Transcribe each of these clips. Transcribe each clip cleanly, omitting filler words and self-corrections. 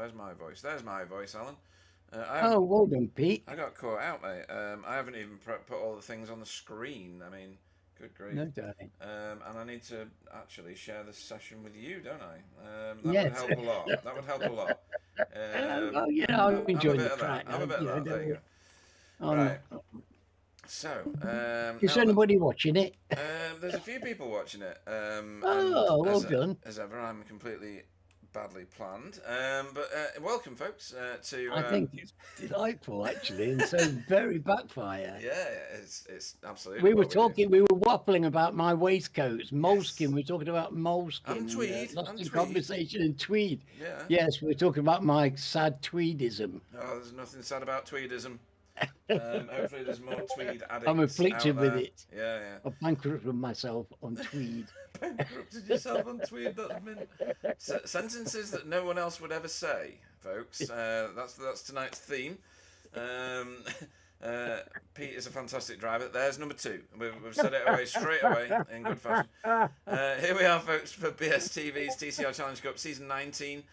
Where's my voice? There's my voice, Alan. Oh, well done, Pete. I got caught out, mate. I haven't even put all the things on the screen. I mean, good grief. No, darling. And I need to actually share this session with you, don't I? That would Yes. help a lot. That would help a lot. Well, I'm Have a enjoying the bit of that. crack. Have a bit of that. There Don't you worry. go. I'm, Right. So, is now anybody watching it? there's a few people watching it, and Oh, well done. as ever, I'm completely badly planned. But welcome, folks, to. I think it's delightful, actually, and so very backfire. Yeah, it's absolutely We were what we do. talking, we were waffling about my waistcoats, moleskin. Yes, We were talking about moleskin and tweed, lost and in tweed. conversation and tweed. Yeah. Yes, we were talking about my sad tweedism. Oh, there's nothing sad about tweedism. Hopefully, there's more tweed I'm addicts out afflicted with there. it. Yeah, I've bankrupted myself on tweed. yeah. Bankrupted yourself on tweed. That's meant. Sentences that no one else would ever say, folks. That's tonight's theme. Um, Pete is a fantastic driver. There's number two. We've said it away straight away in good fashion. Here we are, folks, for BSTV's TCR Challenge Cup Season 19,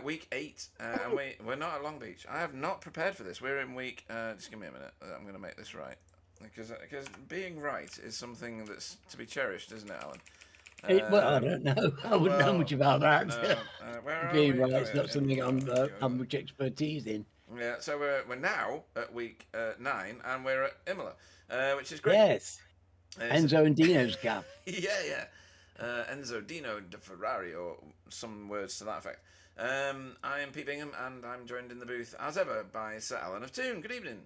Week 8. And we're not at Long Beach. I have not prepared for this. We're in week... just give me a minute. I'm going to make this right. Because being right is something that's to be cherished, isn't it, Alan? Well, I don't know. I wouldn't know much about that. Where are Being we? right, Oh, it's yeah, not something yeah. I'm much expertise in. Yeah, so we're now at week 9, and we're at Imola, which is great. Yes. Enzo and Dino's gap. Yeah. Enzo Dino de Ferrari, or some words to that effect. I am Pete Bingham, and I'm joined in the booth, as ever, by Sir Alan of Toon. Good evening.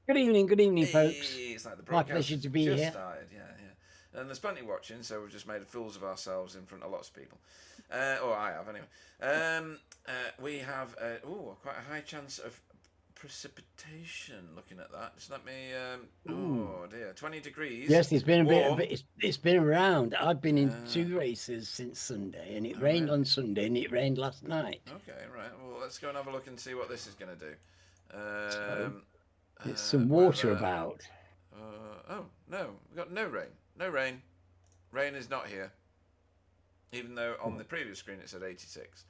Good evening, folks. It's like the My broadcast pleasure to be just here. started, yeah. And there's plenty watching, so we've just made fools of ourselves in front of lots of people. Or I have, anyway. We have quite a high chance of precipitation. Looking at that, just let me. Oh dear, 20 degrees. Yes, it's been warm. it's been around. I've been in 2 races since Sunday, and it rained really? on Sunday, and it rained last night. Okay, right. Well, let's go and have a look and see what this is going to do. There's some water about. Oh no, we've got no rain. No rain. Rain is not here. Even though on the previous screen it said 86.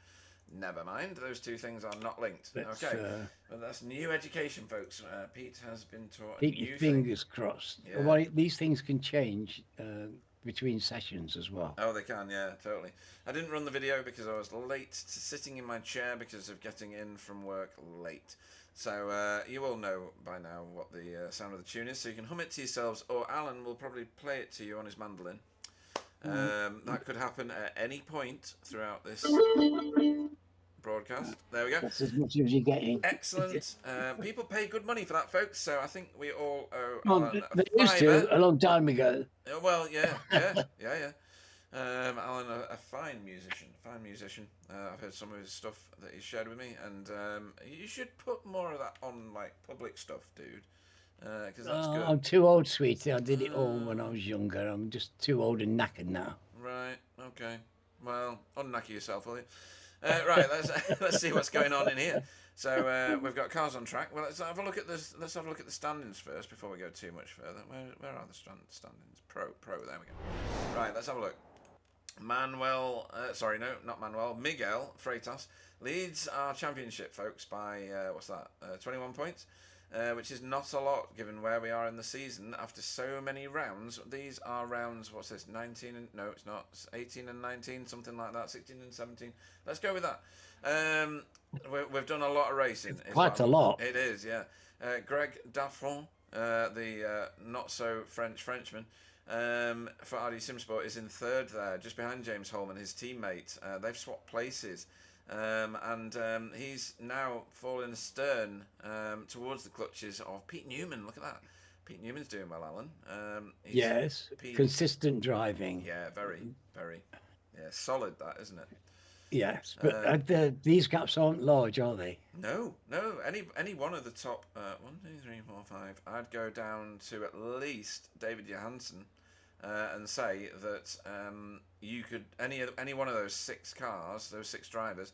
Never mind, those two things are not linked. Okay, well, that's new education, folks. Pete has been taught. Keep your fingers crossed. Yeah. Well, these things can change between sessions as well. Oh, they can, yeah, totally. I didn't run the video because I was late to sitting in my chair because of getting in from work late. So you all know by now what the sound of the tune is, so you can hum it to yourselves, or Alan will probably play it to you on his mandolin. That could happen at any point throughout this broadcast. There we go. That's as much as you're getting. Excellent. People pay good money for that, folks, so I think we all owe Well, Alan they used to a long time ago. Well, yeah. Alan, a fine musician. I've heard some of his stuff that he's shared with me, and you should put more of that on like public stuff, dude. Because that's good. I'm too old, sweetie. I did it all when I was younger. I'm just too old and knackered now. Right. Okay. Well, unknacker yourself, will you? Right. Let's see what's going on in here. So we've got cars on track. Well, let's have a look at this. Let's have a look at the standings first before we go too much further. Where are the standings? Pro. There we go. Right. Let's have a look. Miguel Freitas leads our championship, folks, by 21 points, which is not a lot given where we are in the season after so many rounds. These are rounds, what's this, 19 and, no it's not, it's 18 and 19, something like that, 16 and 17. Let's go with that. We've done a lot of racing. Quite a lot. It is, yeah. Greg Daffron, the not so Frenchman, for RD Simsport is in third there, just behind James Holman, his teammate. They've swapped places, and he's now fallen astern towards the clutches of Pete Newman. Look at that. Pete Newman's doing well, Alan. Yes, consistent driving. Yeah, very. Yeah, solid that, isn't it? Yes, but these gaps aren't large, are they? No. Any one of the top 1, 2, 3, 4, 5. I'd go down to at least David Johansson and say that you could any one of those 6 cars, those 6 drivers,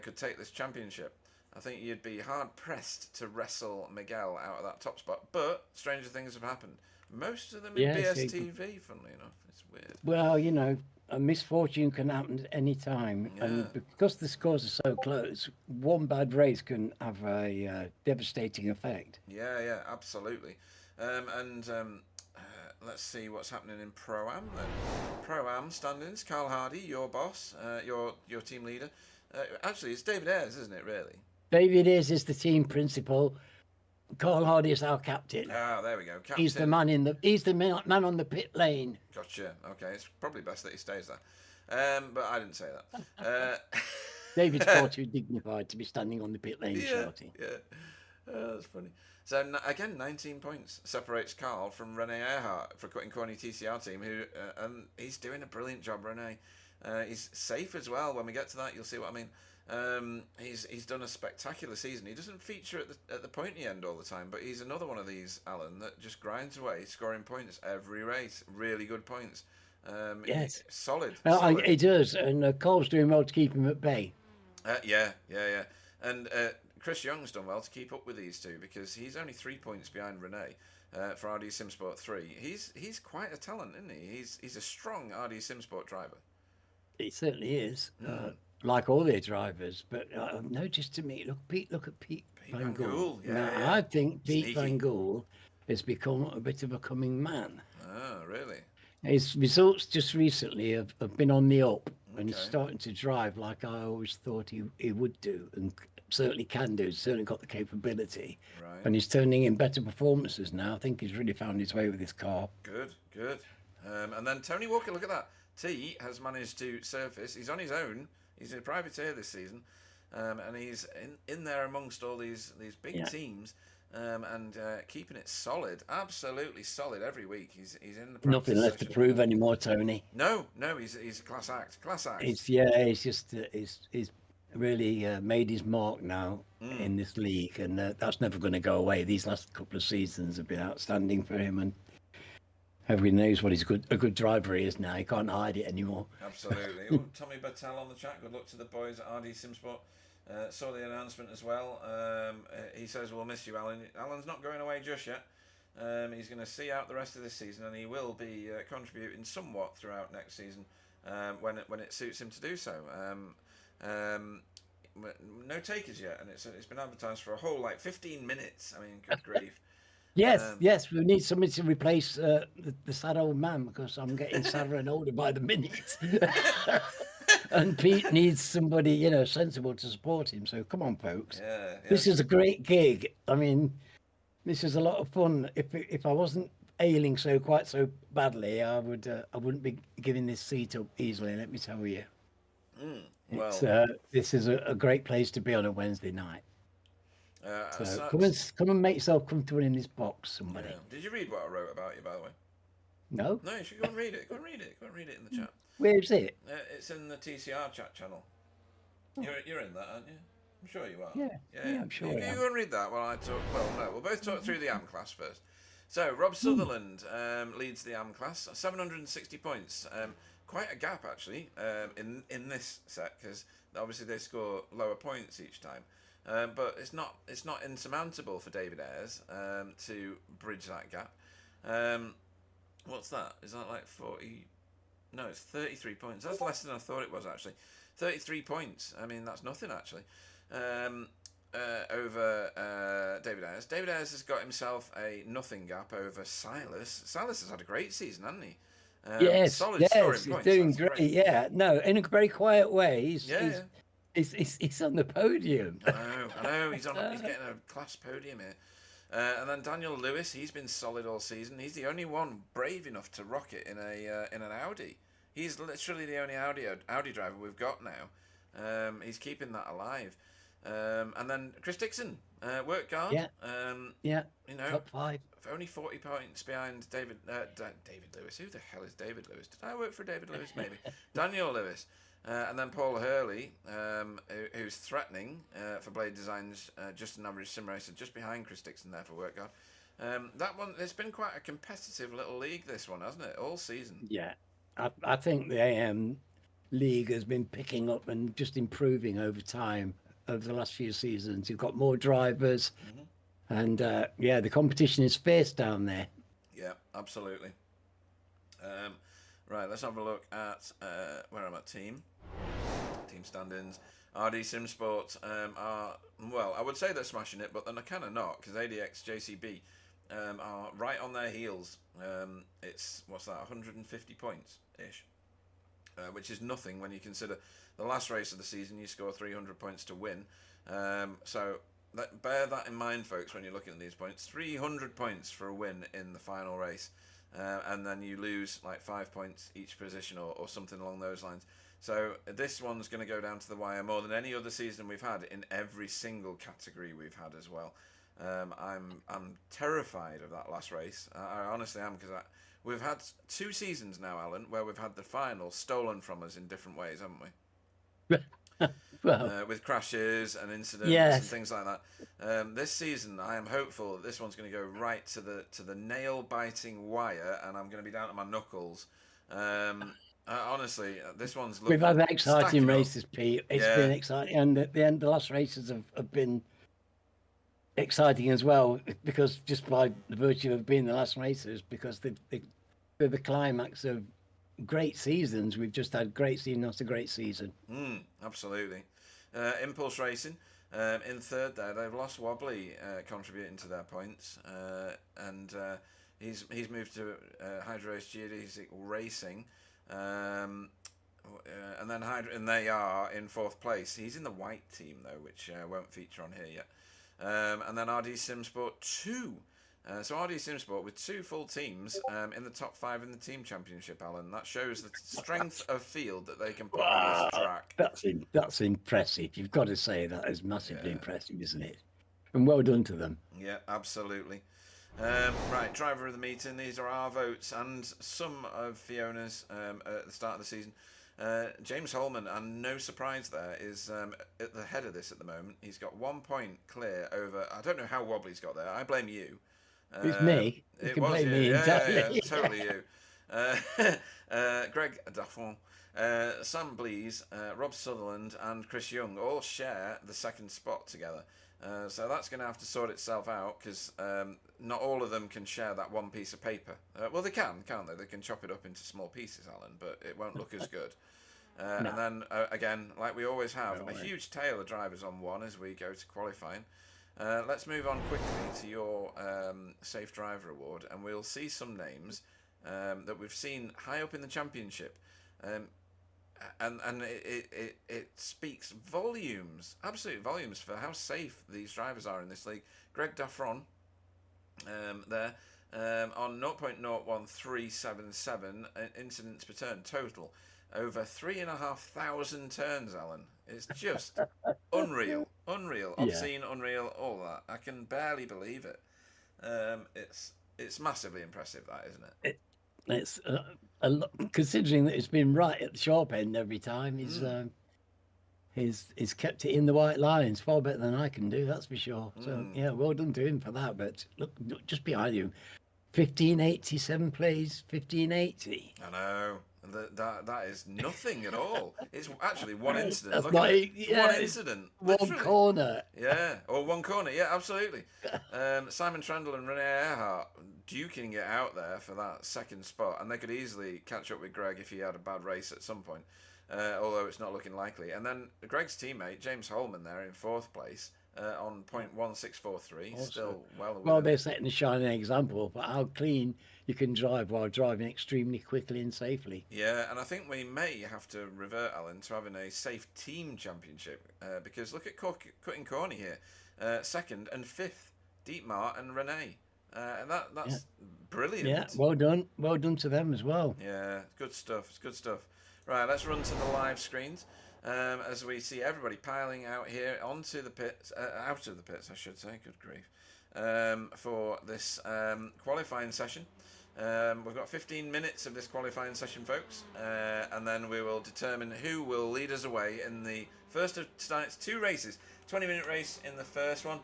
could take this championship. I think you'd be hard pressed to wrestle Miguel out of that top spot. But stranger things have happened. Most of them in Yes, BSTV, funnily enough. It's weird. well, you know, a misfortune can happen at any time, Yeah. and because the scores are so close, one bad race can have a devastating effect. Yeah, absolutely. Let's see what's happening in Pro-Am then. Pro-Am standings, Carl Hardy, your boss, your team leader. Actually, it's David Ayres, isn't it, really? David is the team principal. Carl Hardy is our captain. Ah, there we go. Captain. He's the man on the pit lane. Gotcha. Okay, it's probably best that he stays there. But I didn't say that. David's far too dignified to be standing on the pit lane Yeah, shouting. yeah. That's funny. So again, 19 points separates Carl from Rene Earhart for Cutting Corny TCR team, who and he's doing a brilliant job, Rene. He's safe as well. When we get to that, you'll see what I mean. He's done a spectacular season. He doesn't feature at the pointy end all the time, but he's another one of these, Alan, that just grinds away, scoring points every race. Really good points. Yes, solid. He does, and Carl's doing well to keep him at bay. Yeah. And Chris Young's done well to keep up with these two because he's only 3 points behind Rene for RD Simsport 3. He's quite a talent, isn't he? He's a strong RD Simsport driver. He certainly is, like all their drivers. But no, just to me, look at Pete Van Gool. Yeah. I think Pete Sneaky. Van Gool has become a bit of a coming man. Oh, really? His results just recently have been on the up, and he's Okay. starting to drive like I always thought he would do, and certainly can do. He's certainly got the capability, Right. and he's turning in better performances now. I think he's really found his way with his car. Good. And then Tony Walker, look at that. T has managed to surface. He's on his own. He's a privateer this season, and he's in there amongst all these big teams. And keeping it solid, absolutely solid every week. He's in the Nothing practice left to section. prove anymore, Tony. No, he's a class act. He's really made his mark now in this league, and that's never going to go away. These last couple of seasons have been outstanding for him, and everybody knows what a good driver he is now. He can't hide it anymore. Absolutely. Oh, Tommy Battelle on the chat. Good luck to the boys at RD Simsport. Saw the announcement as well. He says, we'll miss you, Alan. Alan's not going away just yet. He's going to see out the rest of this season, and he will be contributing somewhat throughout next season when it suits him to do so. No takers yet, and it's been advertised for a whole 15 minutes. I mean, good grief. Yes, we need somebody to replace the sad old man, because I'm getting sadder and older by the minute. And Pete needs somebody, sensible to support him. So come on, folks. Yeah. This is a great gig. I mean, this is a lot of fun. If I wasn't ailing quite so badly, I wouldn't be giving this seat up easily. Let me tell you. Well, This is a great place to be on a Wednesday night. so Come and make yourself comfortable in this box, somebody. yeah. Did you read what I wrote about you, by the way? No? No, you should go and read it. Go and read it in the chat. Where is it? It's in the TCR chat channel. You're in that, aren't you? I'm sure you are. Yeah, I'm sure You I am. go and read that while I talk. Well, no, we'll both talk through the AM class first. So, Rob Sutherland leads the AM class, 760 points. Quite a gap, actually, in this set, because obviously they score lower points each time. But it's not insurmountable for David Ayres to bridge that gap. What's that? Is that 40? No, it's 33 points. That's less than I thought it was, actually. 33 points. I mean, that's nothing, actually. Over David Ayres. David Ayres has got himself a nothing gap over Silas. Silas has had a great season, hasn't he? Solid scoring he's points. doing That's great. Yeah, no, in a very quiet way. He's on the podium. I know. He's getting a class podium here. And then Daniel Lewis, he's been solid all season. He's the only one brave enough to rock it in an Audi. He's literally the only Audi driver we've got now. He's keeping that alive. And then Chris Dixon, work guard. Yeah. Top 5. Only 40 points behind David Lewis. Who the hell is David Lewis? Did I work for David Lewis? Maybe. Daniel Lewis. And then Paul Hurley, who's threatening for Blade Designs, just an average sim racer, just behind Chris Dixon there for work guard. That one, it's been quite a competitive little league, this one, hasn't it? All season. Yeah. I think the AM league has been picking up and just improving over time, over the last few seasons. You've got more drivers, and the competition is fierce down there. Yeah, absolutely. Right, let's have a look at where am I? Team standings. RD Simsport are, well, I would say they're smashing it, but then I kind of not, because ADX JCB are right on their heels. It's, what's that, 150 points ish, which is nothing when you consider the last race of the season you score 300 points to win. So bear that in mind, folks, when you're looking at these points. 300 points for a win in the final race, and then you lose like 5 points each position or something along those lines. So this one's going to go down to the wire more than any other season we've had in every single category we've had as well. I'm terrified of that last race. I honestly am, because we've had 2 seasons now, Alan, where we've had the final stolen from us in different ways, haven't we? Well, with crashes and incidents yes. and things like that. This season, I am hopeful that this one's going to go right to the nail-biting wire, and I'm going to be down to my knuckles. Honestly, this one's looking. We've had exciting stacking up. races, Pete. It's been exciting, and at the end, the last races have been exciting as well, because just by the virtue of being the last races, because they're the climax of great seasons. We've just had great season after great season. Absolutely. Impulse Racing in third there. They've lost Wobbly contributing to their points, and he's moved to Hydro Geodesic Racing, and then and they are in 4th place. He's in the white team though, which won't feature on here yet. And then RD Simsport 2. So RD Simsport with 2 full teams in the top 5 in the team championship, Alan. That shows the strength of field that they can put on this track. That's impressive. You've got to say that is massively impressive, isn't it? And well done to them. Yeah, absolutely. Right, driver of the meeting. These are our votes and some of Fiona's at the start of the season. James Holman, and no surprise there, is at the head of this at the moment. He's got 1 point clear over. I don't know how Wobbly's got there. I blame you. It's me. It was you. Me Yeah, totally you. Greg Daffon, Sam Blees, Rob Sutherland, and Chris Young all share the 2nd spot together. So that's going to have to sort itself out, because not all of them can share that one piece of paper. Well, they can, can't they? They can chop it up into small pieces, Alan, but it won't look as good. No. And then, again, like we always have, a huge tail of drivers on one as we go to qualifying. Let's move on quickly to your Safe Driver Award, and we'll see some names that we've seen high up in the championship. And it speaks volumes, absolute volumes, for how safe these drivers are in this league. Greg Daffron there on 0.01377 incidents per turn total, over 3,500 turns, Alan. It's just unreal. Obscene, unreal, all that. I can barely believe it. It's massively impressive, that, isn't it? It's a lot, considering that it's been right at the sharp end every time. He's kept it in the white lines far better than I can do, that's for sure. So yeah, well done to him for that. But look just behind you, 1587 plays 1580. I know. That is nothing at all. It's actually one incident. That's Look not, at it. yeah, One incident. One literally. corner. Yeah, or one corner. Yeah, absolutely. Simon Trendle and Renee Earhart duking it out there for that 2nd spot, and they could easily catch up with Greg if he had a bad race at some point, although it's not looking likely. And then Greg's teammate, James Holman, there in 4th place on 0.1643, Also, still well away. Well, they're setting a shining example for how clean you can drive while driving extremely quickly and safely. Yeah, and I think we may have to revert, Alan, to having a safe team championship, because look at Cutting Corny here, 2nd and 5th, Dietmar and Renee, and that's brilliant. Yeah, well done to them as well. Yeah, good stuff. It's good stuff. Right, let's run to the live screens as we see everybody piling out here onto the pits, out of the pits, I should say. Good grief, for this qualifying session. We've got 15 minutes of this qualifying session, folks, and then we will determine who will lead us away in the first of tonight's 2 races. 20-minute race in the first one.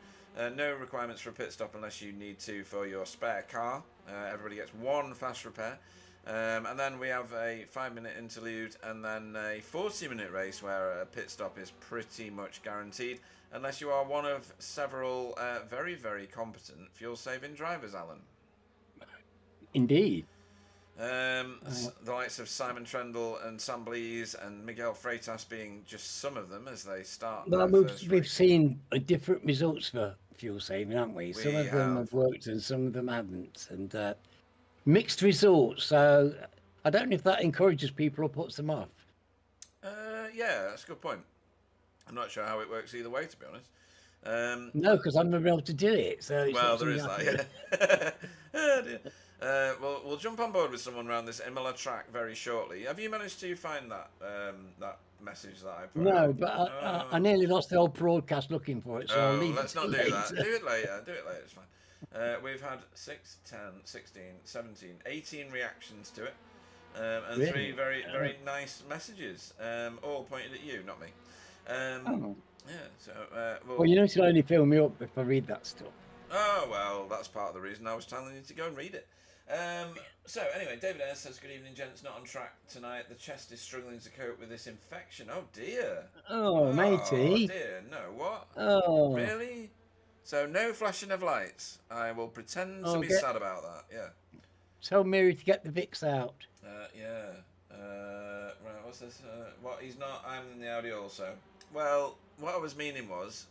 No requirements for a pit stop unless you need to for your spare car. Everybody gets 1 fast repair. And then we have a 5-minute interlude, and then a 40-minute race where a pit stop is pretty much guaranteed, unless you are one of several very, very competent fuel-saving drivers, Alan. Indeed. The likes of Simon Trendle and Sam Blees and Miguel Freitas being just some of them as they start Well, their first we've race. seen different results for fuel saving, haven't we? Some We of them have. have worked and some of them haven't, and mixed results. So I don't know if that encourages people or puts them off. Yeah, that's a good point. I'm not sure how it works either way, to be honest. No, because I'm never able to do it. So it's Well, not there something is I can that, yeah. Oh, dear. Well, we'll jump on board with someone around this Imola track very shortly. Have you managed to find that that message that I put No, out? but Oh. I nearly lost the whole broadcast looking for it, so I'll Oh, leave it let's till not do later. that. Do it later. Do it later. It's fine. We've had 6, 10, 16, 17, 18 reactions to it. And Really? 3 very nice messages, all pointed at you, not me. Oh. Yeah, so... Well, you know, to only fill me up if I read that stuff. Oh, well, that's part of the reason I was telling you to go and read it. So, anyway, David Ayres says, good evening, gents. Not on track tonight. The chest is struggling to cope with this infection. Oh, dear. Oh, matey. Oh, dear. No, what? Oh. Really? So, no flashing of lights. I will pretend to be Okay. sad about that, yeah. Tell Mary to get the Vicks out. Yeah. Right, what's this? What? He's not. I'm in the Audi also. Well, what I was meaning was,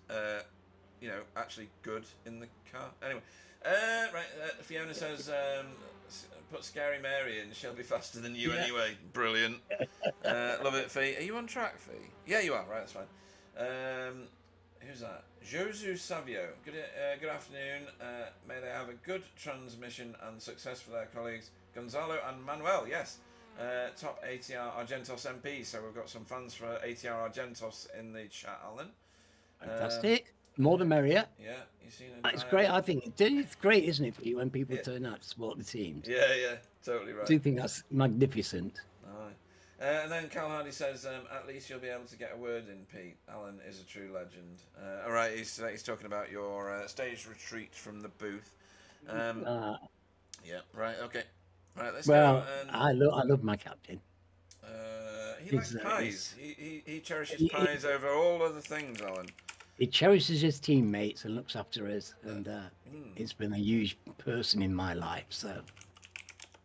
you know, actually good in the car. Anyway, right. Fiona says, put Scary Mary in. She'll be faster than you anyway. Brilliant. Love it, Fee. Are you on track, Fee? Yeah, you are. Right, that's fine. Who's that? Josu Savio. Good afternoon. May they have a good transmission and success for their colleagues Gonzalo and Manuel. Yes. Top ATR Argentos MP. So we've got some fans for ATR Argentos in the chat, Alan. Fantastic. More the merrier. Yeah, you seen it? It's great. I think it's great, isn't it, for you when people turn out to support the teams? Yeah, totally right. I do think that's magnificent. And then Cal Hardy says, at least you'll be able to get a word in, Pete. Alan is a true legend. All right, he's talking about your stage retreat from the booth. Yeah, right, okay. Right, let's go. I love my captain. He likes pies. He cherishes pies over all other things, Alan. He cherishes his teammates and looks after us, and it's been a huge person in my life. So,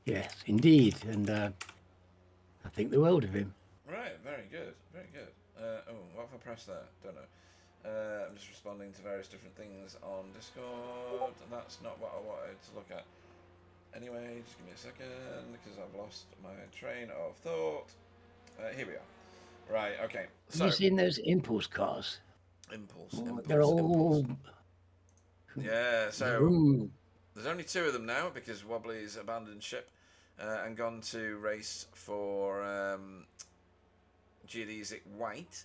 yes, indeed, and I think the world of him. Right, very good, very good. What have I pressed there? Don't know. I'm just responding to various different things on Discord. That's not what I wanted to look at. Anyway, just give me a second because I've lost my train of thought. Here we are. Right, okay. So, have you seen those impulse cars? Impulse. They're all. Yeah, so there's only 2 of them now because Wobbly's abandoned ship and gone to race for Geodesic White.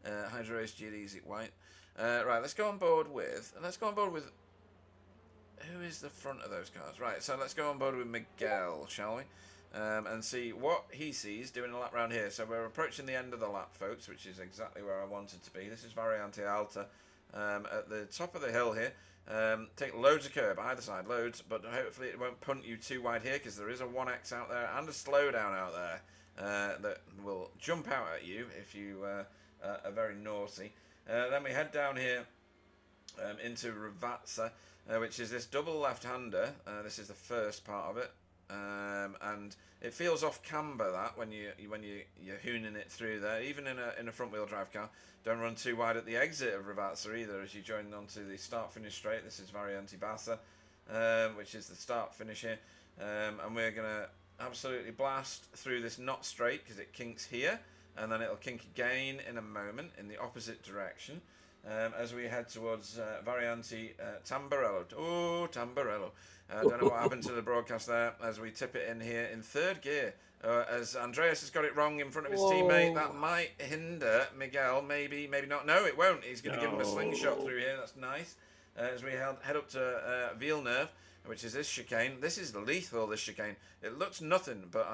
Hydro Race Geodesic White. Right, let's go on board with. Who is the front of those cars? Right, so let's go on board with Miguel, shall we? And see what he sees doing a lap round here. So we're approaching the end of the lap, folks, which is exactly where I wanted to be. This is Variante Alta at the top of the hill here. Take loads of curb either side, loads, but hopefully it won't punt you too wide here because there is a 1X out there and a slowdown out there that will jump out at you if you are very naughty. Then we head down here into Ravazza, which is this double left-hander. This is the first part of it. And it feels off camber that when you're hooning it through there, even in a front wheel drive car. Don't run too wide at the exit of Ravazza either as you join onto the start finish straight. This is Variante Bassa, which is the start finish here, and we're gonna absolutely blast through this not straight because it kinks here and then it'll kink again in a moment in the opposite direction. As we head towards Variante Tamburello. Oh, Tamburello. I don't know what happened to the broadcast there as we tip it in here in 3rd gear. As Andreas has got it wrong in front of his teammate, that might hinder Miguel. Maybe not. No, it won't. He's going to give him a slingshot through here. That's nice. As we head up to Villeneuve, which is this chicane. This is lethal, this chicane. It looks nothing, but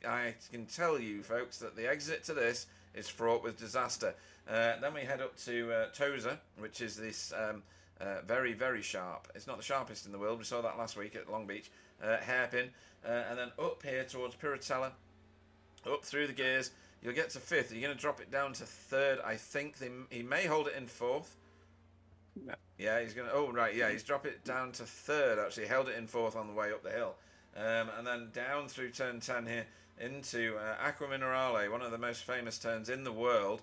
I can tell you, folks, that the exit to this is fraught with disaster. Then we head up to Tosa, which is this very, very sharp. It's not the sharpest in the world. We saw that last week at Long Beach. Hairpin. And then up here towards Piratella. Up through the gears. You'll get to 5th. You're going to drop it down to 3rd. I think he may hold it in 4th. Yeah, he's going to... Oh, right, yeah. He's dropped it down to 3rd, actually. He held it in 4th on the way up the hill. And then down through turn 10 here into Aqua Minerale, one of the most famous turns in the world.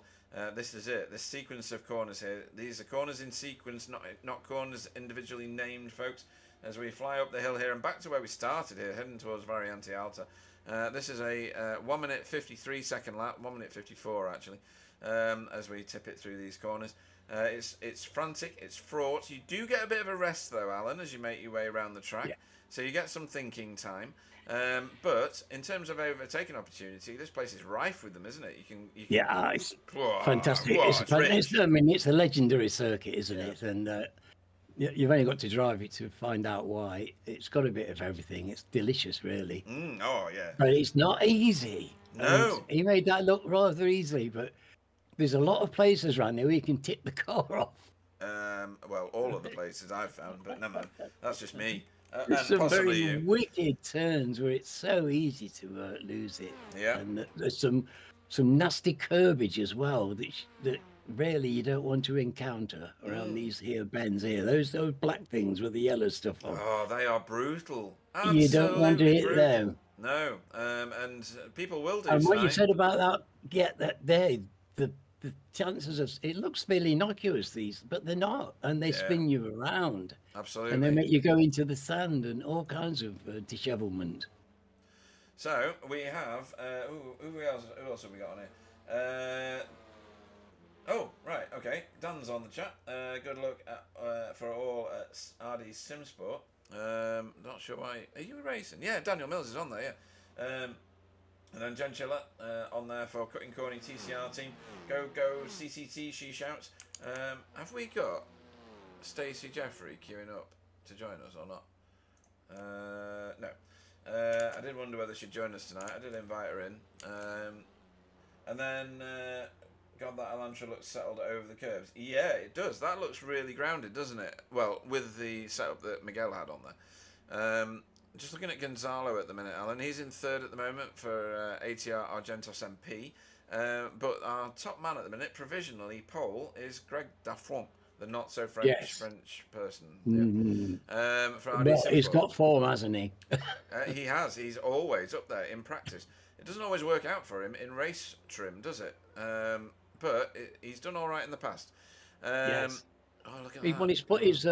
This is it. This sequence of corners here. These are corners in sequence, not corners individually named, folks. As we fly up the hill here and back to where we started here, heading towards Variante Alta. This is a 1 minute 53 second lap, 1 minute 54 actually, as we tip it through these corners. It's frantic, it's fraught. You do get a bit of a rest though, Alan, as you make your way around the track. Yeah. So you get some thinking time. But in terms of overtaking opportunity, this place is rife with them, isn't it? You can Yeah, it's whoa, fantastic. whoa, I mean, it's a legendary circuit, isn't Yeah. it? And you've only got to drive it to find out why. It's got a bit of everything. It's delicious, really. Oh yeah. But it's not easy. No. And he made that look rather easy, but there's a lot of places around there where you can tip the car off. Well, all of the places I've found, but never mind. That's just me. There's And some possibly very you. wicked turns where it's so easy to lose it. Yeah. And there's some nasty curbage as well that really you don't want to encounter around these here bends here. Those black things with the yellow stuff on. Oh, they are brutal. You don't want to Absolutely hit brutal. them. No, and people will do. And what you tonight. said about that, yeah, that there, the chances of it looks fairly innocuous but they're not, and they spin you around, Absolutely. and they make you go into the sand and all kinds of dishevelment. So we have who else have we got on here? Oh right, okay. Dan's on the chat. Good luck for all at RD Simsport. Not sure why. Are you racing? Yeah, Daniel Mills is on there. Yeah. And then Jen Chiller on there for Cutting Corny TCR team. Go CCT, she shouts. Have we got Stacey Jeffrey queuing up to join us or not? No. I did wonder whether she'd join us tonight. I did invite her in. And then, God, that Elantra looks settled over the curves. Yeah, it does. That looks really grounded, doesn't it? Well, with the setup that Miguel had on there. Just looking at Gonzalo at the minute, Alan. He's in third at the moment for ATR Argentos MP. But our top man at the minute, provisionally, pole, is Greg Daffron, the not-so-French French person. For RD Well, he's Simsport. got form, hasn't he? He has. He's always up there in practice. It doesn't always work out for him in race trim, does it? But he's done all right in the past. Yes. Oh, look at When that. he's put his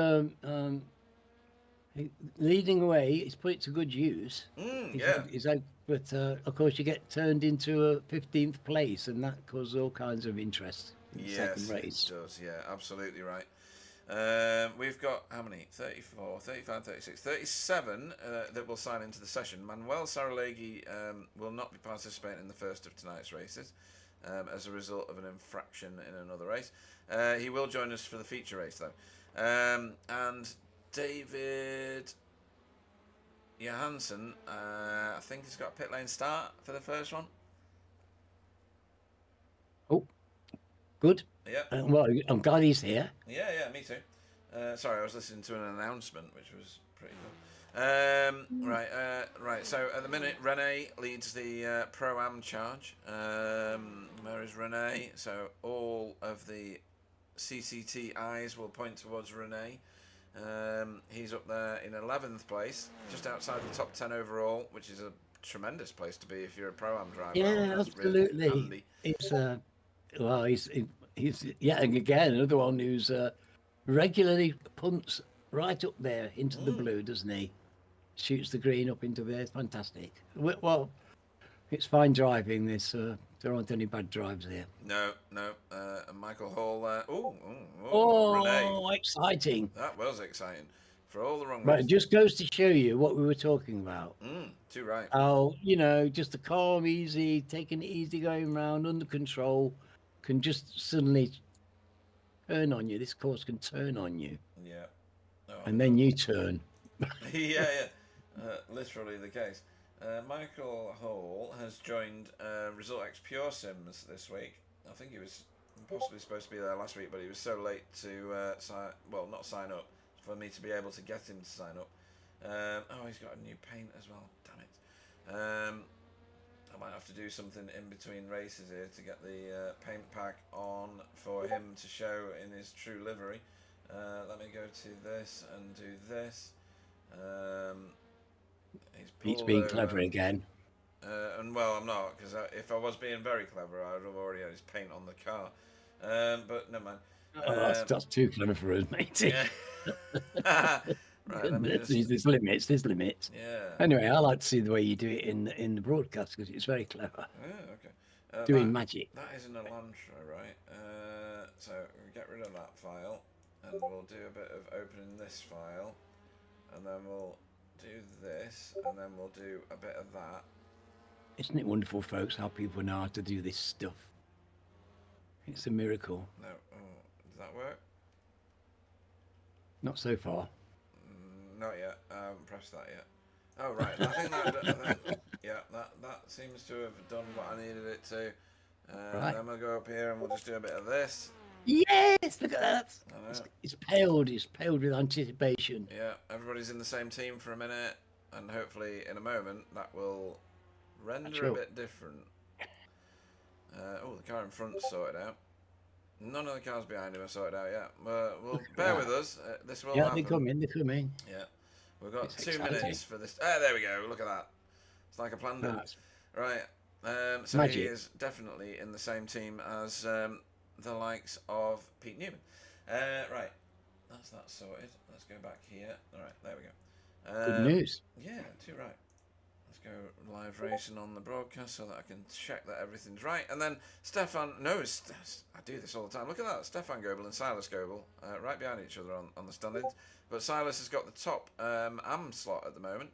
leading away, he's put it to good use. Yeah. But of course, you get turned into a 15th place, and that causes all kinds of interest in the second race. It does. Yeah, absolutely right. We've got how many? 34, 35, 36, 37 that will sign into the session. Manuel Saralegui will not be participating in the first of tonight's races as a result of an infraction in another race. He will join us for the feature race, though. And David Johansson, I think he's got a pit lane start for the first one. Oh, good. Yeah. Well, I'm glad he's here. Yeah, me too. Sorry, I was listening to an announcement, which was pretty cool. Right. So at the minute, Rene leads the Pro-Am charge. Where is Rene? So all of the CCT eyes will point towards Rene. He's up there in 11th place, just outside the top 10 overall, which is a tremendous place to be if you're a Pro-Am driver. Yeah, That's absolutely. really handy. He's and again another one who's regularly punts right up there into the blue, doesn't he? Shoots the green up into there. It's fantastic. Well, it's fine driving. There aren't any bad drives here. No. And Michael Hall. Oh, Renee. exciting! That was exciting. For all the wrong Right, it reasons. just goes to show you what we were talking about. Too right. How, just a calm, easy, taking it easy, going round under control, can just suddenly turn on you. This course can turn on you, Yeah. Oh, and then you turn. yeah. Literally the case. Michael Hall has joined Result X Pure Sims this week. I think he was possibly supposed to be there last week, but he was so late to not sign up, for me to be able to get him to sign up. He's got a new paint as well. Damn it. I might have to do something in between races here to get the paint pack on for him to show in his true livery. Let me go to this and do this. He's Pete's pulled being clever over. again. And well, I'm not, because if I was being very clever, I would have already had his paint on the car. But never mind. Oh, that's too clever for us, matey. Yeah. Right, let me just. There's limits. There's limits. Yeah. Anyway, I like to see the way you do it in the broadcast because it's very clever. Yeah, okay. Doing magic. That isn't a Elantra, right? So we'll get rid of that file, and we'll do a bit of opening this file, and then we'll do this, and then we'll do a bit of that. Isn't it wonderful, folks, how people know how to do this stuff? It's a miracle. No, does that work? Not so far. Not yet. I haven't pressed that yet. Oh right, I think that. Yeah, that seems to have done what I needed it to. Right. Then we'll go up here and we'll just do a bit of this. Yes, look at that. It's paled. It's paled with anticipation. Yeah, everybody's in the same team for a minute, and hopefully in a moment that will render a bit different. Oh, the car in front's sorted out. None of the cars behind him are sorted out yet. Well, bear with us. This will happen. They're coming. Yeah. We've got 2 minutes for this. Ah, there we go. Look at that. It's like I planned it. Right. So magic. He is definitely in the same team as the likes of Pete Newman. Right. That's that sorted. Let's go back here. All right. There we go. Good news. Yeah, too right. Let's go live racing on the broadcast so that I can check that everything's right. And then Stefan, I do this all the time. Look at that. Stefan Goebel and Silas Goebel right behind each other on the standings. But Silas has got the top AM slot at the moment.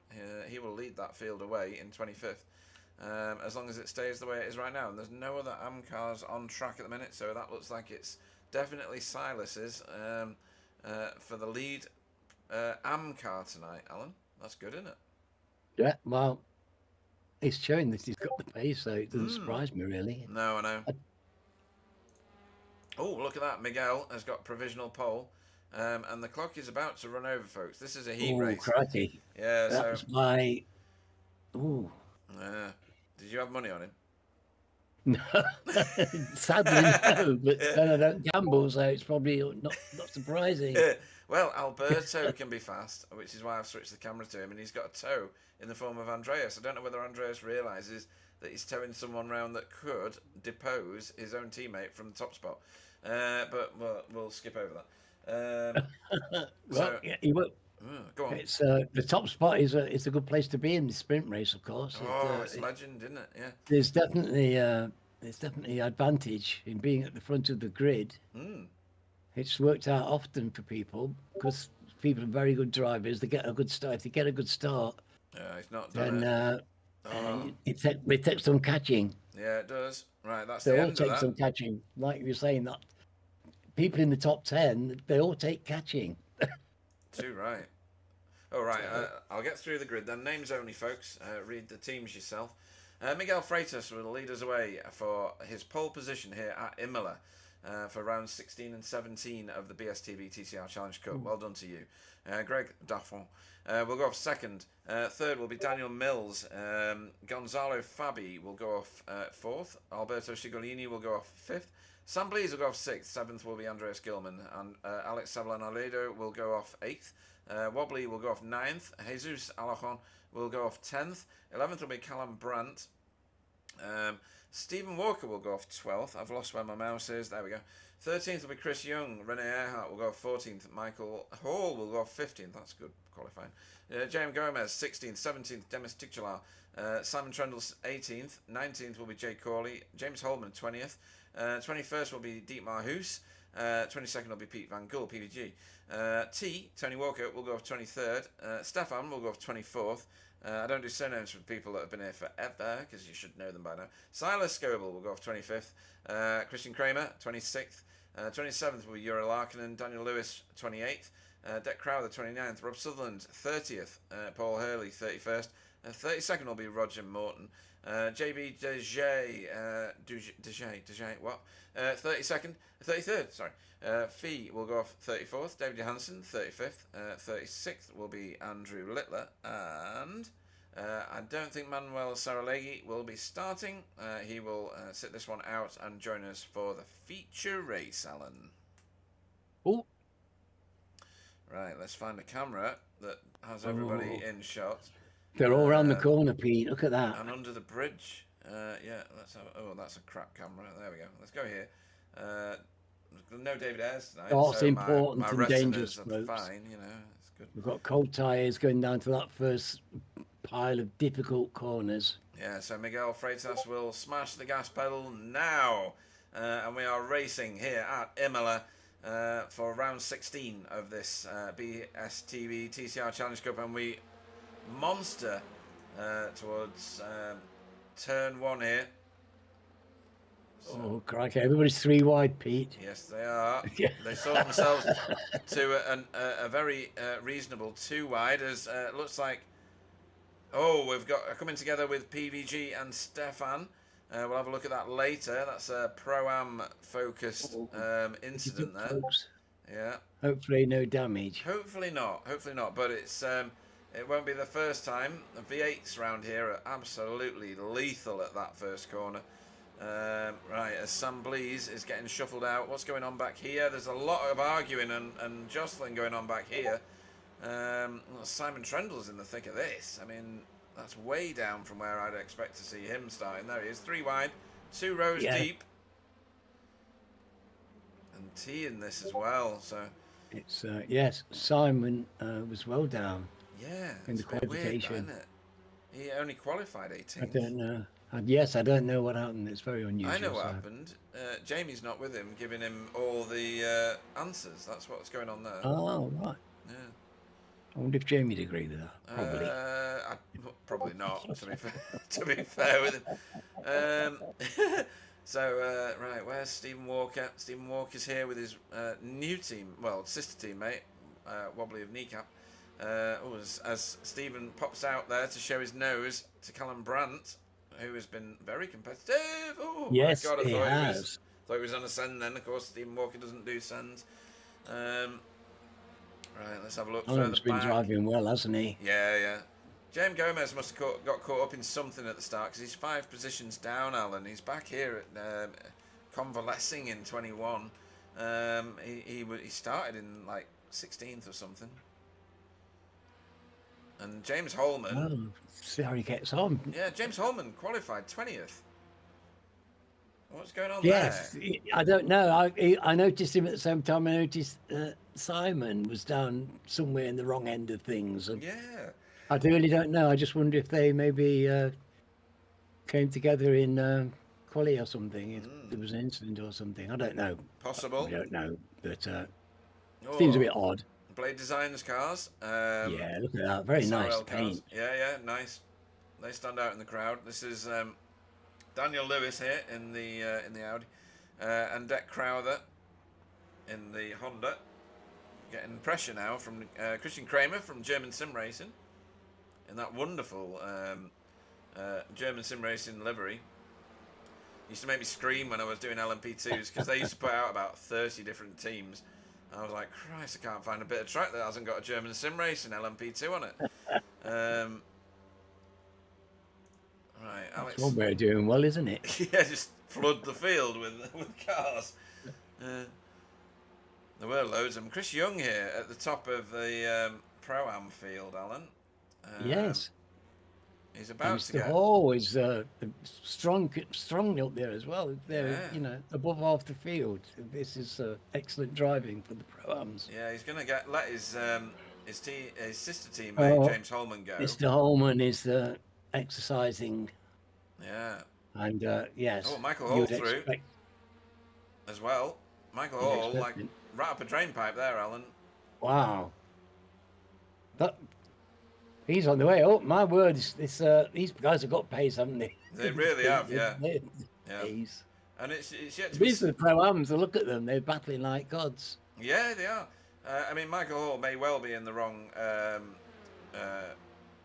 He will lead that field away in 25th. As long as it stays the way it is right now. And there's no other AM cars on track at the minute. So that looks like it's definitely Silas's for the lead AM car tonight, Alan. That's good, isn't it? Yeah, well, it's showing that he's got the pace, so it doesn't surprise me, really. No, I know. Oh, look at that. Miguel has got provisional pole. And the clock is about to run over, folks. This is a heat race. Crikey. Yeah, that was my... Ooh. Did you have money on him? No, sadly no. But then I don't gamble, so it's probably not surprising. Well, Alberto can be fast, which is why I've switched the camera to him, and he's got a tow in the form of Andreas. I don't know whether Andreas realises that he's towing someone round that could depose his own teammate from the top spot. But we'll skip over that. Well, yeah, he will. Go on. It's the top spot is a good place to be in the sprint race, of course. It's legend, isn't it? Yeah. There's definitely advantage in being at the front of the grid. It's worked out often for people because people are very good drivers. They get a good start. If they get a good start, it's not done. Then it takes some catching. Yeah, it does. Right, that's they the all end take of that. Some catching. Like you were saying, that people in the top 10, they all take catching. Too right. All right, I'll get through the grid then. Names only, folks. Read the teams yourself. Miguel Freitas will lead us away for his pole position here at Imola for rounds 16 and 17 of the BSTV TCR Challenge Cup. Well done to you. Greg Daffon will go off second. Third will be Daniel Mills. Gonzalo Fabi will go off fourth. Alberto Cigolini will go off fifth. Sam Blees will go off sixth. Seventh will be Andreas Gilman. And Alex Sablan-Aledo will go off eighth. Wobbly will go off 9th. Jesus Alajon will go off 10th. 11th will be Callum Brandt. Stephen Walker will go off 12th. I've lost where my mouse is. There we go. 13th will be Chris Young. Rene Earhart will go off 14th. Michael Hall will go off 15th. That's good qualifying. James Gomez 16th. 17th Demis Tichular. Simon Trendle 18th. 19th will be Jay Corley. James Holman 20th. 21st will be Dietmar Hoos. 22nd will be Pete Van Gull, PVG. Tony Walker will go off 23rd. Stefan will go off 24th. I don't do surnames for people that have been here forever, because you should know them by now. Silas Scoble will go off 25th. Christian Kramer, 26th. 27th will be Yura Larkinen. Daniel Lewis, 28th. Deck Crowther, 29th. Rob Sutherland, 30th. Paul Hurley, 31st. 32nd will be Roger Morton. JB Dejay, what? 33rd, sorry. Fee will go off 34th. David Johansson, 35th. 36th will be Andrew Littler. And I don't think Manuel Saralegui will be starting. He will sit this one out and join us for the feature race, Alan. Oh. Right, let's find a camera that has everybody in shot. They're all around the corner, Pete. Look at that. and under the bridge. Yeah, let's have. Oh, that's a crap camera. There we go. Let's go here. No David Ayres tonight, Oh, it's so important my and dangerous retinas are slopes. fine. You know, it's good. We've got cold tyres going down to that first pile of difficult corners. Yeah, so Miguel Freitas will smash the gas pedal now. And we are racing here at Imola for round 16 of this BSTV TCR Challenge Cup. And we monster towards turn 1 here. So, Oh, crikey. Everybody's 3 wide, Pete. yes, they are. They sort themselves to a very reasonable 2 wide, as it looks like. Oh, we've got coming together with PVG and Stefan. We'll have a look at that later. That's a Pro-Am focused incident there. Folks. Yeah. Hopefully no damage. Hopefully not. Hopefully not. But it's it won't be the first time. The V8s round here are absolutely lethal at that first corner. Right, as Sam Blees is getting shuffled out. What's going on back here? There's a lot of arguing and jostling going on back here. Well, Simon Trendle's in the thick of this. I mean, that's way down from where I'd expect to see him starting. There he is, 3 wide, 2 rows deep. And T in this as well, so... It's, yes, Simon was well down. Yeah, in the qualification. Weird, isn't it? He only qualified 18th. I don't know. Yes, I don't know what happened. It's very unusual. I know what happened. Jamie's not with him, giving him all the answers. That's what's going on there. Oh, right. Yeah. I wonder if Jamie'd agree with that. Probably. Probably not, to be fair with him. So, right, where's Stephen Walker? Stephen Walker's here with his new team, well, sister teammate, Wobbly of Kneecap. As Stephen pops out there to show his nose to Callum Brandt, who has been very competitive. Oh, yes, my God, he has. Thought he was on a send then. Of course, Stephen Walker doesn't do sends. Right, let's have a look further back. He's been driving well, hasn't he? Yeah. James Gomez must have got caught up in something at the start because he's 5 positions down, Alan. He's back here at convalescing in 21. He started in like 16th or something. And James Holman. Oh, see how he gets on. Yeah, James Holman qualified 20th. What's going on yes, there? I don't know. I noticed him at the same time. I noticed Simon was down somewhere in the wrong end of things. And yeah. I really don't know. I just wonder if they maybe came together in quali or something. If there was an incident or something. I don't know. Possible. I don't know. But seems a bit odd. Blade Designs cars. Yeah, look at that. Very nice paint. Yeah, nice. They stand out in the crowd. This is Daniel Lewis here in the Audi, and Deck Crowther in the Honda. Getting pressure now from Christian Kramer from German Sim Racing in that wonderful German Sim Racing livery. Used to make me scream when I was doing LMP2s because they used to put out about 30 different teams. I was like, Christ, I can't find a bit of track that hasn't got a German Sim Racing LMP2 on it. Right, Alex. That's one way of doing well, isn't it? Yeah, just flood the field with cars. There were loads of them. Chris Young here at the top of the Pro-Am field, Alan. Yes. He's about to get... always strongly up there as well. They're, above half the field. This is excellent driving for the Pro-Ams. Yeah, he's going to let his sister teammate, James Holman, go. Mr. Holman is exercising. Yeah. And, yes. Oh, Michael Hall through as well. Michael Hall, like, right up a drain pipe there, Alan. Wow. He's on the way up. My word, these guys have got pace, haven't they? They really have, yeah. Pace. And it's yet to be... These are the Pro-Ams. Look at them. They're battling like gods. Yeah, they are. I mean, Michael Hall may well be in the wrong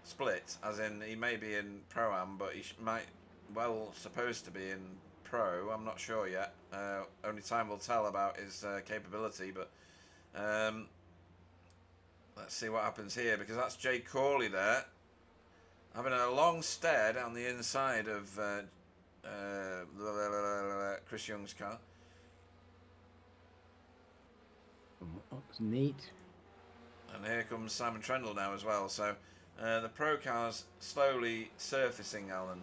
split, as in he may be in Pro-Am, but he might well supposed to be in Pro. I'm not sure yet. Only time will tell about his capability, but... let's see what happens here, because that's Jay Corley there, having a long stare down the inside of Chris Young's car. That was neat. And here comes Simon Trendle now as well. So The pro car's slowly surfacing, Alan.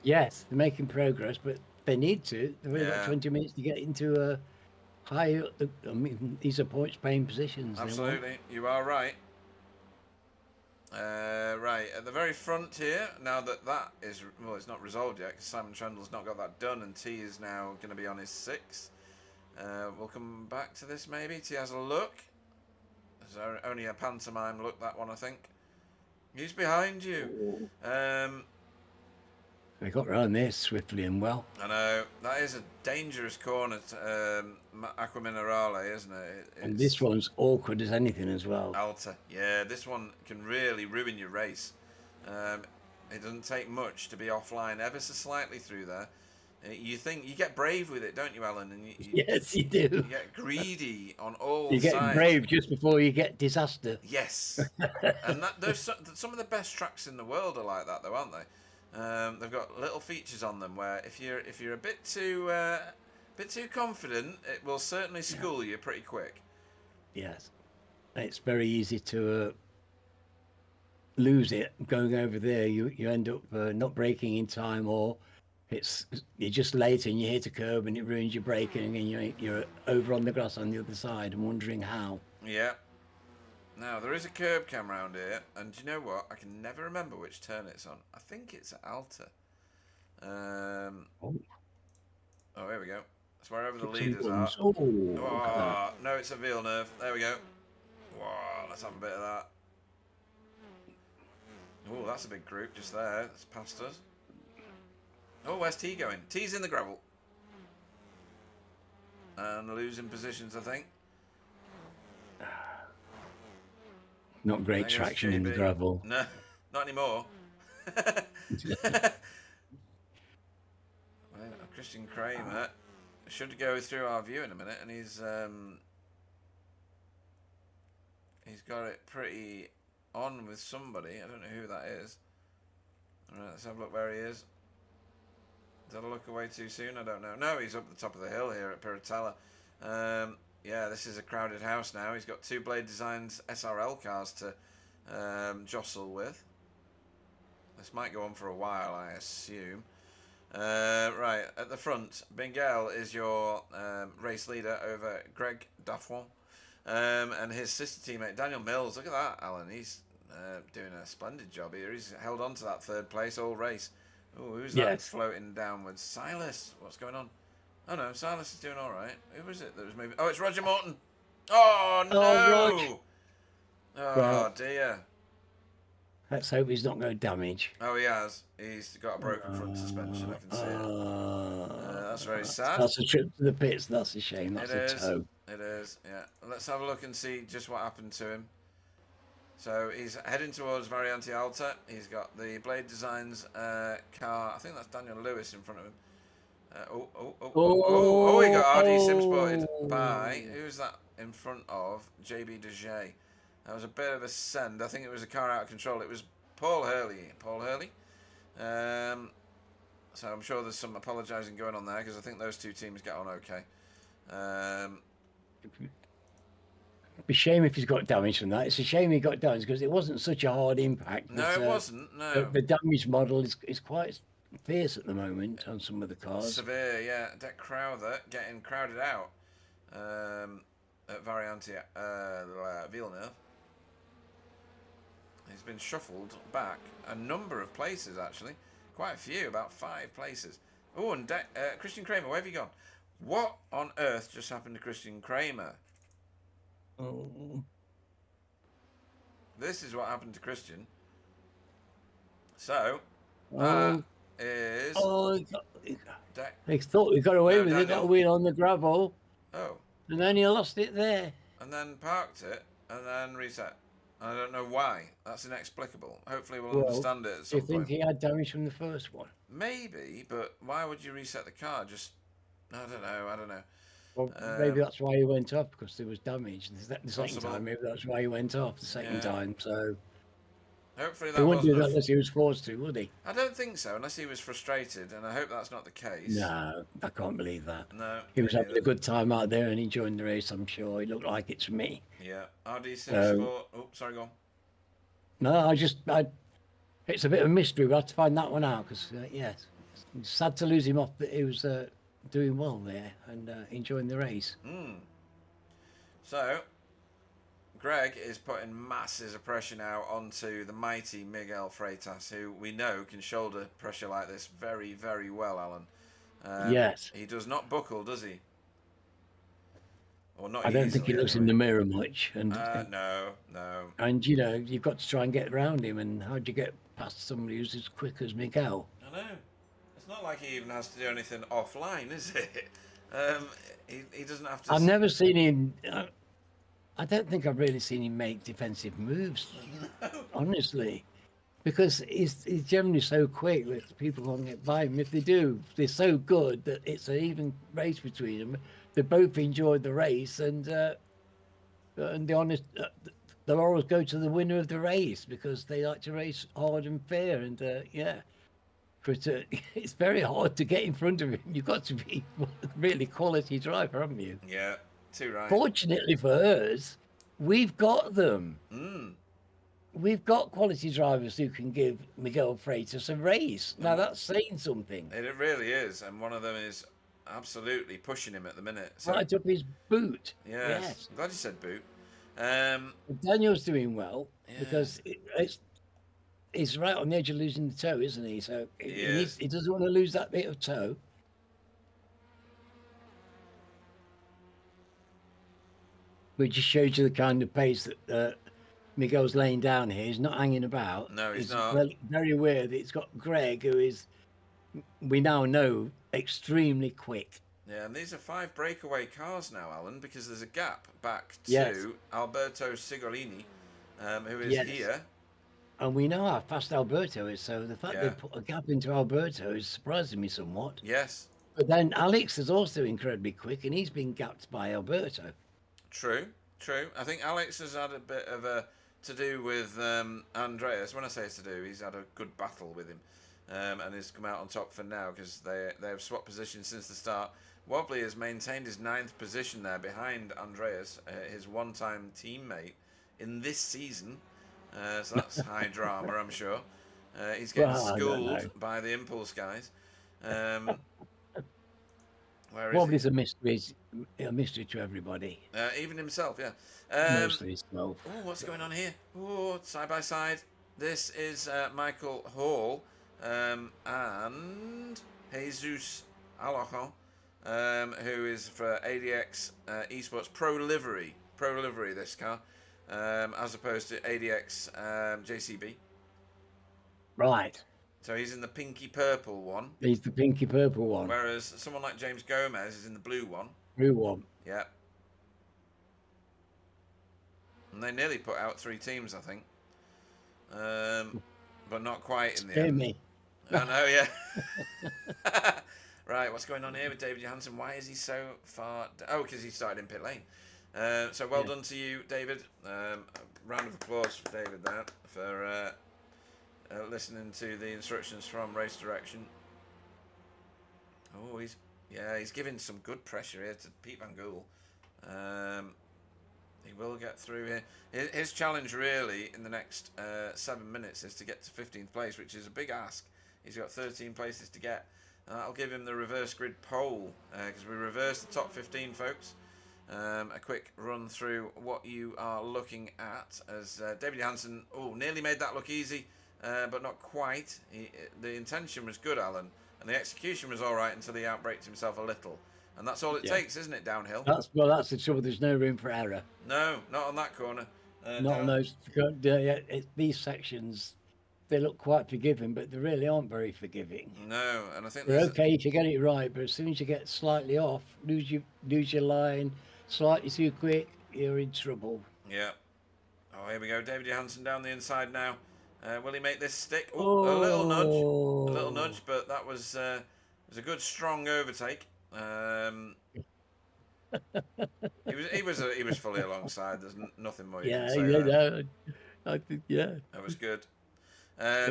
Yes, they're making progress, but they need to. They've only got Yeah. 20 minutes to get into a high. I mean, these are points-paying positions. Absolutely, you are right. Right, at the very front here, now that is, well, it's not resolved yet because Simon Trundle's not got that done, and T is now going to be on his 6th. We'll come back to this maybe. T has a look. There's only a pantomime look, that one, I think. He's behind you. They got around there swiftly and well. I know. That is a dangerous corner to Acqua Minerale, isn't it? And this one's awkward as anything as well. Alta. Yeah, this one can really ruin your race. It doesn't take much to be offline ever so slightly through there. You think you get brave with it, don't you, Alan? And yes, you do. You get greedy on all you sides. get brave just before you get disaster. Yes, and there's some of the best tracks in the world are like that, though, aren't they? They've got little features on them where if you're a bit too confident, it will certainly school you pretty quick. Yes, it's very easy to lose it going over there. You end up not braking in time, or you're just late and you hit a curb and it ruins your braking, and you're over on the grass on the other side and wondering how. Yeah. Now, there is a curb cam round here, and do you know what? I can never remember which turn it's on. I think it's at Alta. Oh, here we go. It's wherever the leaders are. Oh, no, it's at Villeneuve. There we go. Wow, let's have a bit of that. Oh, that's a big group just there. It's past us. Oh, where's T going? T's in the gravel. And losing positions, I think. Not great traction in the gravel. No, not anymore. Christian Kramer should go through our view in a minute, and he's got it pretty on with somebody. I don't know who that is. All right, let's have a look where he is. Did I look away too soon? I don't know. No, he's up the top of the hill here at Piratella. Yeah, this is a crowded house now. He's got two Blade Designs SRL cars to jostle with. This might go on for a while, I assume. Right, at the front, Bengal is your race leader over Greg Daffron. And his sister teammate, Daniel Mills. Look at that, Alan. He's doing a splendid job here. He's held on to that 3rd place all race. Oh, who's that floating downwards? Silas. What's going on? Oh, no, Silas is doing all right. Who was it that was moving? Oh, it's Roger Morton. Oh, no. Oh, dear. Let's hope he's not going to damage. Oh, he has. He's got a broken front suspension. I can see it. That's very sad. That's a trip to the pits. That's a shame. That's a toe. It is, yeah. Let's have a look and see just what happened to him. So he's heading towards Variante Alta. He's got the Blade Designs car. I think that's Daniel Lewis in front of him. He got RD Simsported by, who's that in front of? JB Dejay. That was a bit of a send. I think it was a car out of control. It was Paul Hurley. So I'm sure there's some apologising going on there, because I think those two teams get on okay. It'd be a shame if he's got damage from that. It's a shame he got damage because it wasn't such a hard impact. No, it wasn't. No. The damage model is quite fierce at the moment on some of the cars. Severe, yeah. Deck Crowther getting crowded out at Variante Villeneuve. He's been shuffled back a number of places, actually. Quite a few, about 5 places. Oh, and Christian Kramer, where have you gone? What on earth just happened to Christian Kramer? Oh. This is what happened to Christian. So, that is... They thought we got away with it, that wheel on the gravel. Oh. And then he lost it there. And then parked it, and then reset. I don't know why. That's inexplicable. Hopefully we'll understand it at some point. Do you think he had damage from the first one? Maybe, but why would you reset the car? Just, I don't know. Well, maybe that's why he went off, because there was damage. The second time, maybe that's why he went off the second time. So hopefully that he wouldn't do that unless he was forced to, would he? I don't think so, unless he was frustrated, and I hope that's not the case. No, I can't believe that. No. He was having a good time out there and enjoying the race, I'm sure. It looked like it to me. Yeah. RD Simsport. Oh, sorry, go on. No, it's a bit of a mystery. We'll have to find that one out because, yes, it's sad to lose him off, but he was doing well there and enjoying the race. So, Greg is putting masses of pressure now onto the mighty Miguel Freitas, who we know can shoulder pressure like this very, very well, Alan. Yes. He does not buckle, does he? Or not I don't think he easily, looks in anyway. the mirror much. No. And, you know, you've got to try and get around him. And how do you get past somebody who's as quick as Miguel? I know. It's not like he even has to do anything offline, is it? He doesn't have to... I've never seen him... I don't think I've really seen him make defensive moves, honestly. Because he's generally so quick that people can't get by him. If they do, they're so good that it's an even race between them. They both enjoy the race, and they're honest. They'll always go to the winner of the race because they like to race hard and fair. And yeah, but it's very hard to get in front of him. You've got to be a really quality driver, haven't you? Yeah, too right. Fortunately for us, we've got them. We've got quality drivers who can give Miguel Freitas a race. Now that's saying something. It really is, and one of them is absolutely pushing him at the minute. So, Right up his boot. yes. I'm glad you said boot. Daniel's doing well because he's right on the edge of losing the toe, isn't he? So he doesn't want to lose that bit of toe. Which just shows you the kind of pace that Miguel's laying down here. He's not hanging about. No, he's not. Very aware that it's got Greg, who is, we now know, extremely quick. Yeah, and these are 5 breakaway cars now, Alan, because there's a gap back to Alberto Sigolini, who is here. And we know how fast Alberto is, so the fact they put a gap into Alberto is surprising me somewhat. Yes. But then Alex is also incredibly quick, and he's been gapped by Alberto. True. I think Alex has had a bit of a to-do with Andreas. When I say to-do, he's had a good battle with him. And he's come out on top for now because they have swapped positions since the start. Wobbly has maintained his 9th position there behind Andreas, his one-time teammate in this season. So that's high drama, I'm sure. He's getting schooled by the Impulse guys. Wobbly's a mystery to everybody. Even himself, yeah. Mostly himself. Oh, what's going on here? Oh, side by side. This is Michael Hall and Jesus Alojo, who is for ADX Esports Pro Livery, this car, as opposed to ADX JCB. Right. So he's in the pinky purple one. He's the pinky purple one. Whereas someone like James Gomez is in the blue one. Blue one. Yeah. And they nearly put out 3 teams, I think. But not quite in the end. Me. I know, yeah. Right, what's going on here with David Johansson? Why is he so far... Oh, because he started in pit lane. So well done to you, David. A round of applause for David there for listening to the instructions from Race Direction. Oh, he's giving some good pressure here to Pete Van Gool. He will get through here. His challenge really in the next 7 minutes is to get to 15th place, which is a big ask. He's got 13 places to get. And that'll give him the reverse grid pole because we reversed the top 15, folks. A quick run through what you are looking at as David Johansson nearly made that look easy, but not quite. The intention was good, Alan, and the execution was all right until he outbraked himself a little. And that's all it takes, isn't it, downhill? That's the trouble. There's no room for error. No, not on that corner. Not on those. These sections, they look quite forgiving, but they really aren't very forgiving. No, and I think they're okay if you get it right, but as soon as you get slightly off, lose your line, slightly too quick, you're in trouble. Yeah. Oh, here we go. David Johansson down the inside now. Will he make this stick? A little nudge, but that was a good strong overtake. He was fully alongside. There's nothing more you can say. I think that was good.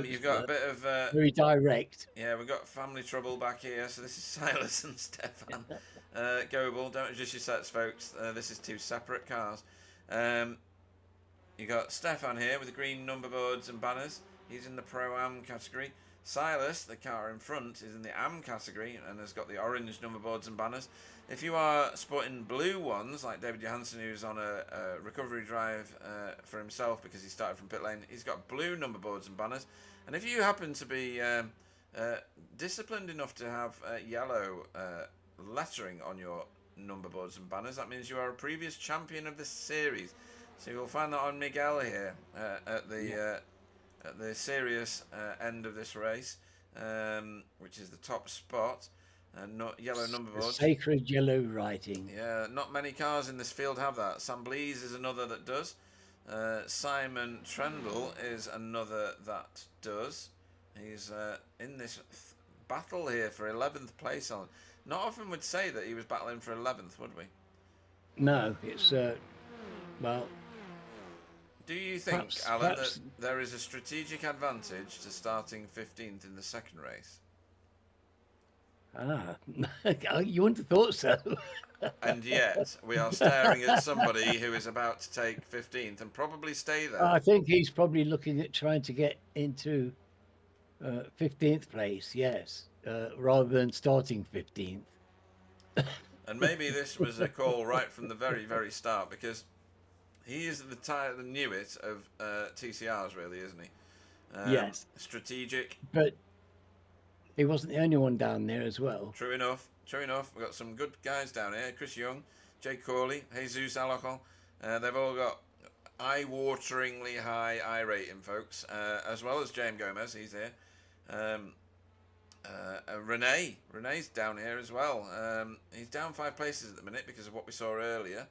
You've got a bit of very direct. Yeah, we've got family trouble back here. So this is Silas and Stefan Goebel. Don't adjust your sets, folks. This is 2 separate cars. You got Stefan here with the green number boards and banners. He's in the Pro-Am category. Silas, the car in front, is in the Am category and has got the orange number boards and banners. If you are sporting blue ones, like David Johansson, who's on a recovery drive for himself because he started from pit lane, he's got blue number boards and banners. And if you happen to be disciplined enough to have yellow lettering on your number boards and banners, that means you are a previous champion of this series. So you'll find that on Miguel here at the serious end of this race, which is the top spot. Yellow number boards. Sacred yellow writing. Yeah, not many cars in this field have that. Samblees is another that does. Simon Trendle is another that does. He's in this battle here for 11th place. On. Not often would say that he was battling for 11th, would we? No, it's well. Do you think, Alan, that there is a strategic advantage to starting 15th in the second race? You wouldn't have thought so. And yet, we are staring at somebody who is about to take 15th and probably stay there. I think he's probably looking at trying to get into 15th place, yes, rather than starting 15th. And maybe this was a call right from the very, very start, because he is the newest of TCRs, really, isn't he? Yes. Strategic. But he wasn't the only one down there as well. True enough. True enough. We've got some good guys down here. Chris Young, Jay Corley, Jesus Alacol. They've all got eye-wateringly high eye rating, folks, as well as James Gomez. He's here. Renee's down here as well. He's down 5 places at the minute because of what we saw earlier.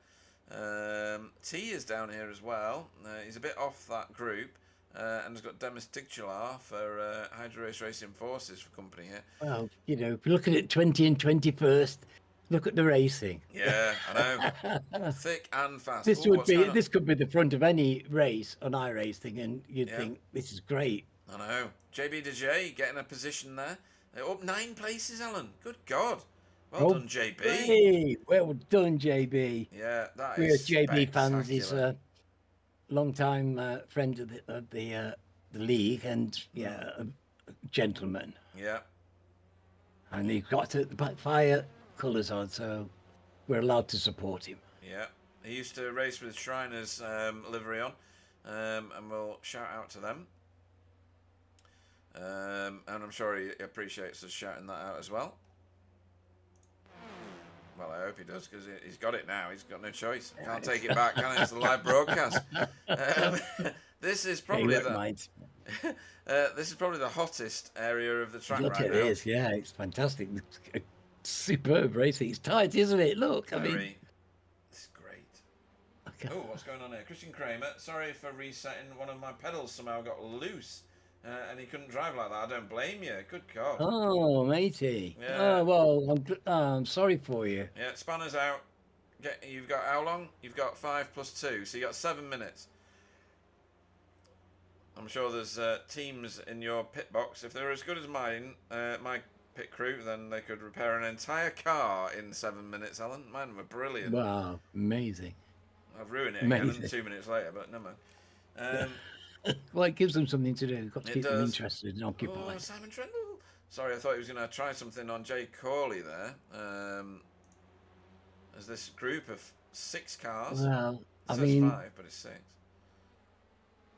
T is down here as well. He's a bit off that group. And has got Demis Tigchular for Hydro Race Racing Forces for company here. Well, you know, if you're looking at 20 and 21st, look at the racing. Yeah, I know. Thick and fast. This could be the front of any race on iRacing, and you'd think this is great. I know. JB DJ getting a position there. They're up 9 places, Alan. Good God. Well done, JB. Hey, well done, JB. Yeah, that We're is JB fans. He's a long-time friend of the league, and a gentleman. Yeah. And he got the Backfire colours on, so we're allowed to support him. Yeah. He used to race with Shriner's livery on, and we'll shout out to them. And I'm sure he appreciates us shouting that out as well. Well, I hope he does, because he's got it now. He's got no choice. Can't take it back, can he? It's a live broadcast. This is probably this is probably the hottest area of the track right now. It is, yeah. It's fantastic. It's superb racing. It's tight, isn't it? Look, I mean, it's great. Okay. Oh, what's going on here? Christian Kramer. Sorry for resetting. One of my pedals somehow got loose. And he couldn't drive like that. I don't blame you. Good God. Oh, matey. Yeah. Oh, well, I'm sorry for you. Yeah, spanner's out. You've got how long? You've got 5 plus 2, so you got 7 minutes. I'm sure there's teams in your pit box. If they're as good as mine, my pit crew, then they could repair an entire car in 7 minutes, Alan. Mine were brilliant. Wow, amazing. I've ruined it again 2 minutes later, but never mind. Well, it gives them something to do. You've got to keep them interested and occupied. Oh, Simon Trendle. Sorry, I thought he was going to try something on Jay Corley there. There's this group of 6 cars. Well, it says 5, but it's 6.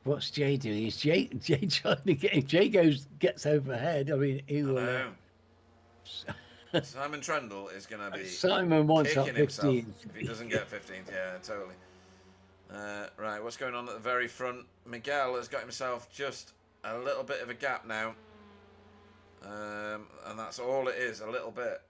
What's Jay doing? Is Jay trying to get? If Jay gets overhead, I mean, he will. Simon Trendle is going to be Simon wants up 15th if he doesn't get 15th. Yeah, totally. Right, what's going on at the very front? Miguel has got himself just a little bit of a gap now. And that's all it is, a little bit.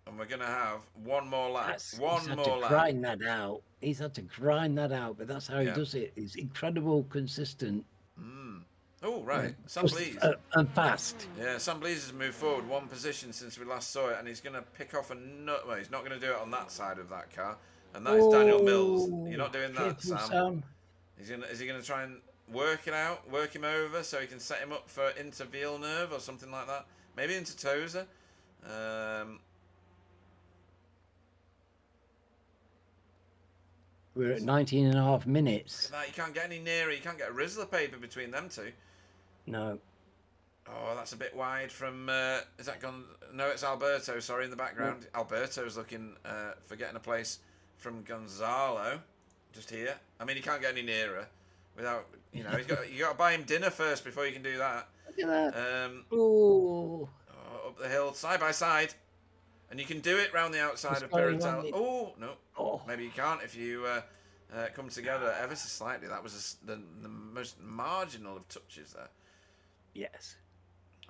And we're going to have one more lap. He's had to grind that out. He's had to grind that out, but that's how he does it. He's incredible, consistent. Oh, right. Samblees. And fast. Yeah, Samblees has moved forward 1 position since we last saw it, and he's going to pick off a nut. Well, he's not going to do it on that side of that car. And that is Daniel Mills. You're not doing that, Sam. Is he going to try and work it out, work him over, so he can set him up for into Villeneuve or something like that? Maybe into Tozer. We're at 19 and a half minutes. Look at that, you can't get any nearer. You can't get a Rizzler paper between them two. No. Oh, that's a bit wide from... is that gone? No, it's Alberto, sorry, in the background. Alberto's looking for getting a place from Gonzalo. Just here. I mean, he can't get any nearer without... You know, you got to buy him dinner first before you can do that. Look at that. Oh, up the hill, side by side. And you can do it round the outside of Piratel. Oh, no. Oh. Maybe you can't if you come together ever so slightly. That was the most marginal of touches there. Yes.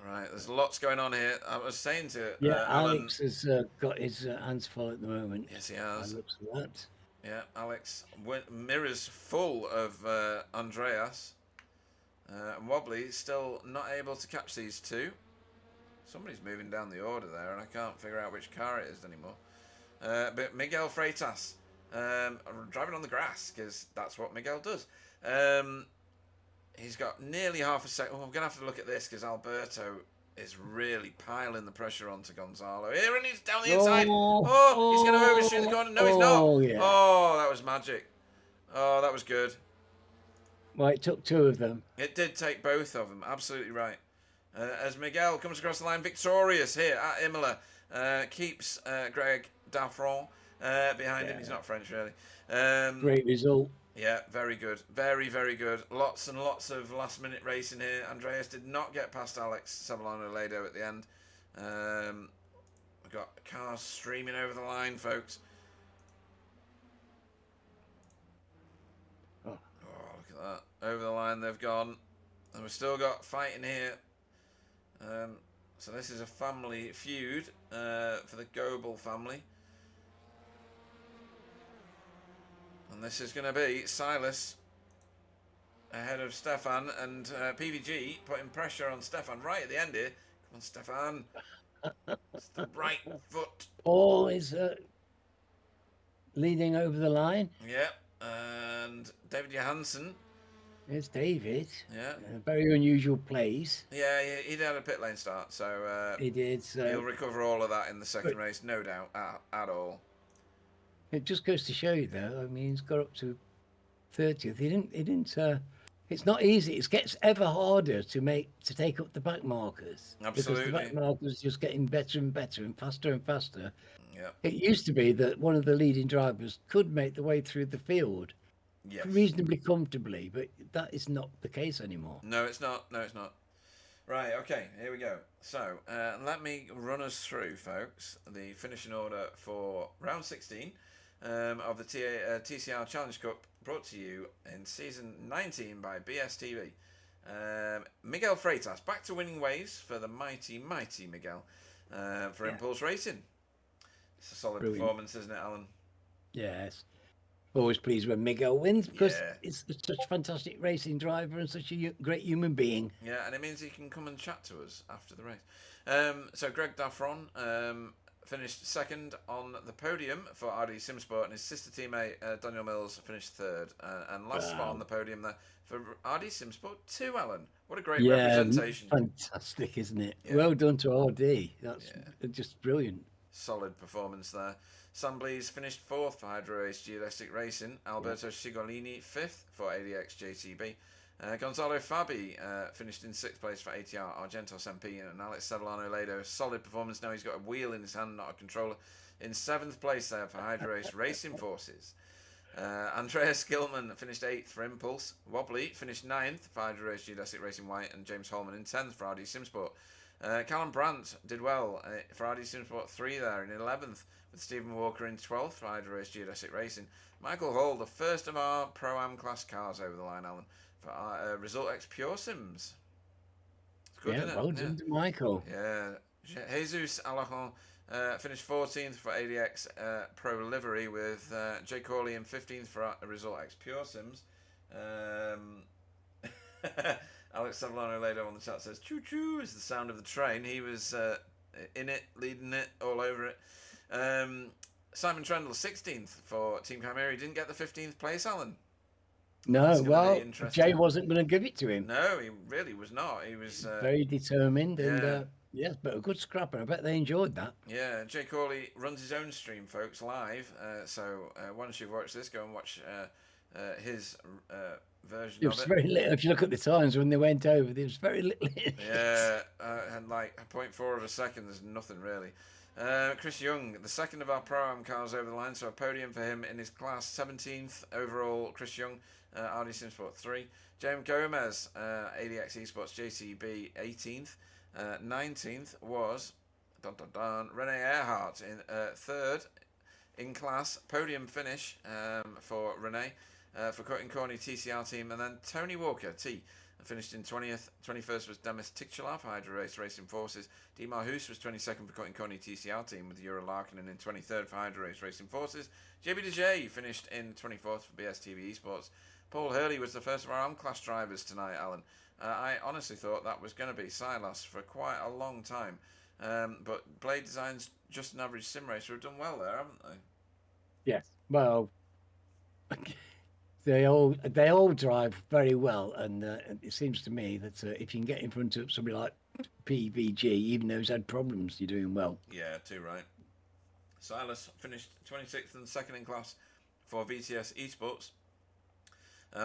Right, there's lots going on here. I was saying to Alan, Alex has got his hands full at the moment. Yes, he has. Looks at that. Yeah, Alex mirrors full of Andreas. And Wobbly still not able to catch these two. Somebody's moving down the order there, and I can't figure out which car it is anymore. But Miguel Freitas driving on the grass, because that's what Miguel does. He's got nearly half a second. Oh, I'm going to have to look at this, because Alberto is really piling the pressure onto Gonzalo. Here, and he's down the inside. Oh, he's going to overshoot the corner. No, he's not. Yeah. Oh, that was magic. Oh, that was good. Well, it took two of them. It did take both of them. Absolutely right. As Miguel comes across the line victorious here at Imola. Keeps Greg Daffron behind him. He's not French, really. Great result. Yeah, very good. Very, very good. Lots and lots of last-minute racing here. Andreas did not get past Alex Sabalano-Ledo at the end. We've got cars streaming over the line, folks. Oh, look at that. Over the line they've gone. And we've still got fighting here. So this is a family feud for the Goebel family. And this is going to be Silas ahead of Stefan, and PVG putting pressure on Stefan right at the end here. Come on, Stefan. It's the right foot. Paul is leading over the line. Yep. And David Johansson. There's David. Yeah. Very unusual plays. Yeah, he had a pit lane start, so he did. He'll recover all of that in the second race, no doubt at all. It just goes to show you, though. I mean, he's got up to 30th. He didn't. It's not easy. It gets ever harder to take up the back markers. Absolutely. Because the back markers just getting better and better and faster and faster. Yeah. It used to be that one of the leading drivers could make the way through the field reasonably comfortably, but that is not the case anymore. No, it's not. No, it's not. Right, okay, here we go. So, let me run us through, folks, the finishing order for round 16 of the TCR Challenge Cup, brought to you in season 19 by BSTV. Miguel Freitas, back to winning ways for the mighty Miguel for Impulse Racing. It's a solid performance, isn't it, Alan? Yes. Always pleased when Miguel wins, because it's such a fantastic racing driver and such a great human being. Yeah, and it means he can come and chat to us after the race. So Greg Daffron finished second on the podium for RD Simsport, and his sister teammate Daniel Mills finished third. And last spot on the podium there for RD Simsport 2, Alan. What a great representation. Fantastic, isn't it? Yeah. Well done to RD. That's just brilliant. Solid performance there. Sam Blees finished fourth for Hydro Race Geodesic Racing. Alberto Cigolini fifth for ADX JTB. Gonzalo Fabi finished in sixth place for ATR Argentos MP, and Alex Sevillano-Ledo, solid performance. Now he's got a wheel in his hand, not a controller. In seventh place there for Hydro Race Racing Forces. Andreas Gilman finished 8th for Impulse. Wobbly finished 9th for Hydro Race Geodesic Racing White, and James Holman in 10th for RD Simsport. Callum Brandt did well for RD Simsport 3 there in 11th, with Stephen Walker in 12th for Hydro Race Geodesic Racing. Michael Hall, the first of our Pro-Am class cars over the line, Alan, for Result X Pure Sims. It's good, isn't it? Well done to Michael. Yeah. Jesus Alajon finished 14th for ADX Pro Livery, with Jay Corley in 15th for Result X Pure Sims. Alex Savlano-Ledo on the chat says, choo choo is the sound of the train. He was in it, leading it, all over it. Simon Trendle, 16th for Team Chimera. He didn't get the 15th place, Alan. No, well, Jay wasn't going to give it to him. No, he really was not. He was very determined. And Yes, but a good scrapper. I bet they enjoyed that. Yeah, Jake Hawley runs his own stream, folks, live. So once you've watched this, go and watch his version It of was it. very little. If you look at the times when they went over, there was very little. Yeah, and like 0.4 of a second, there's nothing really. Chris Young, the second of our Pro-Am cars over the line, so a podium for him in his class, 17th overall. Chris Young, RD Simsport 3. James Gomez, ADX Esports JCB, 18th. 19th was Rene Earhart in third in class, podium finish for Rene for Cutting Corny TCR team, and then Tony Walker T finished in 20th. 21st was Demis Tikchalar for Hydra Race Racing Forces. Dietmar Hoos was 22nd for Cutting Corny TCR team with Euro Larkin, and in 23rd for Hydra Race Racing Forces. JB DeJ finished in 24th for BSTV Esports. Paul Hurley was the first of our M-Class drivers tonight, Alan. I honestly thought that was going to be Silas for quite a long time. But Blade Designs, just an average sim racer, have done well there, haven't they? Yes. Well, they all drive very well, and it seems to me that if you can get in front of somebody like PVG, even though he's had problems, you're doing well. Yeah, too right. Silas finished 26th and second in class for VTS Esports.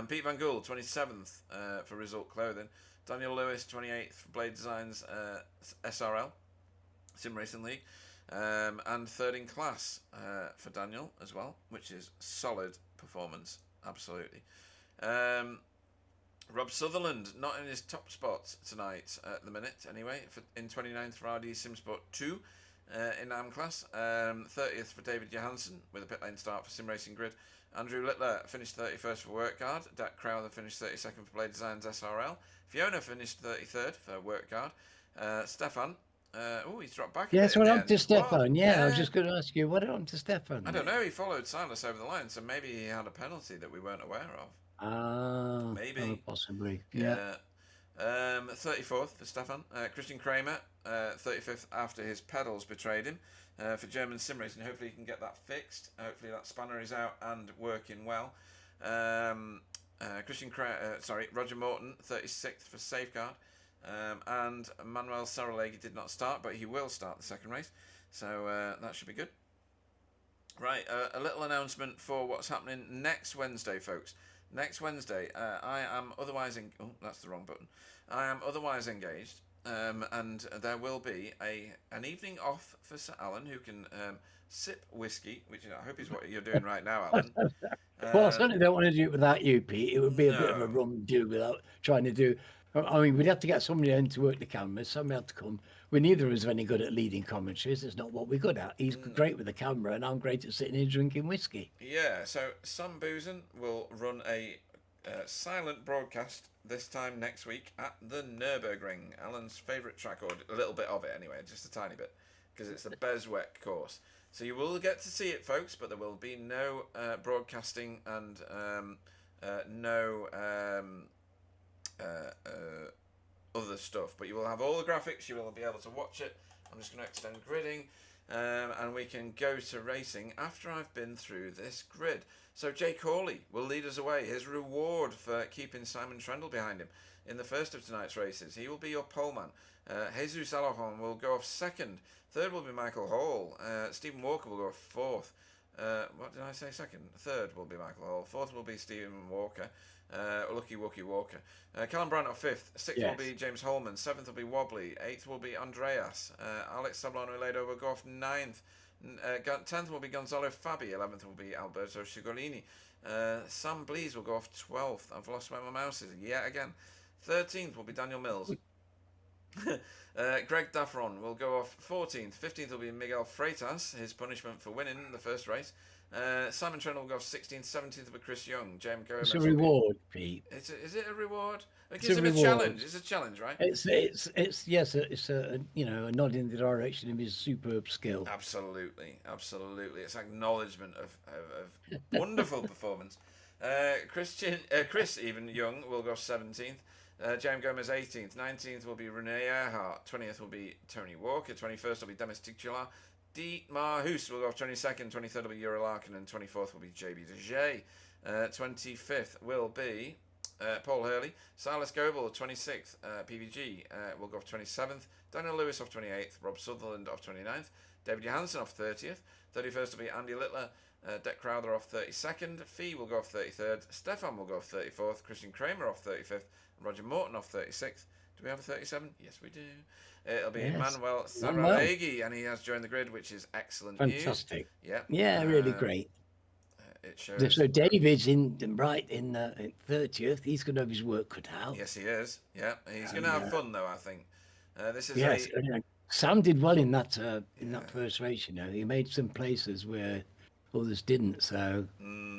Pete Van Gool, 27th for Result Clothing. Daniel Lewis, 28th for Blade Designs SRL, Sim Racing League. And third in class for Daniel as well, which is solid performance, absolutely. Rob Sutherland, not in his top spot tonight at the minute, anyway, in 29th for RD Simsport 2 in AM class. 30th for David Johansson with a pit lane start for Sim Racing Grid. Andrew Littler finished 31st for Work Guard. Dak Crowther finished 32nd for Blade Designs SRL. Fiona finished 33rd for Work Guard. Stefan, he's dropped back a bit. Yes, in what the happened to end. Stefan? What? Yeah, I was just going to ask you, what happened to Stefan? I don't know. He followed Silas over the line, so maybe he had a penalty that we weren't aware of. Maybe. Possibly. Yeah. 34th for Stefan. Christian Kramer, 35th after his pedals betrayed him for German Sim Racing. Hopefully he can get that fixed. Hopefully that spanner is out and working well. Roger Morton, 36th for Safeguard. And Manuel Saralegi did not start, but he will start the second race. So that should be good. Right, a little announcement for what's happening next Wednesday, folks. Next Wednesday, I am otherwise... that's the wrong button. I am otherwise engaged, and there will be an evening off for Sir Alan, who can sip whiskey, which I hope is what you're doing right now, Alan. Well, I certainly don't want to do it without you, Pete. It would be a bit of a No. rum do without trying to do... I mean, we'd have to get somebody in to work the cameras. Somebody had to come. We neither of us are any good at leading commentaries. It's not what we're good at. He's great with the camera, and I'm great at sitting here drinking whiskey. Yeah, so Sam Boozen will run a silent broadcast this time next week at the Nürburgring, Alan's favourite track, or a little bit of it anyway, just a tiny bit, because it's the Bezweck course. So you will get to see it, folks, but there will be no broadcasting and no other stuff. But you will have all the graphics, you will be able to watch it. I'm just going to extend gridding, and we can go to racing after I've been through this grid. So Jake Hawley will lead us away. His reward for keeping Simon Trendle behind him in the first of tonight's races. He will be your poleman. Jesus Alajon will go off second. Third will be Michael Hall. Stephen Walker will go off fourth. What did I say? Second? Third will be Michael Hall. Fourth will be Stephen Walker. Lucky Wookie Walker. Callum Brandt off fifth. Sixth will be James Holman. Seventh will be Wobbly. Eighth will be Andreas. Alex Sablano Ledo will go off ninth. 10th will be Gonzalo Fabi. 11th will be Alberto Cigolini. Sam Blees will go off 12th. I've lost where my mouse is yet again. 13th will be Daniel Mills. Greg Daffron will go off 14th. 15th will be Miguel Freitas, his punishment for winning the first race. Simon Trent will go off 16th. 17th will be Chris Young. Jem Gomez. It's a reward, Pete. Is it a reward? It It's gives a him a reward. challenge. It's a challenge, right? It's a a nod in the direction of his superb skill. Absolutely. It's acknowledgement of wonderful performance. Chris even Young will go 17th. James Gomez 18th. 19th will be Rene Earhart. 20th will be Tony Walker. 21st will be Demis Tikchalar. Dietmar Hoos will go off 22nd. 23rd will be Euro Larkin, and 24th will be JB DeJ. 25th will be Paul Hurley. Silas Goebel, 26th. PVG will go off 27th. Daniel Lewis off 28th. Rob Sutherland off 29th. David Johansson off 30th. 31st will be Andy Littler. Deck Crowther off 32nd. Fee will go off 33rd. Stefan will go off 34th. Christian Kramer off 35th. And Roger Morton off 36th. Do we have a 37? Yes, we do. It'll be Manuel Saralegui, and he has joined the grid, which is excellent news. Fantastic. Yeah. Yeah, really great. It shows. So David's in 30th. He's going to have his work cut out. Yes, he is. Yeah, he's going to have fun though. I think. This is yes. Sam did well in that that first race. You know, he made some places where others didn't. So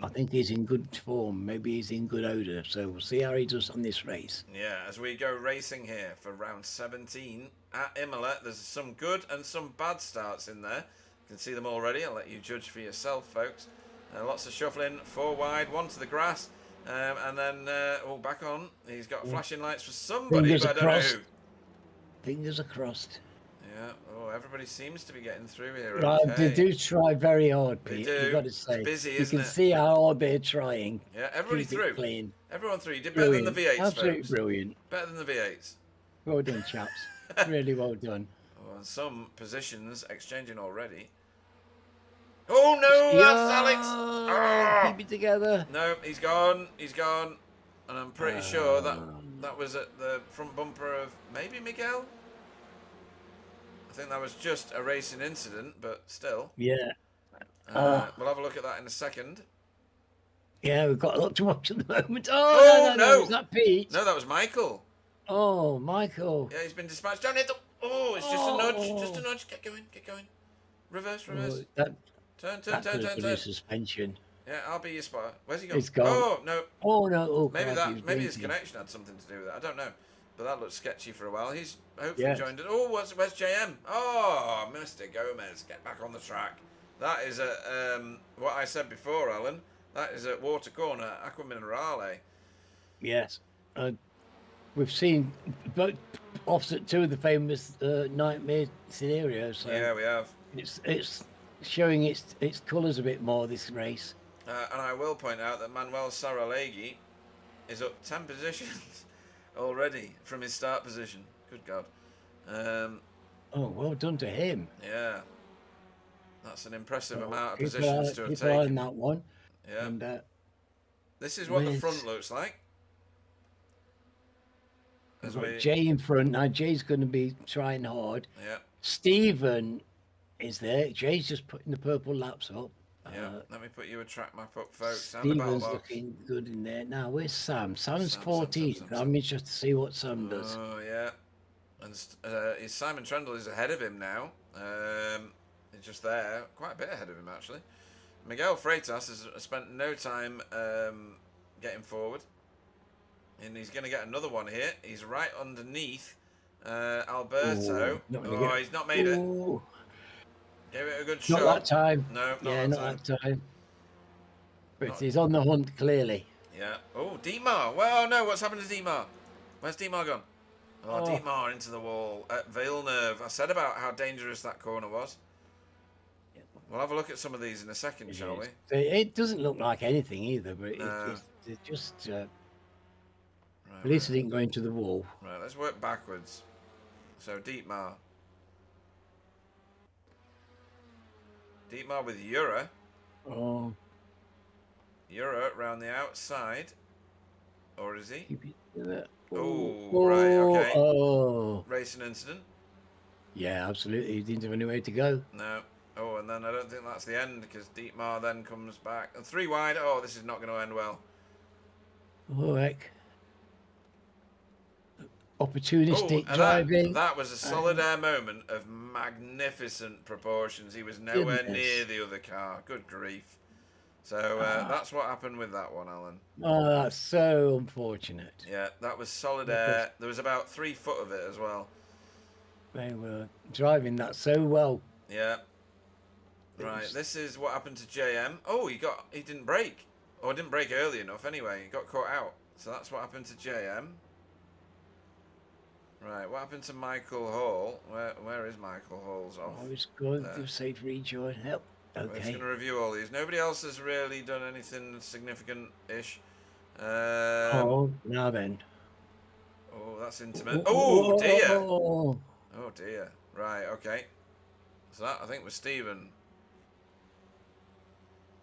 I think he's in good form. Maybe he's in good odour. So we'll see how he does on this race. Yeah, as we go racing here for round 17 at Imola, there's some good and some bad starts in there. You can see them already. I'll let you judge for yourself, folks. Lots of shuffling, 4 wide, 1 to the grass, and then back on. He's got flashing lights for somebody, Fingers but I don't know who. Fingers are crossed. Yeah. Oh, everybody seems to be getting through here. Right, Okay. they do try very hard, Pete. They do. You've got to say. It's busy, you isn't can it? see how hard they're trying. Yeah, everybody Keep it through. clean. Everyone through. You did Brilliant. better than the V8s, Absolutely folks. brilliant. Better than the V8s. Well done, chaps. Really well done. Oh, and some positions exchanging already. Oh no, that's Alex! Oh. Keep it together. No, he's gone. He's gone. And I'm pretty sure that was at the front bumper of maybe Miguel. I think that was just a racing incident, but still. Yeah. We'll have a look at that in a second. Yeah, we've got a lot to watch at the moment. Oh, no. Is that Pete? No, that was Michael. Oh, Michael. Yeah, he's been dispatched. Don't hit the... Oh, it's just a nudge. Just a nudge. Get going. Get going. Reverse. Turn. Suspension. Yeah, I'll be your spotter. Where's he gone? He's gone. Oh, no. Oh, no. Oh, Maybe his connection had something to do with it. I don't know. But that looked sketchy for a while. He's hopefully joined it. Oh, where's JM? Oh, Mr. Gomez, get back on the track. That is what I said before, Alan. That is at Water Corner, Aqua Minerale. Yes. We've seen offset 2 of the famous nightmare scenarios. So Yeah, we have. It's showing its colours a bit more this race. And I will point out that Manuel Saralegui is up 10 positions already from his start position. Good God. Well done to him. Yeah. That's an impressive amount of positions to have keep taken. on that one. Yeah. And, this is what the front looks like. We've got Jay in front. Now Jay's going to be trying hard. Yeah. Stephen is there. Jay's just putting the purple laps up. Yeah. Let me put you a track map up, folks. Stephen's looking good in there. Now, where's Sam? Sam's 14th. I'm interested to see what Sam does. Oh, yeah. And Simon Trendle is ahead of him now. He's just there. Quite a bit ahead of him, actually. Miguel Freitas has spent no time getting forward. And he's going to get another one here. He's right underneath Alberto. He's not made it. Gave it a good shot. Not that time. No, not that time. But he's on the hunt, clearly. Yeah. Oh, Dietmar. Well, no, what's happened to Dietmar? Where's Dietmar gone? Oh, Dietmar into the wall at Villeneuve. I said about how dangerous that corner was. We'll have a look at some of these in a second, shall we? It doesn't look like anything either, but it's just... at least it didn't go into the wall. Right, let's work backwards. So, Dietmar. Dietmar with Jura. Oh. Jura round the outside. Or is he? Oh, right, okay. Oh. Racing incident. Yeah, absolutely. He didn't have anywhere to go. No. Oh, and then I don't think that's the end, because Dietmar then comes back. And 3 wide. Oh, this is not going to end well. Oh, heck. Opportunistic driving. That was a solid air moment of magnificent proportions. He was nowhere near the other car. Good grief. So that's what happened with that one, Alan. Oh, that's so unfortunate. Yeah, that was solid air. There was about 3 foot of it as well. They were driving that so well. Yeah. Right, this is what happened to JM. Oh, he didn't brake. Or didn't brake early enough anyway. He got caught out. So that's what happened to JM. Right, what happened to Michael Hall? Where is Michael Hall's off? I was going to safe rejoin. Help. Okay. We're just going to review all these. Nobody else has really done anything significant-ish. Oh, now then. Oh, that's intimate. Oh dear. Oh, Oh dear. Right. Okay. So that I think was Stephen.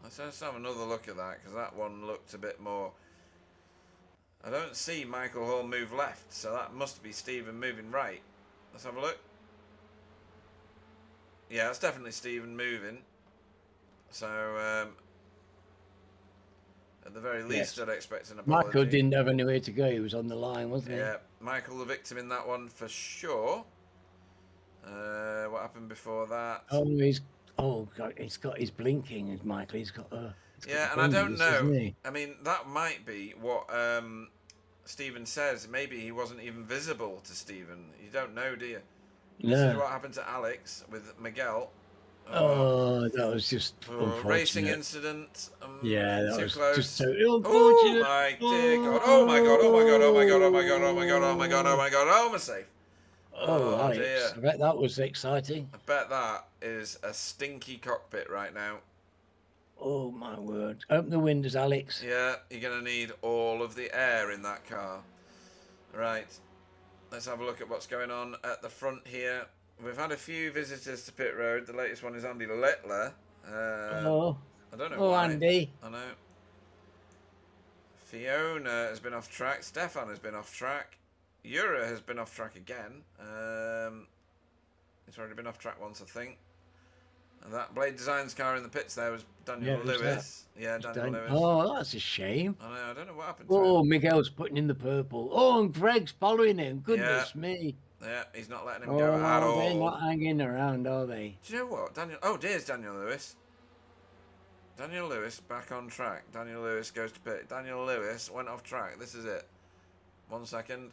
Let's have another look at that because that one looked a bit more. I don't see Michael Hall move left, so that must be Stephen moving right. Let's have a look. Yeah, that's definitely Stephen moving. So, at the very least, yes. I'd expect an apology. Michael didn't have anywhere to go. He was on the line, wasn't he? Yeah, Michael the victim in that one for sure. What happened before that? Oh, God, he's got his blinking, Michael. He's got Yeah, and I don't know. I mean, that might be what Stephen says. Maybe he wasn't even visible to Stephen. You don't know, do you? No. This is what happened to Alex with Miguel. Oh, that was just unfortunate. Racing incident. Yeah, that too was close. just so unfortunate. Oh my dear God! Oh my God! Oh my God! Oh my God! Oh my God! Oh my God! Oh my God! Oh my God! Oh my safe. Oh, Alex, dear. I bet that was exciting. I bet that is a stinky cockpit right now. Oh my word! Open the windows, Alex. Yeah, you're gonna need all of the air in that car. Right. Let's have a look at what's going on at the front here. We've had a few visitors to pit road. The latest one is Andy Littler. I don't know why. Andy. I know. Fiona has been off track. Stefan has been off track. Yura has been off track again. It's already been off track once, I think. And that Blade Designs car in the pits there was Daniel Lewis. Yeah, Daniel Lewis. Oh, that's a shame. I know. I don't know what happened to him. Miguel's putting in the purple. Oh, and Greg's following him. Goodness me. Yeah, he's not letting him go at all. They're not hanging around, are they? Do you know what? There's Daniel Lewis. Daniel Lewis back on track. Daniel Lewis goes to pit. Daniel Lewis went off track. This is it. 1 second.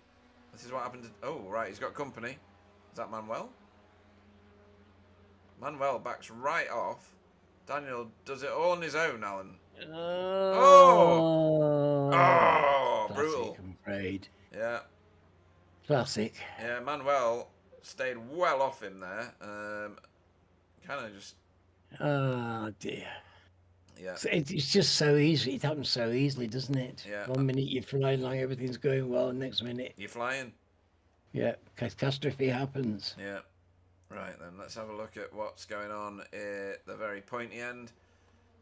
This is what happened to... Oh, right. He's got company. Is that Manuel? Manuel backs right off. Daniel does it all on his own, Alan. Oh, brutal. I'm afraid. Yeah. Classic. Yeah, Manuel stayed well off him there. Kind of just... Oh, dear. Yeah. So it's just so easy. It happens so easily, doesn't it? Yeah. 1 minute you're flying like everything's going well, next minute... You're flying. Yeah, catastrophe happens. Yeah. Right, then, let's have a look at what's going on at the very pointy end.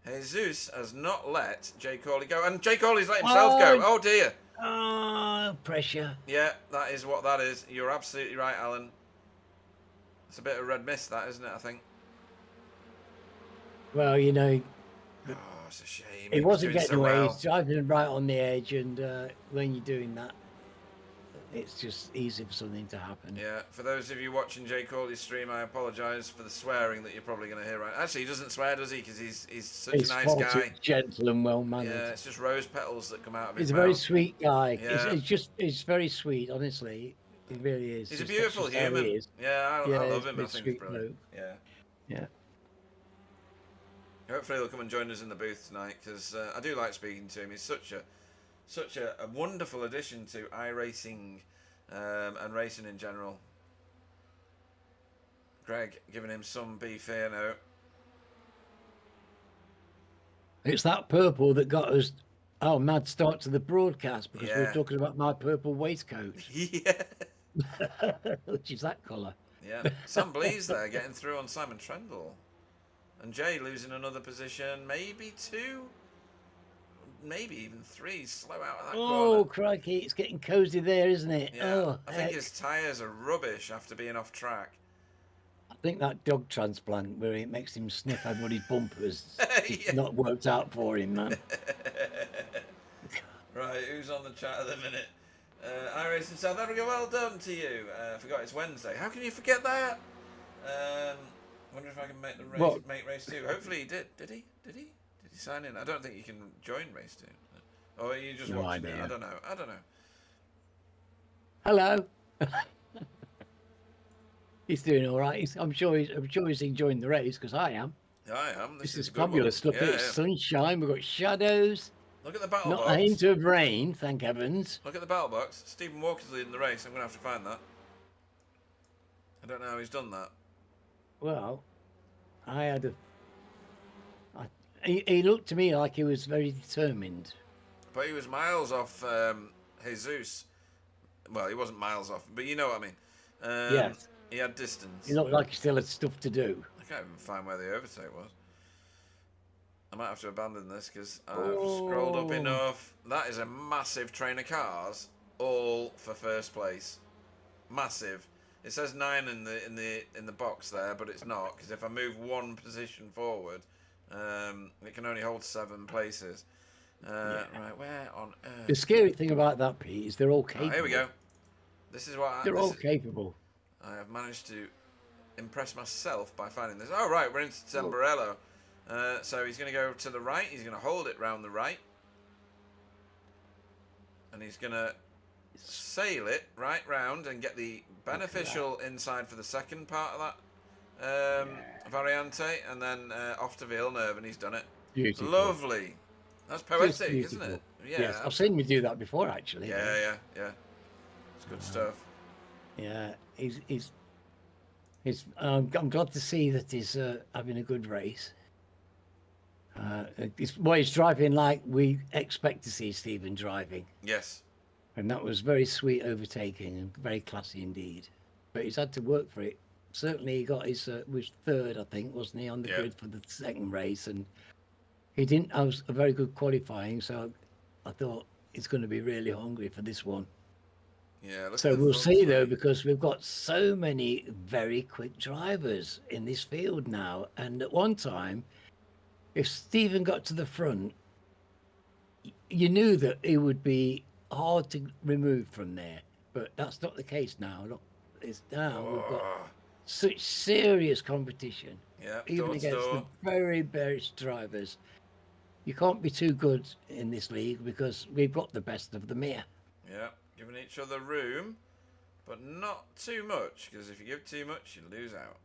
Jesus has not let Jay Corley go, and Jay Corley's let himself go. Oh, dear. Oh, pressure. Yeah, that is what that is. You're absolutely right, Alan. It's a bit of red mist, that, isn't it, I think? Well, you know... Oh, it's a shame. It wasn't getting away. Well. He's driving right on the edge, and when you're doing that, it's just easy for something to happen. Yeah, for those of you watching Jay Corley's stream, I apologise for the swearing that you're probably going to hear right. Actually, he doesn't swear, does he? Because he's such a nice guy. Gentle and well mannered. Yeah, it's just rose petals that come out of his mouth. He's a very sweet guy. Yeah. It's very sweet, honestly. He really is. He's a beautiful human. Yeah, I love him. I think he's brilliant. Yeah. Yeah. Hopefully he'll come and join us in the booth tonight, because I do like speaking to him. He's such a wonderful addition to iRacing and racing in general. Greg giving him some beef here now. It's that purple that got us mad start to the broadcast, because we were talking about my purple waistcoat. Yeah. Which is that colour. Yeah. Sam Blees there getting through on Simon Trendle. And Jay losing another position, maybe 2, maybe even 3. Slow out of that corner. Oh, crikey, it's getting cosy there, isn't it? Yeah, oh, I think his tyres are rubbish after being off track. I think that dog transplant where it makes him sniff everybody's bumpers Yeah. not worked out for him, man. Right, who's on the chat at the minute? iRacing South Africa, well done to you. I forgot it's Wednesday. How can you forget that? Wonder if I can make the race, make race 2. Hopefully he did. Did he? Did he sign in? I don't think you can join race 2. Or are you just watching it? I don't know. Hello. He's doing all right. I'm sure he's enjoying the race, because I am. I am. This is fabulous. Look, it's sunshine. We've got shadows. Look at the battle box. Not a hint of rain, thank heavens. Look at the battle box. Stephen Walker's leading the race. I'm going to have to find that. I don't know how he's done that. Well, he looked to me like he was very determined. But he was miles off Jesus. Well, he wasn't miles off, but you know what I mean. Yes. He had distance. You look like you still had stuff to do. I can't even find where the overtake was. I might have to abandon this because I've Oh. scrolled up enough. That is a massive train of cars, all for first place. Massive. It says 9 in the box there, but it's not, because if I move one position forward, it can only hold 7 places. Right, where on earth? The scary thing about that, Pete, is they're all capable. Oh, here we go. This is what they're all capable. I have managed to impress myself by finding this. Oh, right, we're into Tamburello. So he's going to go to the right. He's going to hold it round the right. And he's going to sail it right round and get the beneficial inside for the second part of that variante. And then off to Villeneuve, and he's done it. Beautiful. Lovely. That's poetic, isn't it? Yeah. Yes, I've seen you do that before, actually. Yeah. It's good stuff. Yeah, he's I'm glad to see that he's having a good race. He's driving like we expect to see Stephen driving. Yes. And that was very sweet overtaking and very classy indeed. But he's had to work for it. Certainly he got his was third, I think, wasn't he, on the grid for the second race, and he didn't have a very good qualifying, so I thought he's going to be really hungry for this one. Yeah. So we'll see though, because we've got so many very quick drivers in this field now. And at one time, if Stephen got to the front, you knew that he would be hard to remove from there. But that's not the case now. Look, it's now we've got such serious competition. Yeah, even against the very best drivers. You can't be too good in this league because we've got the best of them here. Yeah, giving each other room, but not too much, because if you give too much, you lose out.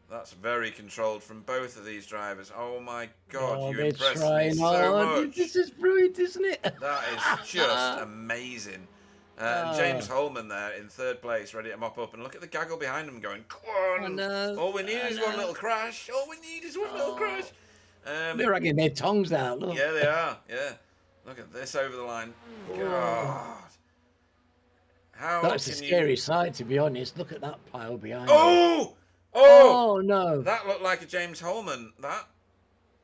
That's very controlled from both of these drivers. Oh my God, you impressed me so much. This is brilliant, isn't it? That is just amazing. James Holman there in third place, ready to mop up. And look at the gaggle behind him going, come on. All we need is one little crash. All we need is one little crash. They're dragging their tongues out, look. Yeah, they are. Yeah. Look at this over the line. God. That's a scary sight, to be honest. Look at that pile behind you. Oh, no. That looked like a James Holman. That.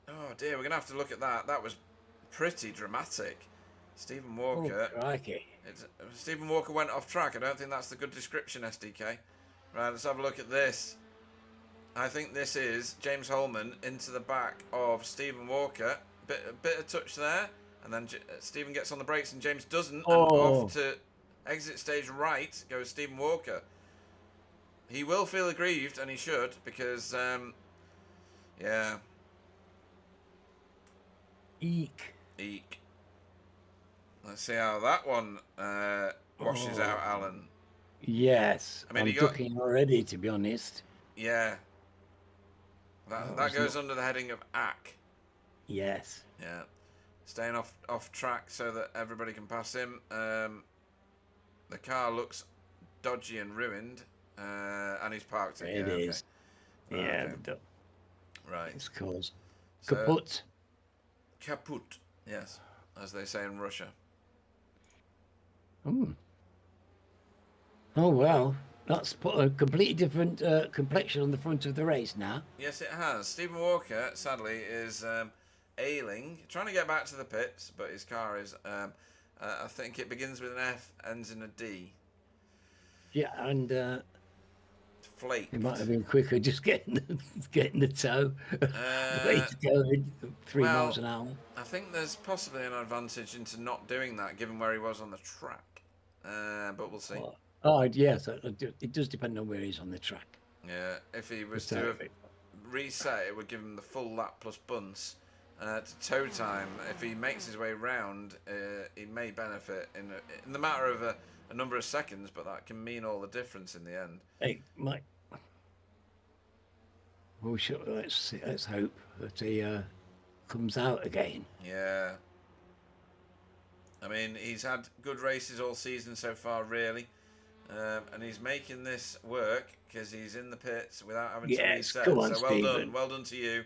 Oh, dear. We're going to have to look at that. That was pretty dramatic. Stephen Walker. Oh, crikey. Stephen Walker went off track. I don't think that's the good description, SDK. Right, let's have a look at this. I think this is James Holman into the back of Stephen Walker. A bit of touch there. And then Stephen gets on the brakes and James doesn't. And off to exit stage right goes Stephen Walker. He will feel aggrieved, and he should, because, yeah. Eek. Let's see how that one washes out, Alan. Yes. I mean, I'm ducking already, to be honest. Yeah. That goes under the heading of ACK. Yes. Yeah. Staying off track so that everybody can pass him. The car looks dodgy and ruined, and he's parked it. It is. Okay. Yeah. Okay. Right. It's called kaput. Kaput. Yes, as they say in Russia. Oh well, that's put a completely different complexion on the front of the race now. Yes, it has. Stephen Walker, sadly, is ailing, trying to get back to the pits, but his car is. I think it begins with an F, ends in a D. Yeah, and flaked. It might have been quicker just getting the toe. Way to go, 3 miles an hour. I think there's possibly an advantage into not doing that, given where he was on the track. But we'll see. Oh, yes, it does depend on where he's on the track. Yeah, if he was to have reset, it would give him the full lap plus bunts to toe time. If he makes his way round, he may benefit in the matter of a number of seconds, but that can mean all the difference in the end. Hey, Mike. Well, let's hope that he comes out again. Yeah. I mean, he's had good races all season so far, really. And he's making this work because he's in the pits without having to reset. Go on, so Stephen. Well done to you.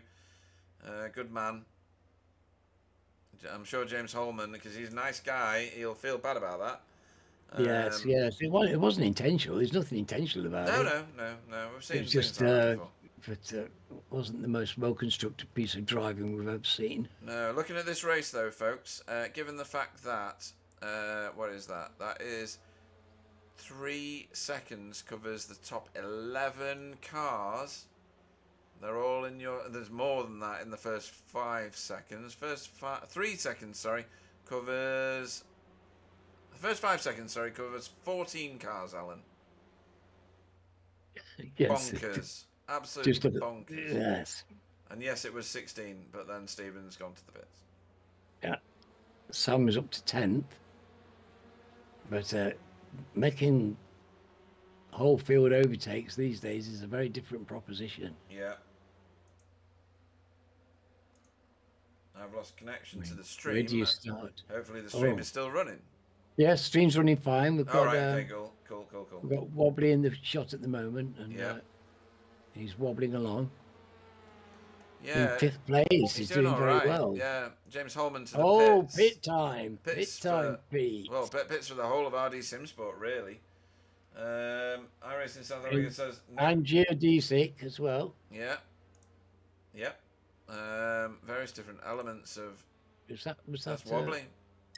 Good man. I'm sure James Holman, because he's a nice guy, he'll feel bad about that. Yes, yes. It wasn't intentional. There's nothing intentional about No, it. no, no, no. We've It seen was things just, like that before. but it wasn't the most well-constructed piece of driving we've ever seen. No, looking at this race though, folks, given the fact that, what is that? That is 3 seconds covers the top 11 cars. They're all in your. There's more than that in the first 5 seconds. 3 seconds, sorry, covers. The first 5 seconds, sorry, covers 14 cars, Alan. Yes. Bonkers. Absolutely Just bonkers. yes. And yes, it was 16, but then Stephen's gone to the pits. Yeah. Sam was up to 10th. But making whole field overtakes these days is a very different proposition. Yeah. I've lost connection to the stream. Where do you start? Hopefully the stream is still running. Yes, stream's running fine. We've got, All right, okay, cool. We've got Wobbly in the shot at the moment, and Yeah. he's wobbling along. Yeah. In 5th place, he's doing all very right. well. Yeah, James Holman to the pits. Pit time. Pits Pit time, for- Pete. Well, pits for the whole of RD Simsport, really. iRacing South Africa says no. And Geodesic as well. Yeah. Yep. Various different elements of. Was that That's Wobbly.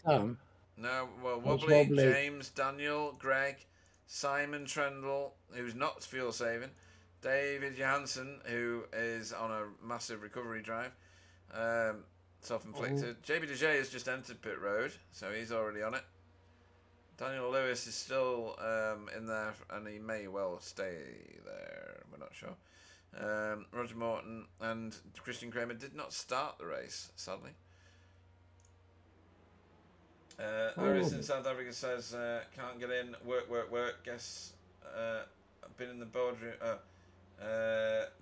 Tom? No, well, What's Wobbly, Wobbly? James, Daniel, Greg, Simon Trendle, who's not fuel saving, David Johansson, who is on a massive recovery drive, self-inflicted. JB DeJ has just entered pit road, so he's already on it. Daniel Lewis is still in there, and he may well stay there. We're not sure. Roger Morton and Christian Kramer did not start the race, sadly. Iris in South Africa says, can't get in, work. Guess been in the boardroom.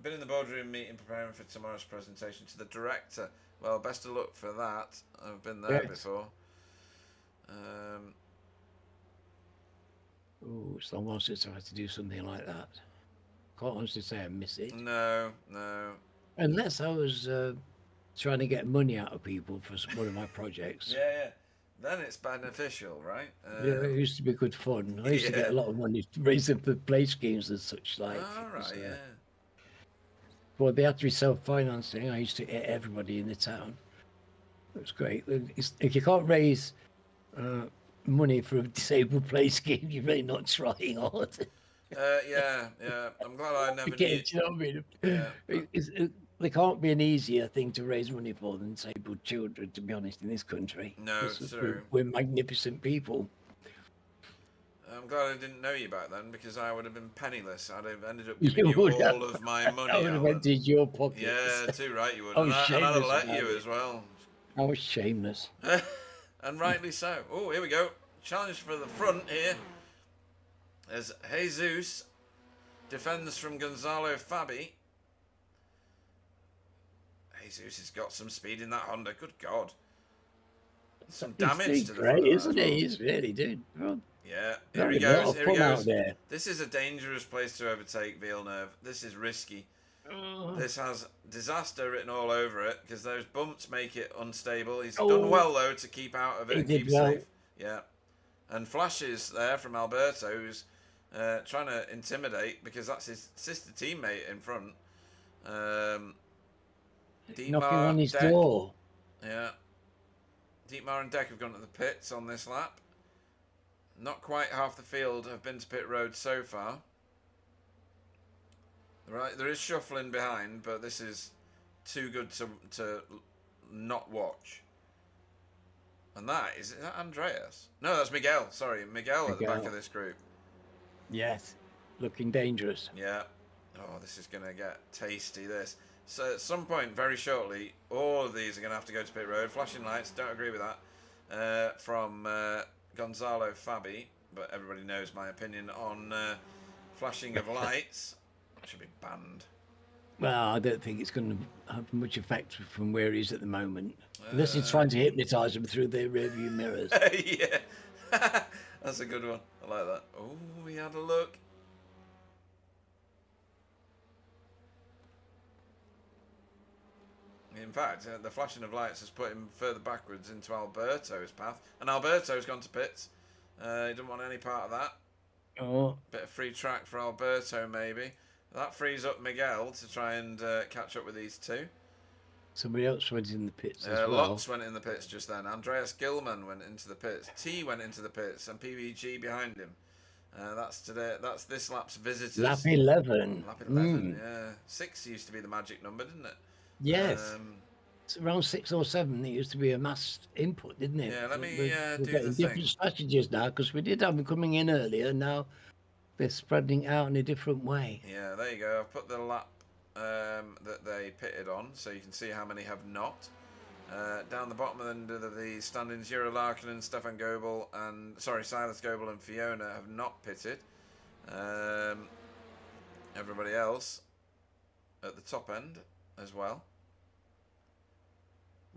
Been in the boardroom meeting preparing for tomorrow's presentation to the director. Well, best of luck for that. I've been there before. It's long while since I had to do something like that. Can't honestly say I miss it. No. Unless I was trying to get money out of people for one of my projects. Yeah. Then it's beneficial, right? Yeah, it used to be good fun. I used to get a lot of money to raise up the play schemes and such like. All right, yeah. Well, they had to be self-financing. I used to hit everybody in the town. It was great. If you can't raise money for a disabled play scheme, you're really not trying hard. Yeah. I'm glad I never Do knew. you know what I mean? Yeah. There can't be an easier thing to raise money for than disabled children, to be honest, in this country. No, it's true. We're magnificent people. I'm glad I didn't know you back then, because I would have been penniless. I'd have ended up giving you all of my money. I would have emptied your pockets. Yeah, too right you would. I And was I'd have shameless let about you it. as well. I was shameless. And rightly so. Oh, here we go. Challenge for the front here. As Jesus defends from Gonzalo Fabi. Jesus has got some speed in that Honda. Good God. Some damage to the front. Great, isn't he? He's really doing well. Yeah, here he goes. Here he Out goes. there. This is a dangerous place to overtake Villeneuve. This is risky. This has disaster written all over it because those bumps make it unstable. He's done well though to keep out of it and keep safe. Yeah, and flashes there from Alberto, who's trying to intimidate because that's his sister teammate in front. Knocking on his door. Yeah, Dietmar and Deck have gone to the pits on this lap. Not quite half the field have been to pit road so far. Right, there is shuffling behind, but this is too good to not watch. And is that Andreas? No, that's Miguel. Sorry, Miguel at the back of this group. Yes, looking dangerous. Yeah. Oh, this is going to get tasty, this. So at some point, very shortly, all of these are going to have to go to pit road. Flashing lights, don't agree with that. From Gonzalo Fabi, but everybody knows my opinion on flashing of lights. Should be banned. Well, I don't think it's going to have much effect from where he is at the moment. Unless he's trying to hypnotise them through their rearview mirrors. Yeah. That's a good one. I like that. Oh, we had a look. In fact, the flashing of lights has put him further backwards into Alberto's path, and Alberto's gone to pits. He didn't want any part of that. Oh, Bit of free track for Alberto, maybe. That frees up Miguel to try and catch up with these two. somebody else went in the pits as well. Lots went in the pits just then. Andreas Gilman went into the pits. T went into the pits, and PVG behind him. That's today. That's this lap's visitors. Lap 11. Lap 11. Yeah, 6 used to be the magic number, didn't it? Yes. It's around 6 or 7. It used to be a mass input, didn't it? Yeah, let me we're do getting the different thing. strategies now because we did have them coming in earlier. Now they're spreading out in a different way. Yeah, there you go. I've put the lap that they pitted on, so you can see how many have not. Down the bottom end of the standings, Euro Larkin and Stefan Goebel and Silas Goebel and Fiona have not pitted. Everybody else at the top end as well.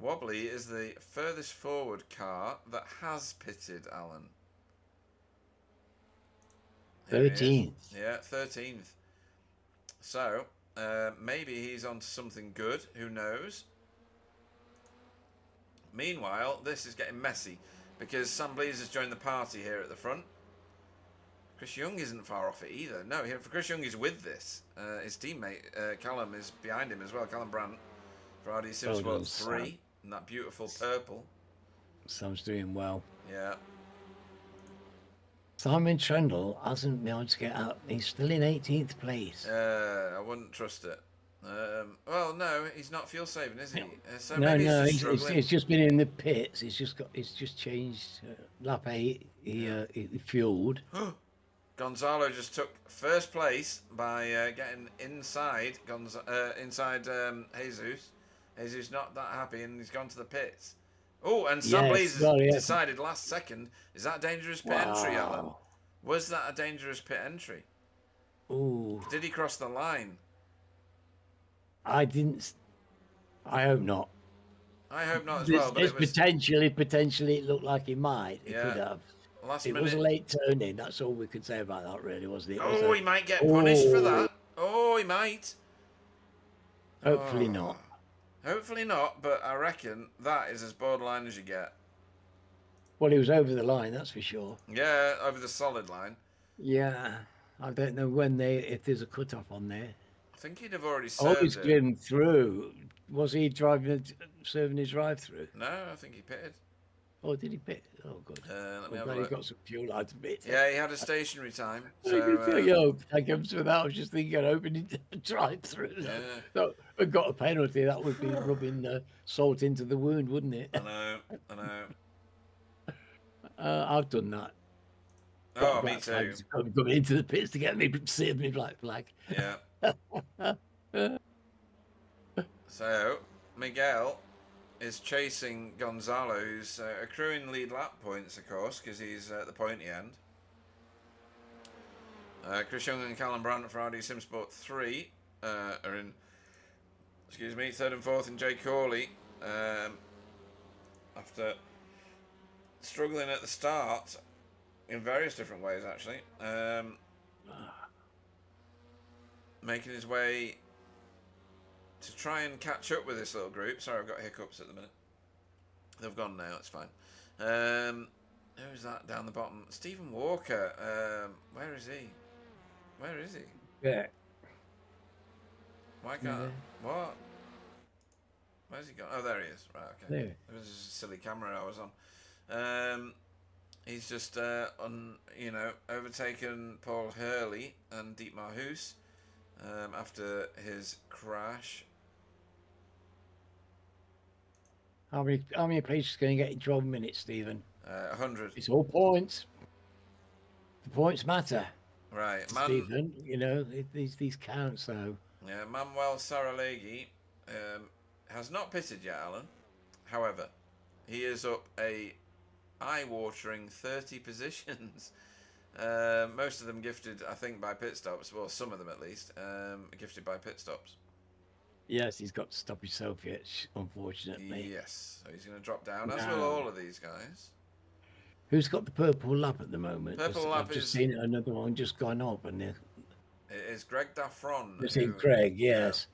Wobbly is the furthest forward car that has pitted, Alan. 13th. Yeah, 13th. So, maybe he's on to something good. Who knows? Meanwhile, this is getting messy because Sam Blees has joined the party here at the front. Chris Young isn't far off it either. No, Chris Young is with this. His teammate, Callum, is behind him as well. Callum Brandt for RD Simsport 3 in that beautiful purple. Sam's doing well. Yeah. Simon Trendle hasn't been able to get up. He's still in 18th place. I wouldn't trust it. Well, no, he's not fuel saving, is he? So No, maybe no, he's just he's just been in the pits. He's just changed lap 8. He fueled. Gonzalo just took first place by getting inside Jesus. Jesus not that happy, and he's gone to the pits. Oh, and Sam Blees has decided last second. Is that a dangerous pit entry, Alan? Was that a dangerous pit entry? Oh. Did he cross the line? I didn't. I hope not. I hope not as well. But potentially it looked like he might. It could have. It was a late turn in. That's all we could say about that, really, wasn't it? He might get punished for that. Oh, he might. Hopefully not. Hopefully not, but I reckon that is as borderline as you get. Well, he was over the line, that's for sure. Yeah, over the solid line. Yeah, I don't know if there's a cut-off on there. I think he'd have already served he's getting through. Was he serving his drive-through? No, I think he pitted. Oh, did he pit? Oh, good. Let me have glad a look. he got some fuel out of it. Yeah, he had a stationary time. So, thank him for that. I was just thinking I'd opened the drive-through. Yeah. So I got a penalty. That would be rubbing salt into the wound, wouldn't it? I know. I've done that. Oh, me too. Coming into the pits to get me save me black flag. Yeah. So Miguel is chasing Gonzalo, who's accruing lead lap points, of course, because he's at the pointy end. Chris Young and Callum Brandt for RD Simsport 3 are in, third and fourth, and Jay Corley, after struggling at the start in various different ways, actually, making his way to try and catch up with this little group. Sorry, I've got hiccups at the minute. They've gone now, it's fine. Who's that down the bottom? Stephen Walker. Where is he? Yeah. Why can't... What? Where's he gone? Oh, there he is. Right, okay. There. It was just a silly camera I was on. He's just, overtaken Paul Hurley and Dietmar Hoos after his crash. How many places can you get in 12 minutes, Stephen? 100. It's all points. The points matter. Right, Stephen, these count, so... Yeah, Manuel Saralegui has not pitted yet, Alan. However, he is up a eye-watering 30 positions. Most of them gifted, I think, by pit stops. Well, some of them at least, gifted by pit stops. Yes, he's got to stop himself yet, unfortunately. Yes, so he's going to drop down, as will all of these guys. Who's got the purple lap at the moment? Purple lap I've just seen another one just gone up, and it is Greg Daffron. Greg, yes.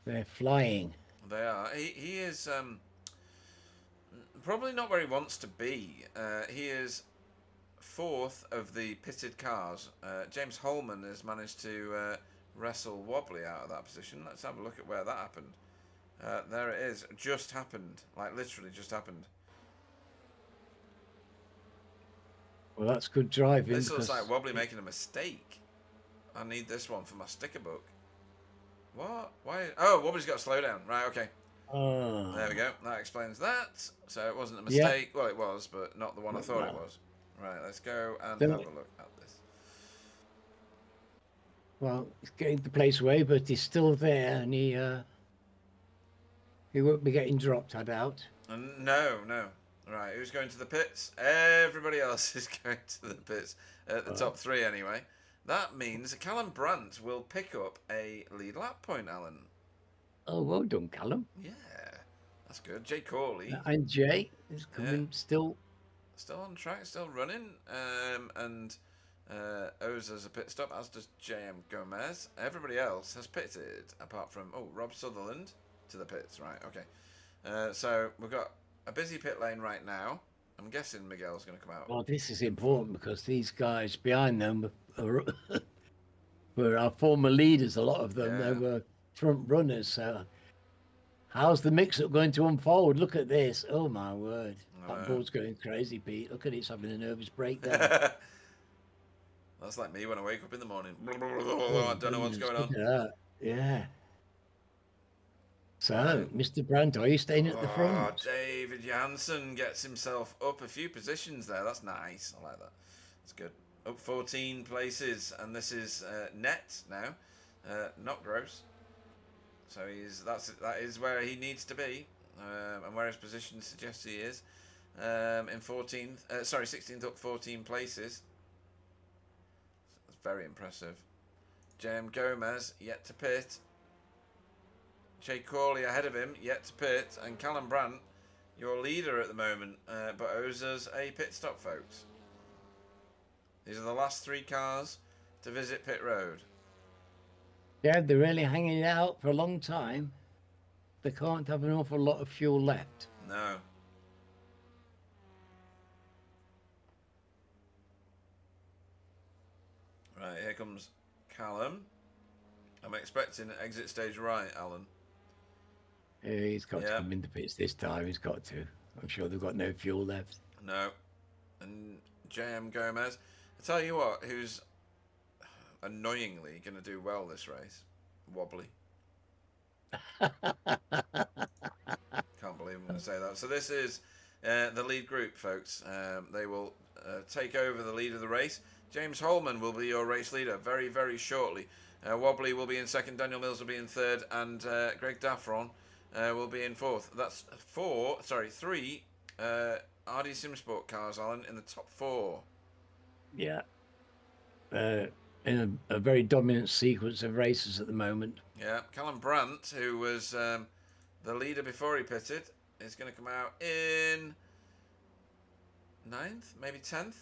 Yeah. They're flying. They are. He is probably not where he wants to be. He is fourth of the pitted cars. James Holman has managed to wrestle Wobbly out of that position. Let's have a look at where that happened. There it is. Just happened. Like, literally just happened. Well, that's good driving. This looks like Wobbly making a mistake. I need this one for my sticker book. What? Why? Oh, Wobbly's got to slow down. Right, okay. Oh. There we go. That explains that. So it wasn't a mistake. Yeah. Well, it was, but not the one I thought it was. Right, let's go and have a look at this. Well, he's getting the place away, but he's still there, and he won't be getting dropped, I doubt. No. Right, who's going to the pits? Everybody else is going to the pits. At the top three, anyway. That means Callum Brandt will pick up a lead lap point, Alan. Oh, well done, Callum. Yeah, that's good. Jay Corley. And Jay is coming still. Still on track, still running. And Ozer's a pit stop, as does JM Gomez. Everybody else has pitted, apart from, Rob Sutherland to the pits. Right, okay. So we've got a busy pit lane right now. I'm guessing Miguel's going to come out. Well, this is important because these guys behind them were our former leaders, a lot of them. They were front runners. So how's the mix-up going to unfold? Look at this. Oh, my word. That board's going crazy, Pete. Look at it. It's having a nervous breakdown. That's like me when I wake up in the morning. I don't know what's going on. Yeah. So, Mr. Brandt, are you staying at the front? David Janssen gets himself up a few positions there. That's nice. I like that. That's good. Up 14 places, and this is net now, not gross. So that is where he needs to be, and where his position suggests he is. In 16th up 14 places. That's very impressive. JM Gomez yet to pit. Jay Corley ahead of him, yet to pit, and Callum Brandt, your leader at the moment, but Ozer's a pit stop, folks. These are the last three cars to visit pit road. Yeah, they're really hanging out for a long time. They can't have an awful lot of fuel left. No. Right, here comes Callum. I'm expecting exit stage right, Alan. Yeah, he's got to come in the pits this time. He's got to. I'm sure they've got no fuel left. No. And JM Gomez. I tell you what, who's annoyingly going to do well this race? Wobbly. Can't believe I'm going to say that. So this is the lead group, folks. They will take over the lead of the race. James Holman will be your race leader very, very shortly. Wobbly will be in second, Daniel Mills will be in third, and Greg Daffron will be in fourth. That's three RD Simsport cars, Alan, in the top four. Yeah. In a very dominant sequence of races at the moment. Yeah. Callum Brandt, who was the leader before he pitted, is going to come out in 9th, maybe 10th?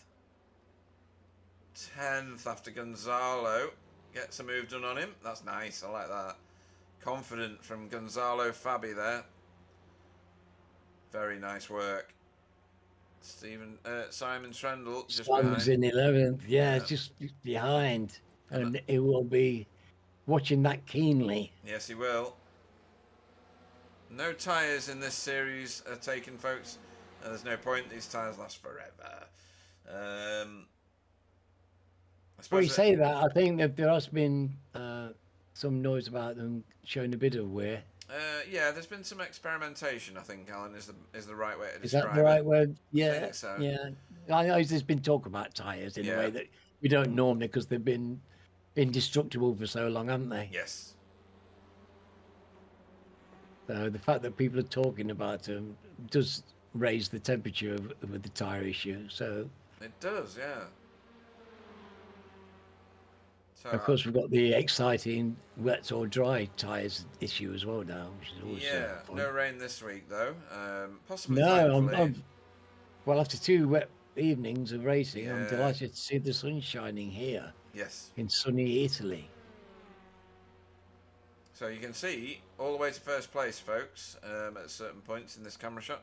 10th after Gonzalo gets a move done on him. That's nice. I like that. Confident from Gonzalo Fabi there. Very nice work. Simon Trendle just Simon's in 11th. Yeah, just behind. And he will be watching that keenly. Yes, he will. No tyres in this series are taken, folks. There's no point. These tyres last forever. Well, you say that, I think that there has been some noise about them showing a bit of wear. Yeah, there's been some experimentation, I think, Alan, is the right way to describe it. Is that the right word? Yeah, I think so. Yeah. I know there's been talk about tyres in a way that we don't normally, because they've been indestructible for so long, haven't they? Yes. So the fact that people are talking about them does raise the temperature of the tyre issue. So it does, yeah. So, of course, we've got the exciting wet or dry tyres issue as well now, which is also fun. No rain this week though. Possibly. No, well, after 2 wet evenings of racing, I'm delighted to see the sun shining here. Yes. In sunny Italy. So you can see all the way to first place, folks, at certain points in this camera shot.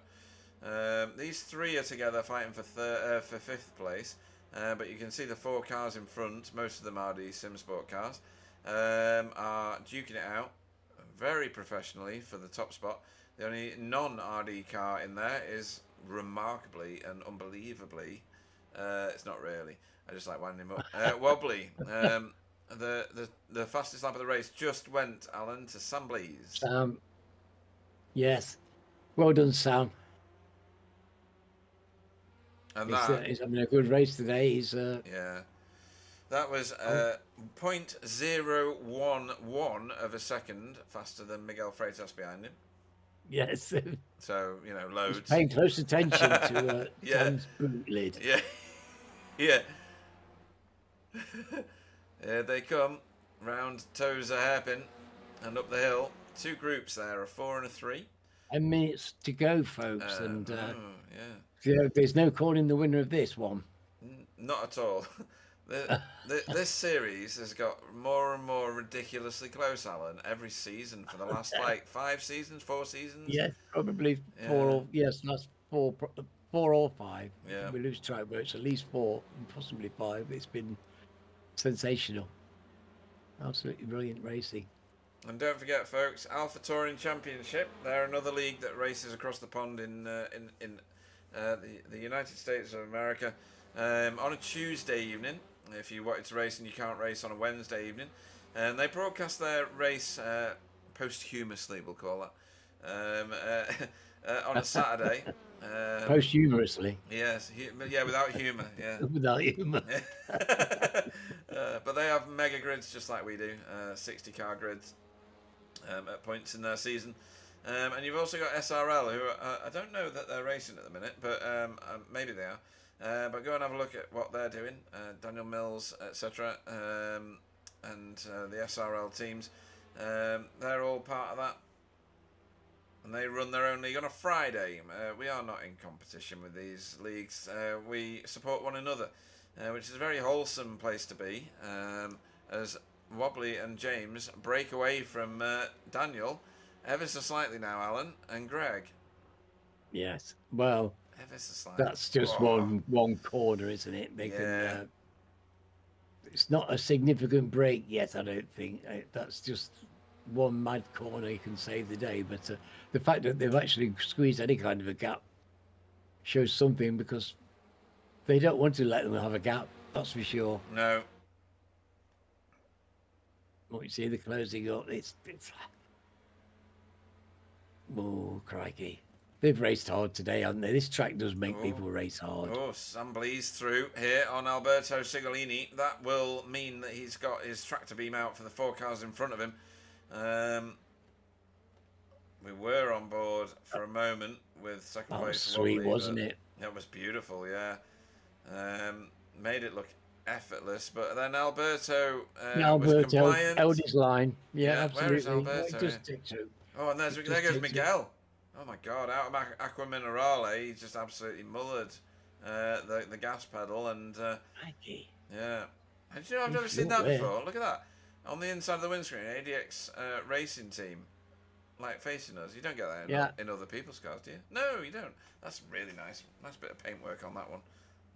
These three are together fighting for fifth place, but you can see the 4 cars in front, most of them are the Simsport cars, are duking it out very professionally for the top spot. The only non-RD car in there is remarkably and unbelievably, it's not really, I just like winding him up, wobbly. The fastest lap of the race just went, Alan, to Sam Blease. Yes. Well done, Sam. And He's having a good race today. He's yeah. That was 0.011 of a second faster than Miguel Freitas behind him. Yes. So, you know, loads. He's paying close attention to Tom's boot lid. Yeah. Yeah. Here they come. Round toes a hairpin and up the hill. 2 groups there, a 4 and a 3. 10 minutes to go, folks. And yeah. There's no calling the winner of this one. Not at all. This series has got more and more ridiculously close, Alan, every season for the last 4 seasons. Yes, probably 4 last 4 or 5. Yeah, we lose track, but it's at least 4 and possibly 5. It's been sensational, absolutely brilliant racing. And don't forget, folks, Alpha Touring Championship. They're another league that races across the pond in the United States of America on a Tuesday evening. If you wanted to race and you can't race on a Wednesday evening, and they broadcast their race posthumously, we'll call that, on a Saturday. Posthumously. Yes, without humour. Yeah, without humour. But they have mega grids just like we do, 60-car grids at points in their season. And you've also got SRL, who I don't know that they're racing at the minute, but maybe they are. But go and have a look at what they're doing, Daniel Mills, etc., and the SRL teams. They're all part of that, and they run their own league on a Friday. We are not in competition with these leagues. We support one another, which is a very wholesome place to be, as Wobbly and James break away from Daniel ever so slightly now, Alan and Greg. Yes, well, ever so slightly. That's just one corner, isn't it? They can. It's not a significant break yet, I don't think. That's just one mad corner you can save the day. But the fact that they've actually squeezed any kind of a gap shows something, because they don't want to let them have a gap. That's for sure. No. What you see, the closing up. It's. Oh, crikey. They've raced hard today, haven't they? This track does make people race hard. Oh, Sam Blease through here on Alberto Sigolini. That will mean that he's got his tractor beam out for the 4 cars in front of him. We were on board for a moment with second place. That was sweet, wasn't it? That was beautiful, yeah. Made it look effortless, but then Alberto was compliant. held his line. Yeah, absolutely. Where is Alberto? Just tick through. Oh, and there goes Miguel. Oh my God! Out of Aqua Minerale, he just absolutely mullered the gas pedal, and yeah. And you know, I've never seen that before. Look at that on the inside of the windscreen. ADX racing team, like facing us. You don't get that in other people's cars, do you? No, you don't. That's really nice. Nice bit of paintwork on that one.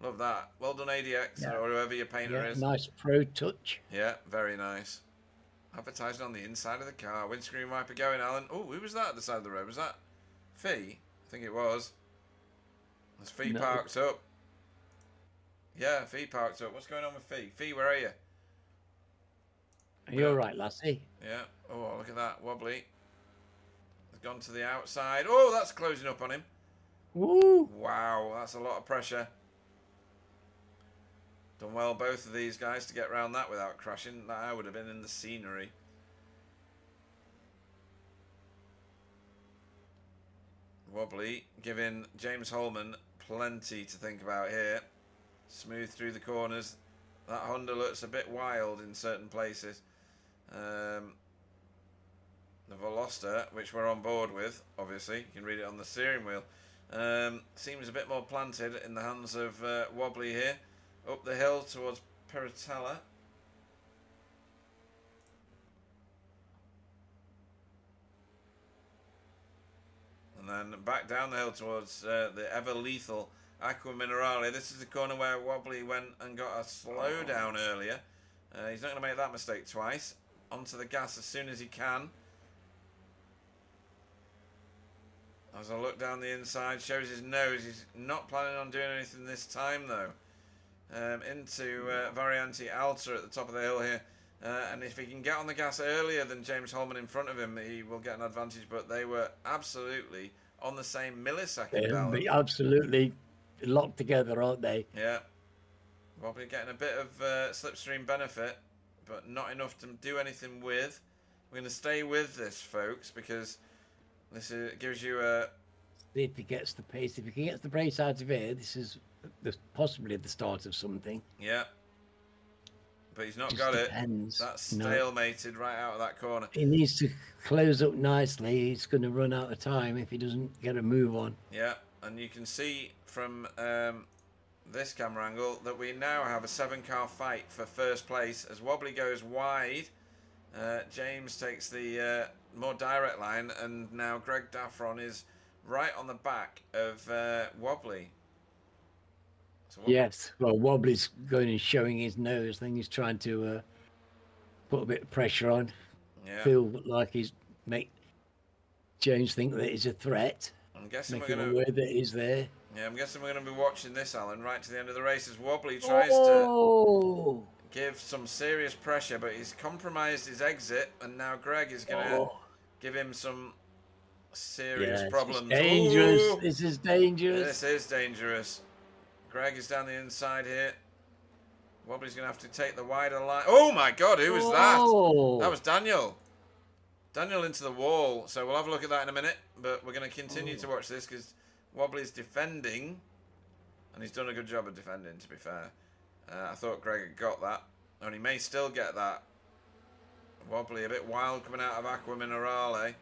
Love that. Well done, ADX, or whoever your painter is. Nice pro touch. Yeah, very nice. Advertising on the inside of the car. Windscreen wiper going, Alan. Oh, who was that at the side of the road? Was that Fee? I think it was. There's Fee parked up. Yeah, Fee parked up. What's going on with Fee? Fee, where are you? Are you all right, lassie? Yeah. Oh, look at that. Wobbly. Has gone to the outside. Oh, that's closing up on him. Woo! Wow, that's a lot of pressure. Done well, both of these guys, to get around that without crashing. That I would have been in the scenery. Wobbly, giving James Holman plenty to think about here. Smooth through the corners. That Honda looks a bit wild in certain places. The Veloster, which we're on board with, obviously, you can read it on the steering wheel, seems a bit more planted in the hands of Wobbly here. Up the hill towards Piratella. And then back down the hill towards the ever-lethal Aqua Minerale. This is the corner where Wobbly went and got a slowdown earlier. He's not going to make that mistake twice. Onto the gas as soon as he can. As I look down the inside, shows his nose. He's not planning on doing anything this time, though. Into Variante Alta at the top of the hill here. And if he can get on the gas earlier than James Holman in front of him, he will get an advantage. But they were absolutely on the same millisecond, Alan. Absolutely locked together, aren't they? Yeah. Probably getting a bit of slipstream benefit, but not enough to do anything with. We're going to stay with this, folks, because this gives you a... See if he gets the pace. If he can get the pace out of here, this is possibly the start of something. Yeah. But he's not Just got depends. it. That's stalemated right out of that corner. He needs to close up nicely. He's going to run out of time if he doesn't get a move on. Yeah, and you can see from this camera angle that we now have a 7-car fight for first place as Wobbly goes wide. James takes the more direct line, and now Greg Daffron is right on the back of Wobbly. So yes, well, Wobbly's going and showing his nose. I think he's trying to put a bit of pressure on. Yeah. Feel like he's make James think that he's a threat. I'm guessing Make we're him going to... aware that he's there. Yeah, I'm guessing we're going to be watching this, Alan, right to the end of the race as Wobbly tries to give some serious pressure, but he's compromised his exit, and now Greg is going to give him some serious problems. This is dangerous. Ooh! This is dangerous. This is dangerous. Greg is down the inside here. Wobbly's going to have to take the wider line. Oh my God, who was that? That was Daniel. Daniel into the wall. So we'll have a look at that in a minute, but we're going to continue to watch this because Wobbly's defending, and he's done a good job of defending, to be fair. I thought Greg had got that, and he may still get that. Wobbly a bit wild coming out of Aqua Minerale.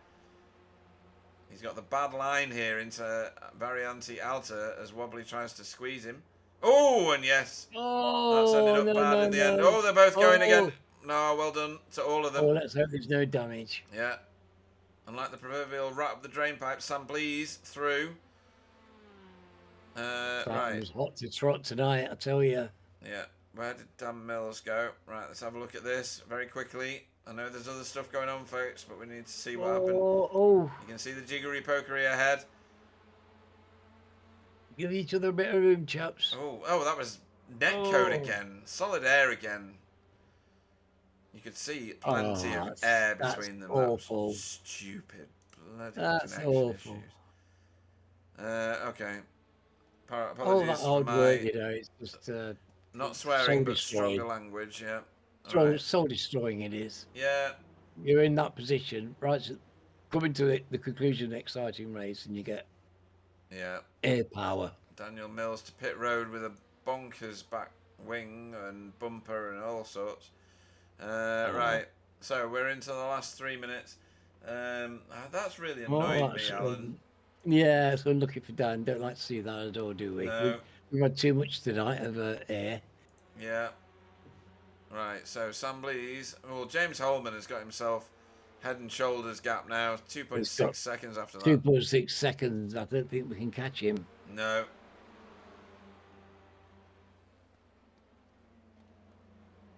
He's got the bad line here into Variante Alta as Wobbly tries to squeeze him. Oh, and yes. That's ended up bad in the end. Oh, they're both going again. No, well done to all of them. Oh, let's hope there's no damage. Yeah. And like the proverbial rat up the drain pipe, Sam Blees through. Right. It was hot to trot tonight, I tell you. Yeah. Where did Dan Mills go? Right, let's have a look at this very quickly. I know there's other stuff going on, folks, but we need to see what happened. You can see the jiggery pokery ahead. Give each other a bit of room, chaps. Oh, that was net code again. Solid air again. You could see plenty of air between them. Awful. That was stupid. Bloody that's connection awful. issues. Okay. Apologies that for old my word, you know, it's just not swearing, but destroying. stronger language. Yeah. Soul destroying it is. Yeah. You're in that position, right? Coming to the conclusion of an exciting race, and you get air power. Daniel Mills to pit road with a bonkers back wing and bumper and all sorts. Right, so we're into the last 3 minutes. That's really annoyed me, Alan. Yeah, it's unlucky for Dan. Don't like to see that at all, do we? No. We've had too much tonight of air. Yeah. Right, so Sam Blees. Well, James Holman has got himself head and shoulders gap now. 2.6 seconds after that. 2.6 seconds. I don't think we can catch him. No.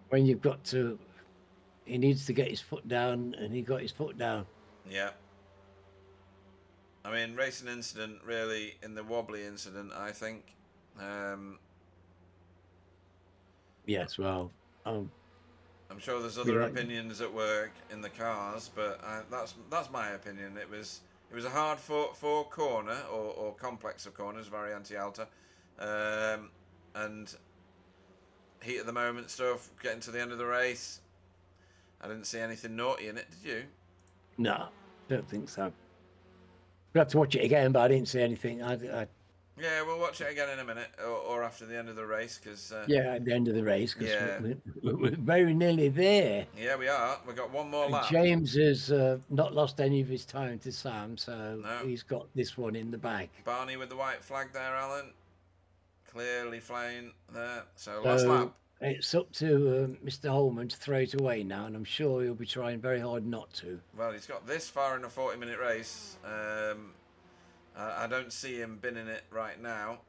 When you've got to... He needs to get his foot down, and he got his foot down. Yeah. I mean, racing incident, really, in the Wobbly incident, I think. Yes, well... I'm sure there's other opinions at work in the cars, but that's my opinion. It was a hard four corner or complex of corners, Variante Alta, and heat of the moment stuff. Getting to the end of the race, I didn't see anything naughty in it. Did you? No, don't think so. We'll have to watch it again, but I didn't see anything. Yeah, we'll watch it again in a minute, or after the end of the race, because... yeah, at the end of the race, because we're very nearly there. Yeah, we are. We've got one more lap. James has not lost any of his time to Sam, so he's got this one in the bag. Barney with the white flag there, Alan. Clearly flying there. So last lap. It's up to Mr. Holman to throw it away now, and I'm sure he'll be trying very hard not to. Well, he's got this far in a 40-minute race. I don't see him binning it right now.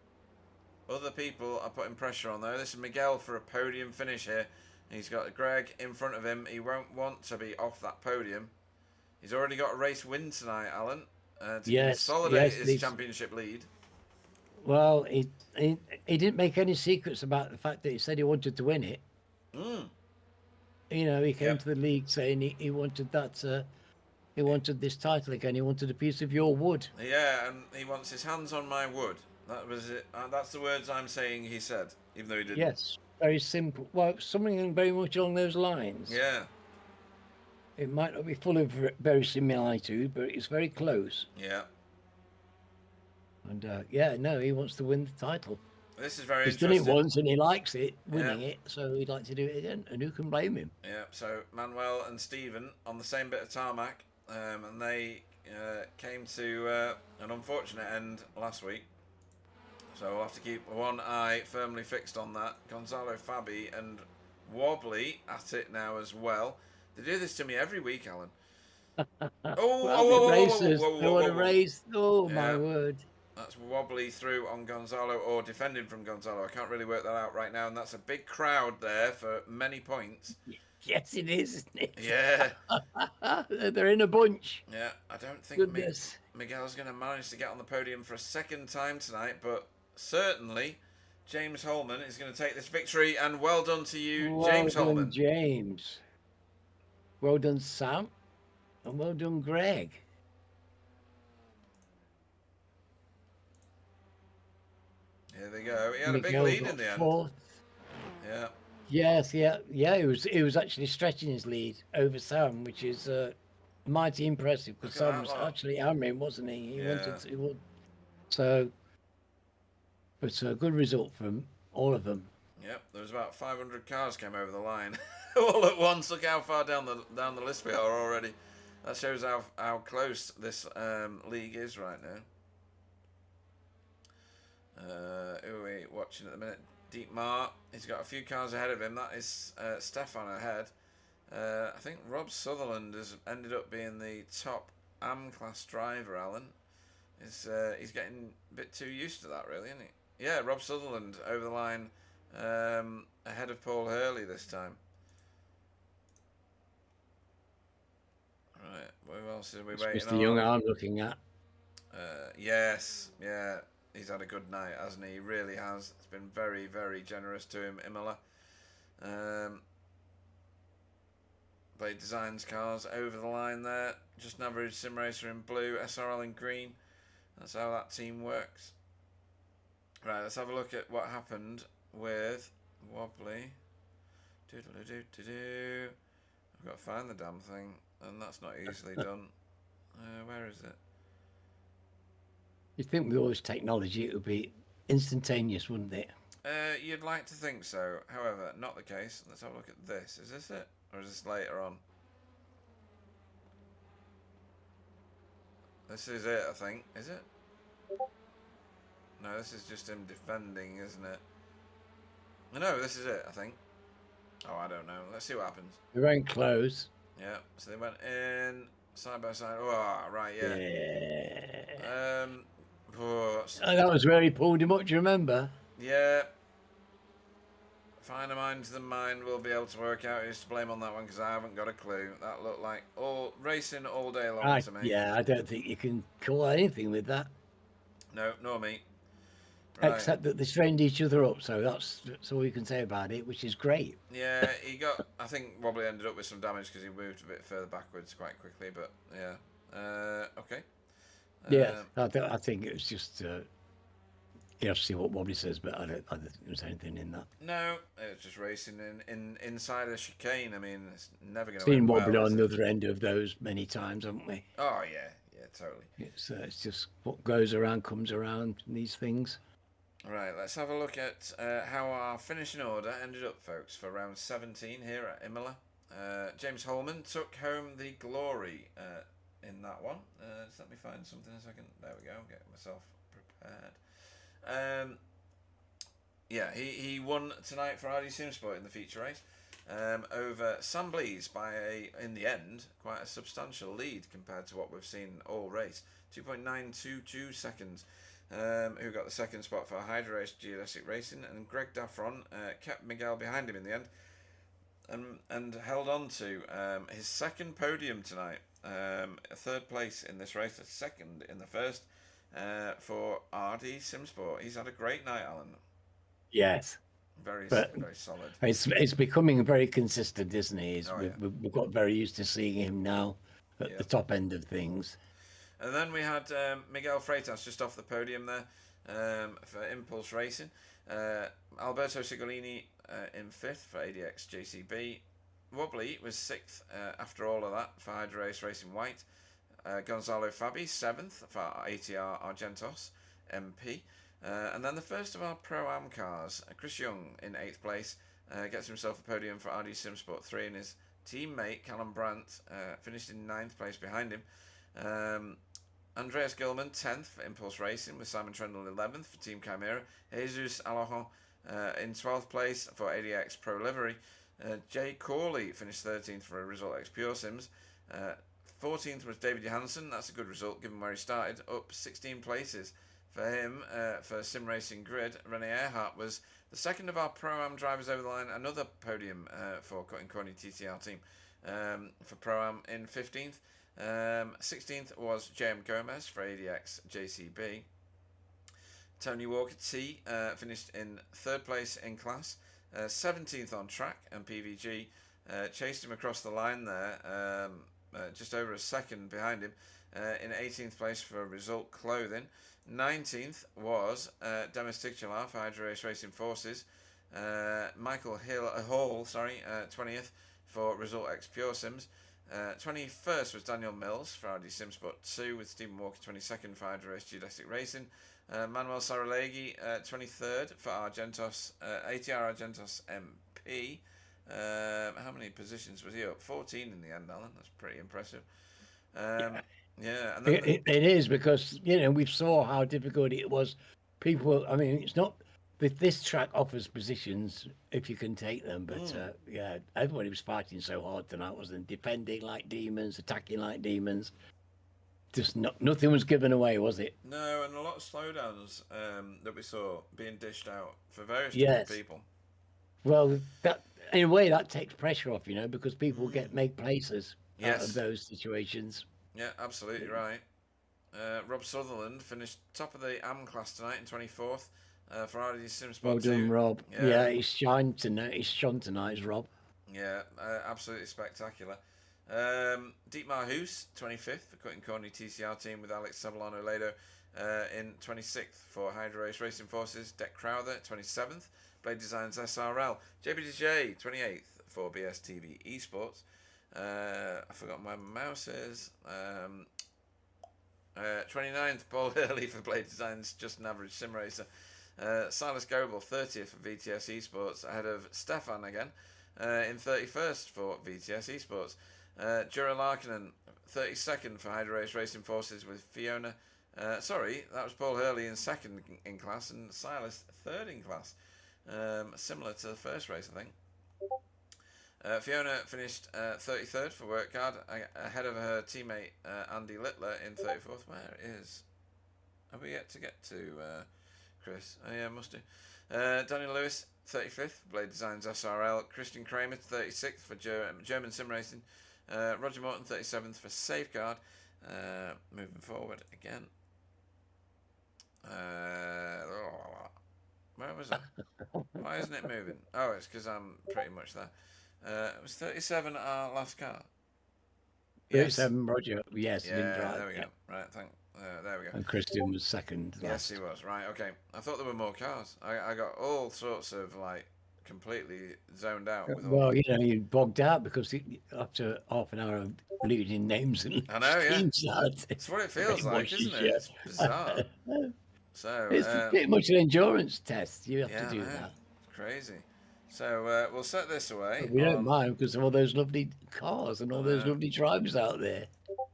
Other people are putting pressure on, though. This is Miguel for a podium finish here. He's got Greg in front of him. He won't want to be off that podium. He's already got a race win tonight, Alan, to consolidate his championship lead. Well, he didn't make any secrets about the fact that he said he wanted to win it. You know, he came to the league saying he wanted that. He wanted this title again. He wanted a piece of your wood. Yeah, and he wants his hands on my wood. That was it. That's the words I'm saying he said, even though he didn't. Yes, very simple. Well, something very much along those lines. Yeah. It might not be full of verisimilitude, but it's very close. Yeah. And yeah, no, he wants to win the title. This is very He's interesting. done it once and he likes it, winning it, so he'd like to do it again. And who can blame him? Yeah, so Manuel and Stephen on the same bit of tarmac, and they came to an unfortunate end last week. So we'll have to keep one eye firmly fixed on that. Gonzalo Fabi and Wobbly at it now as well. They do this to me every week, Alan. Racers, they want to race. Oh, my word. That's Wobbly through on Gonzalo, or defending from Gonzalo. I can't really work that out right now, and that's a big crowd there for many points. Yes, it is, isn't it? Yeah. They're in a bunch. Yeah, I don't think Miguel's going to manage to get on the podium for a second time tonight, but certainly James Holman is going to take this victory, and well done to you, James Holman. Well done, James. Well done, Sam. And well done, Greg. Here they go. He had a big lead in the end. Fourth. Yeah. Yes, yeah. He was actually stretching his lead over Sam, which is mighty impressive because Sam was actually hammering, wasn't he? He wanted to. So, it's a good result from all of them. Yep, there was about 500 cars came over the line all at once. Look how far down the list we are already. That shows how close this league is right now. Who are we watching at the minute? Deep Mar, he's got a few cars ahead of him. That is Stefan ahead. I think Rob Sutherland has ended up being the top AM-class driver, Alan. He's getting a bit too used to that, really, isn't he? Yeah, Rob Sutherland over the line ahead of Paul Hurley this time. Right, who else are we waiting on? Mr. Young I'm looking at. Yes, yeah. He's had a good night, hasn't he? He really has. It's been very, very generous to him, Imola. Blade Designs cars over the line there. Just an average sim racer in blue, SRL in green. That's how that team works. Right, let's have a look at what happened with Wobbly. I've got to find the damn thing, and that's not easily done. Where is it? You'd think with all this technology it would be instantaneous, wouldn't it? You'd like to think so. However, not the case. Let's have a look at this. Is this it? Or is this later on? This is it, I think. Is it? No, this is just him defending, isn't it? No, this is it, I think. Oh, I don't know. Let's see what happens. They went close. Yeah, so they went in side by side. Oh, right, yeah. That was where he pulled him up, do you remember? Yeah. Finer minds than mine will be able to work out who's to blame on that one because I haven't got a clue. That looked like racing all day long to me. Yeah, I don't think you can call anything with that. No, nor me. Right. Except that they strained each other up, so that's all you can say about it, which is great. Yeah, I think Wobbly ended up with some damage because he moved a bit further backwards quite quickly, but yeah. Okay. Yeah, I think it was just, you have to see what Wobbly says, but I don't think there was anything in that. No, it was just racing inside a chicane. I mean, it's never going to seen Wobbly on the other end of those many times, haven't we? Oh, yeah, totally. It's just what goes around comes around in these things. Right, let's have a look at how our finishing order ended up, folks, for round 17 here at Imola. James Holman took home the glory in that one. Just let me find something a second. There we go, get myself prepared. Yeah, he won tonight for RD Simsport in the feature race. over Sam Blease by, in the end, quite a substantial lead compared to what we've seen all race. 2.922 seconds. Who got the second spot for Hydro Race Geodesic Racing, and Greg Daffron kept Miguel behind him in the end, and held on to his second podium tonight. Third place in this race, a second in the first for RD Simsport. He's had a great night, Alan. Yes. Very solid. It's becoming very consistent, isn't he? Oh, yeah. We've got very used to seeing him now at the top end of things. And then we had Miguel Freitas just off the podium there for Impulse Racing. Alberto Sigolini in 5th for ADX JCB. Wobbly was 6th after all of that for Hydro Race Racing White. Gonzalo Fabi 7th for ATR Argentos MP. And then the first of our Pro-Am cars, Chris Young in 8th place, gets himself a podium for RD Simsport 3, and his teammate Callum Brandt finished in 9th place behind him. Andreas Gilman 10th for Impulse Racing, with Simon Trendle 11th for Team Chimera. Jesus Alojo in 12th place for ADX Pro Livery. Jay Corley finished 13th for Result X Pure Sims. 14th was David Johansson. That's a good result given where he started, up 16 places for him. For Sim Racing Grid, Rene Earhart was the second of our Pro-Am drivers over the line. Another podium for Cutting Corny TCR team for Pro-Am in 15th. 16th was JM Gomez for ADX JCB. Tony Walker T finished in 3rd place in class. 17th on track, and PVG chased him across the line there, just over a second behind him, in 18th place for Result Clothing. 19th was Demis Tigchalar for Hydro Race Racing Forces. Michael Hall, 20th for Result X Pure Sims. 21st was Daniel Mills for RD Simsport 2, with Stephen Walker 22nd for Hydro Race Geodesic Racing. Manuel Saralegui 23rd for Argentos, ATR Argentos MP. How many positions was he up? 14 in the end, Alan. That's pretty impressive. Yeah, and then it is, because we saw how difficult it was. People, I mean, it's not. This track offers positions if you can take them, but yeah, everybody was fighting so hard tonight, wasn't it? Defending like demons, attacking like demons. Just nothing was given away, was it? No, and a lot of slowdowns that we saw being dished out for various different people. Well, that in a way that takes pressure off, because people make places out of those situations. Yeah, absolutely right. Rob Sutherland finished top of the AM class tonight in 24th for RD Simsport 2. Well done, Rob. Yeah, he's shone tonight. He's shone tonight, Rob. Yeah, absolutely spectacular. Dietmar Hoos, 25th for Cutting Corny TCR team, with Alex Savillano Ledo in 26th for Hydro Race Racing Forces. Deck Crowther, 27th. Blade Designs SRL. JBDJ, 28th for BSTV Esports. I forgot my mouse is. 29th, Paul Hurley for Blade Designs, just an average sim racer. Silas Goebel, 30th for VTS Esports, ahead of Stefan again, in 31st for VTS Esports. Jura Larkinen, 32nd for Hydro Race Racing Forces, with Fiona. Sorry, that was Paul Hurley in 2nd in class, and Silas 3rd in class. Similar to the first race, I think. Fiona finished 33rd for Work Hard, ahead of her teammate Andy Littler in 34th. Where is? Have we yet to get to Chris? Oh yeah, must do. Daniel Lewis, 35th, Blade Designs SRL. Christian Kramer, 36th for German Sim Racing. Roger Morton, 37th for Safeguard. Moving forward again. Where was I? Why isn't it moving? Oh, it's because I'm pretty much there. It was 37 our last car. 37, Roger. Yes, yeah, didn't drive. There we go. Right, there we go. And Christian was second. Yes, he was. Right, okay. I thought there were more cars. I got all sorts of completely zoned out. With all you bogged out because after half an hour of reading names and I know, yeah. Shots, it's what it feels like, isn't it? It's bizarre. So it's pretty much an endurance test. You have to do that. It's crazy. So we'll set this away. But we don't mind because of all those lovely cars and all those lovely drivers out there. All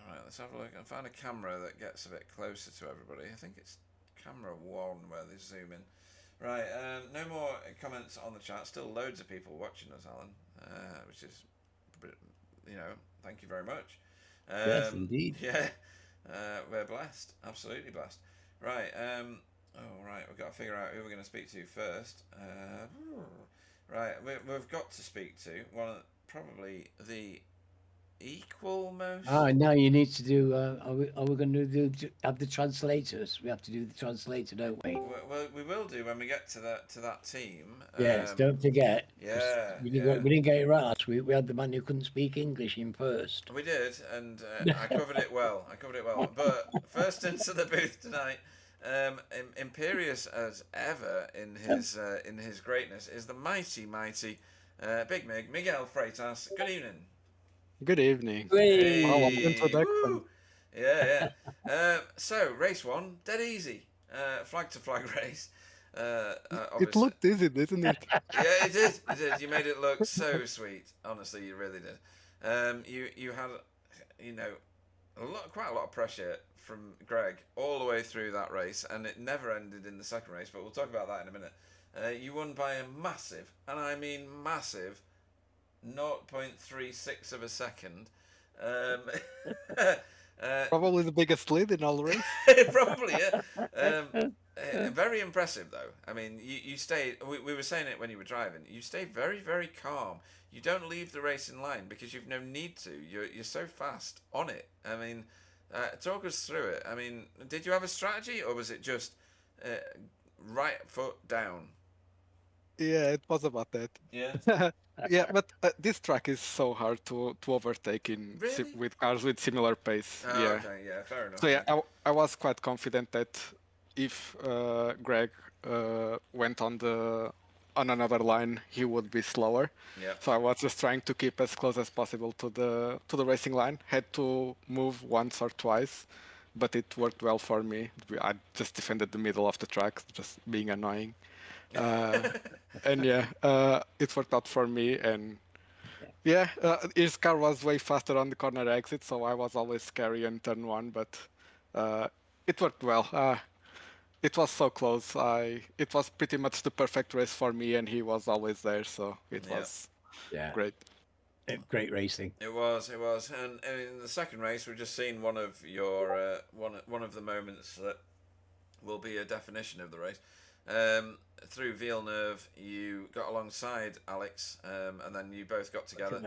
right, let's have a look. I found a camera that gets a bit closer to everybody. I think it's camera 1 where they zoom in. Right, no more comments on the chat. Still loads of people watching us, Alan. which is, thank you very much. Yes, indeed. Yeah, we're blessed, absolutely blessed. Right, right, we've got to figure out who we're going to speak to first. Right, we've got to speak to probably the equal most. Now you need to do. Are we going to have the translators? We have to do the translator, don't we? Well, we will do when we get to that team. Yes, don't forget. Yeah, we didn't get it right last week. We had the man who couldn't speak English in first. We did, and I covered it well. But first into the booth tonight, imperious as ever in his greatness, is the mighty Big Mig Miguel Freitas. Good evening. Good evening. Hey. Wow, introduction. Woo. Yeah. So race one, dead easy. Flag to flag race. It looked easy, didn't it? Yeah, it did. You made it look so sweet. Honestly, you really did. You had, quite a lot of pressure from Greg all the way through that race, and it never ended in the second race. But we'll talk about that in a minute. You won by a massive, and I mean massive, 0.36 of a second. Probably the biggest lead in all the race. Probably, yeah. Very impressive, though. I mean, you stayed. We were saying it when you were driving. You stayed very, very calm. You don't leave the race in line because you've no need to. You're so fast on it. I mean, talk us through it. I mean, did you have a strategy, or was it just right foot down? Yeah, it was about that. Yeah. Yeah, but this track is so hard to overtake Really? with cars with similar pace. Oh, yeah. Okay. Yeah. Fair enough. So yeah, I was quite confident that if Greg went on another line, he would be slower. Yeah. So I was just trying to keep as close as possible to the racing line. Had to move once or twice, but it worked well for me. I just defended the middle of the track, just being annoying. And yeah, it worked out for me. And yeah, his car was way faster on the corner exit, so I was always scary on turn one, but it worked well. It was so close. It was pretty much the perfect race for me, and he was always there, so it was great. Great racing. It was, and in the second race, we've just seen one of your one of the moments that will be a definition of the race. Through Villeneuve, you got alongside Alex, and then you both got together.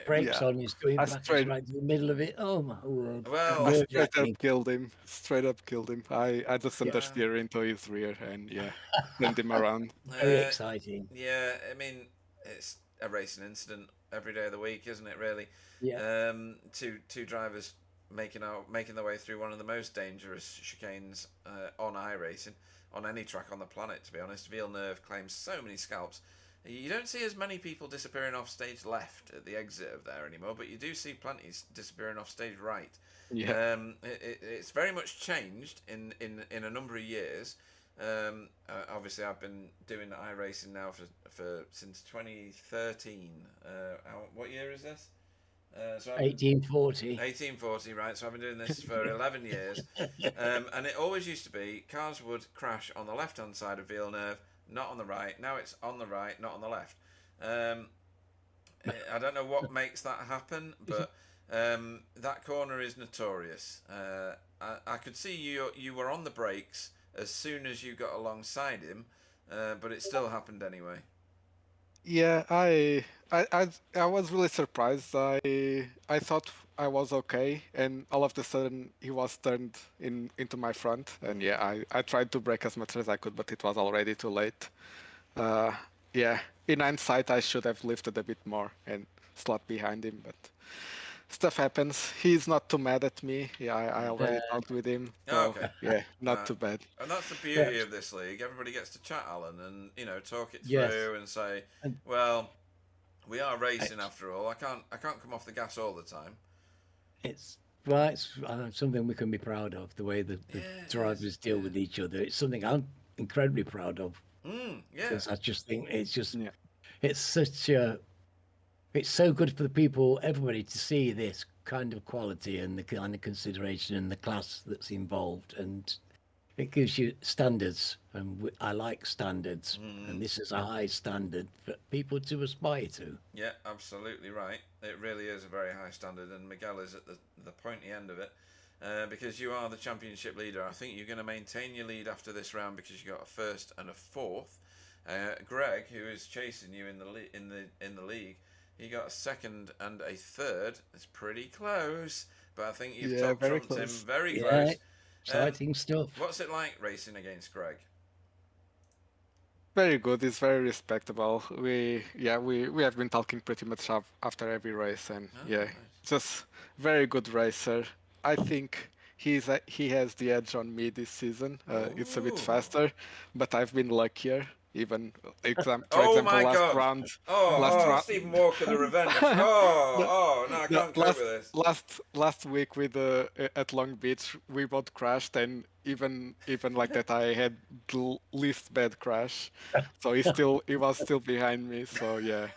Brakes on, he's going back right to the middle of it. Oh my word! Well, I straight up killed him. I just understeer into his rear and send him around. Very exciting. Yeah, I mean, it's a racing incident every day of the week, isn't it? Really. Yeah. Two drivers making their way through one of the most dangerous chicanes on iRacing, on any track on the planet, to be honest. Villeneuve claims so many scalps. You don't see as many people disappearing off stage left at the exit of there anymore, but you do see plenty disappearing off stage right. Yeah. It's very much changed in a number of years. Obviously, I've been doing iRacing now for since 2013. What year is this? 1840. 1840, right. So I've been doing this for 11 years. And it always used to be cars would crash on the left-hand side of Villeneuve, not on the right. Now it's on the right, not on the left. I don't know what makes that happen, but that corner is notorious. I could see you were on the brakes as soon as you got alongside him, but it still happened anyway. Yeah, I was really surprised. I thought I was okay, and all of a sudden he was turned into my front, and I tried to brake as much as I could, but it was already too late. In hindsight, I should have lifted a bit more and slot behind him, but stuff happens. He's not too mad at me. Yeah, I already talked with him. So, okay. Yeah, not too bad. And that's the beauty of this league. Everybody gets to chat, Alan, and talk it through and say, well, we are racing after all. I can't come off the gas all the time. It's something we can be proud of. The way the drivers deal with each other. It's something I'm incredibly proud of. Because I just think it's so good for the people, everybody, to see this kind of quality and the kind of consideration and the class that's involved. And it gives you standards, and I like standards, and this is a high standard for people to aspire to. Yeah, absolutely right. It really is a very high standard, and Miguel is at the pointy end of it. Because you are the championship leader. I think you're going to maintain your lead after this round because you got a first and a fourth. Greg, who is chasing you in the league, he got a second and a third. It's pretty close, but I think you've top very trumped him close. very Yeah, close. exciting stuff. What's it like racing against Greg? Very good. It's very respectable. We have been talking pretty much after every race, and Nice. just very good racer. I think he has the edge on me this season. It's a bit Ooh. faster, but I've been luckier. Even for example, Oh my last God! round, Stephen Walker, the revenge. No, I can't cope with this. last week with at Long Beach, we both crashed, and even like that, I had the least bad crash. So he was still behind me. So yeah,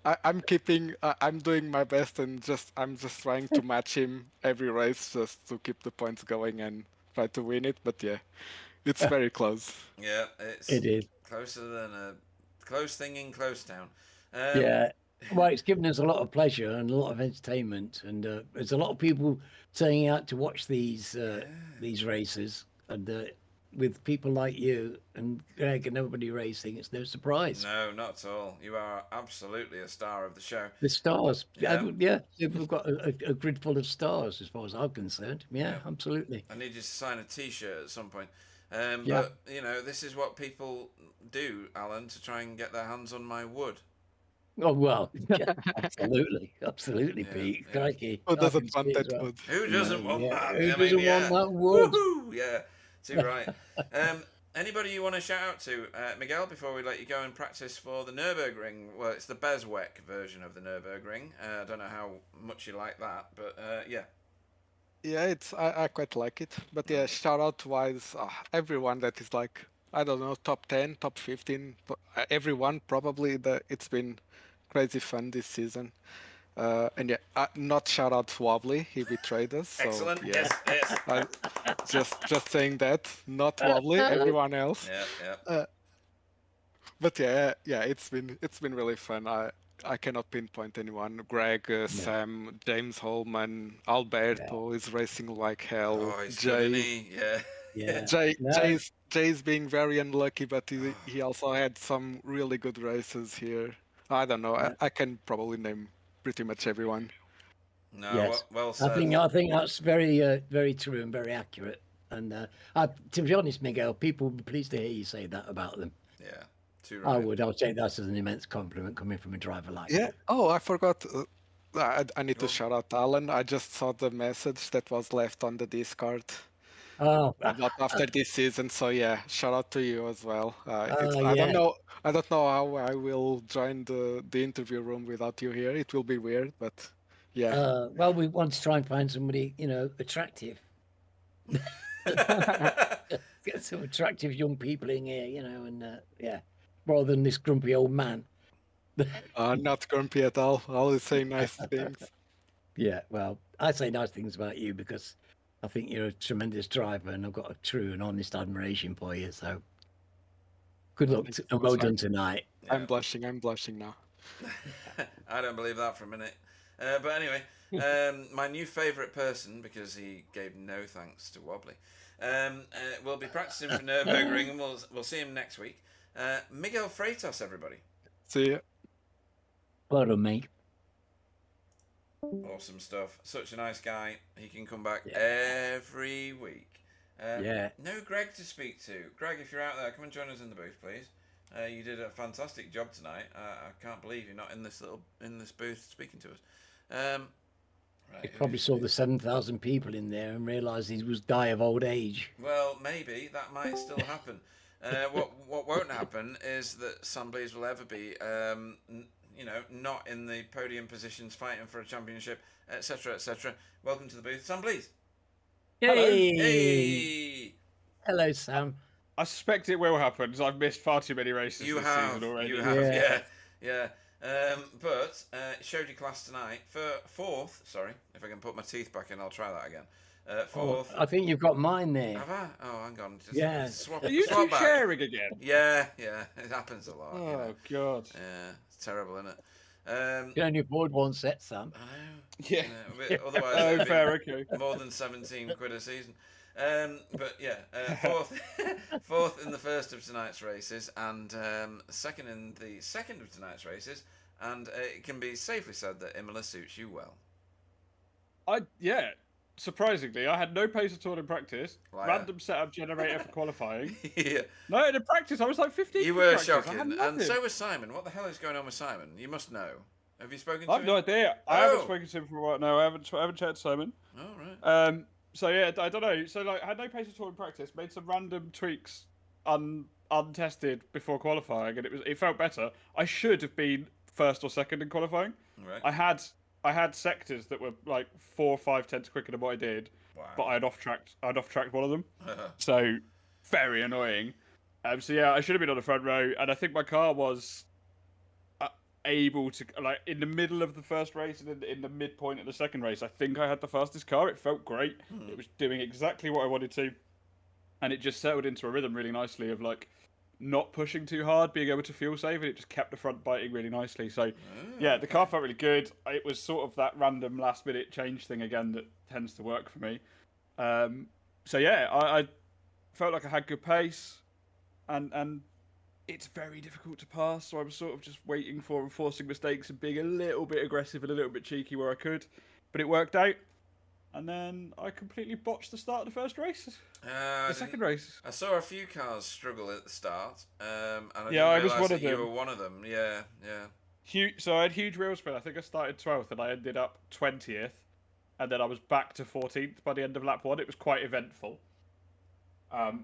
I'm doing my best, and I'm just trying to match him every race, just to keep the points going and try to win it. But yeah, it's very close. Yeah, it's It is. closer than a close thing in Close Town. Yeah. Well, it's given us a lot of pleasure and a lot of entertainment, and there's a lot of people turning out to watch these races, and with people like you and Greg and everybody racing, it's no surprise. No, not at all. You are absolutely a star of the show. The stars, Yeah. yeah, we've got a grid full of stars as far as I'm concerned. Yeah, Yeah. absolutely. I need you to sign a T-shirt at some point. Yeah. But you know, this is what people do, Alan, to try and get their hands on my wood. Oh well, yeah, absolutely, Yeah, Pete. yeah. Crikey, Who I doesn't can want see as that well. wood? Who doesn't want Yeah, that? who I mean, doesn't yeah. want that wood? Woohoo! Yeah, too right. Anybody you want to shout out to, Miguel, before we let you go and practice for the Nürburgring? Well, it's the Bezweck version of the Nürburgring. I don't know how much you like that, but yeah. Yeah, I quite like it. But yeah, shout out wise, everyone that is like, I don't know, top 10, top 15, everyone probably. It's been crazy fun this season. And yeah, not shout out to Wobbly, he betrayed us. So, Excellent. yeah, Yes. I, just saying that, not Wobbly, everyone else. Yeah. But yeah, it's been really fun. I cannot pinpoint anyone. Greg, Sam, James Holman, Alberto is racing like hell. Oh, he's good, isn't he? Yeah. Yeah. Jay's being very unlucky, but he also had some really good races here. I don't know. I can probably name pretty much everyone. No, Yes. well said. I think that's very true and very accurate. And to be honest, Miguel, people would be pleased to hear you say that about them. Yeah, too right. I would. I would take that as an immense compliment coming from a driver like Yeah. you. Oh, I forgot. I need to shout out Alan. I just saw the message that was left on the Discord Oh, about after this season. So yeah, shout out to you as well. I yeah. don't know. I don't know how I will join the interview room without you here. It will be weird, but yeah. Well, we want to try and find somebody, attractive. Get some attractive young people in here, and yeah, rather than this grumpy old man. Not grumpy at all. Always say nice things. Yeah, well, I say nice things about you because I think you're a tremendous driver, and I've got a true and honest admiration for you. So, good luck and well done tonight. Yeah. I'm blushing now. I don't believe that for a minute. But anyway, my new favourite person, because he gave no thanks to Wobbly, will be practicing for Nürburgring, and we'll see him next week. Miguel Freitas, everybody. See ya. Well done, mate. Awesome stuff. Such a nice guy. He can come back every week. Yeah. No Greg to speak to. Greg, if you're out there, come and join us in the booth, please. You did a fantastic job tonight. I can't believe you're not in this booth speaking to us. Right, He probably saw the 7,000 people in there and realised he was die of old age. Well, maybe that might still happen. What won't happen is that Sam Blees will ever be, not in the podium positions, fighting for a championship, etc., etc. Welcome to the booth, Sam Blees. Hey! Hello. Hey! Hello, Sam. I suspect it will happen, because I've missed far too many races this season already. You have, yeah. But showed your class tonight for fourth. Sorry, if I can put my teeth back in, I'll try that again. Fourth. I think you've got mine there. Have I? Oh, hang on. Just Yeah. swap, Are you swap two back. sharing again? Yeah, it happens a lot. Oh, you know. God. Yeah, it's terrible, isn't it? You can only afford one set, Sam. I know. Yeah. You know, otherwise, Oh, it'd fair, be okay. more than 17 quid a season. But yeah, fourth in the first of tonight's races, and second in the second of tonight's races. And it can be safely said that Imola suits you well. Yeah. Surprisingly, I had no pace at all in practice. Liar. Random setup generator for qualifying. Yeah. No, in practice I was like 15. You in were practice. I had shocking, and nothing. so was Simon. What the hell is going on with Simon? You must know. Have you spoken to I've him? no idea. I Oh. haven't spoken to him for a while. No, I haven't chatted to Simon. Oh, right. So yeah, I don't know. So like, I had no pace at all in practice. Made some random tweaks, untested before qualifying, and it felt better. I should have been first or second in qualifying. Right. I had sectors that were like 4 or 5 tenths quicker than what I did, Wow. but I'd off tracked one of them. So very annoying. So yeah, I should have been on the front row, and I think my car was able to, like, in the middle of the first race and in the midpoint of the second race, I think I had the fastest car. It felt great. It was doing exactly what I wanted to, and it just settled into a rhythm really nicely of like not pushing too hard, being able to fuel save, and it just kept the front biting really nicely. So yeah, the car felt really good. It was sort of that random last minute change thing again that tends to work for me. So yeah, I felt like I had good pace, and it's very difficult to pass, so I was sort of just waiting for and forcing mistakes and being a little bit aggressive and a little bit cheeky where I could. But it worked out. And then I completely botched the start of the first race. The second race. I saw a few cars struggle at the start. And I Yeah, didn't I was realise one of that you them. were one of them. Yeah. So I had huge wheel spin. I think I started 12th and I ended up 20th. And then I was back to 14th by the end of lap 1. It was quite eventful.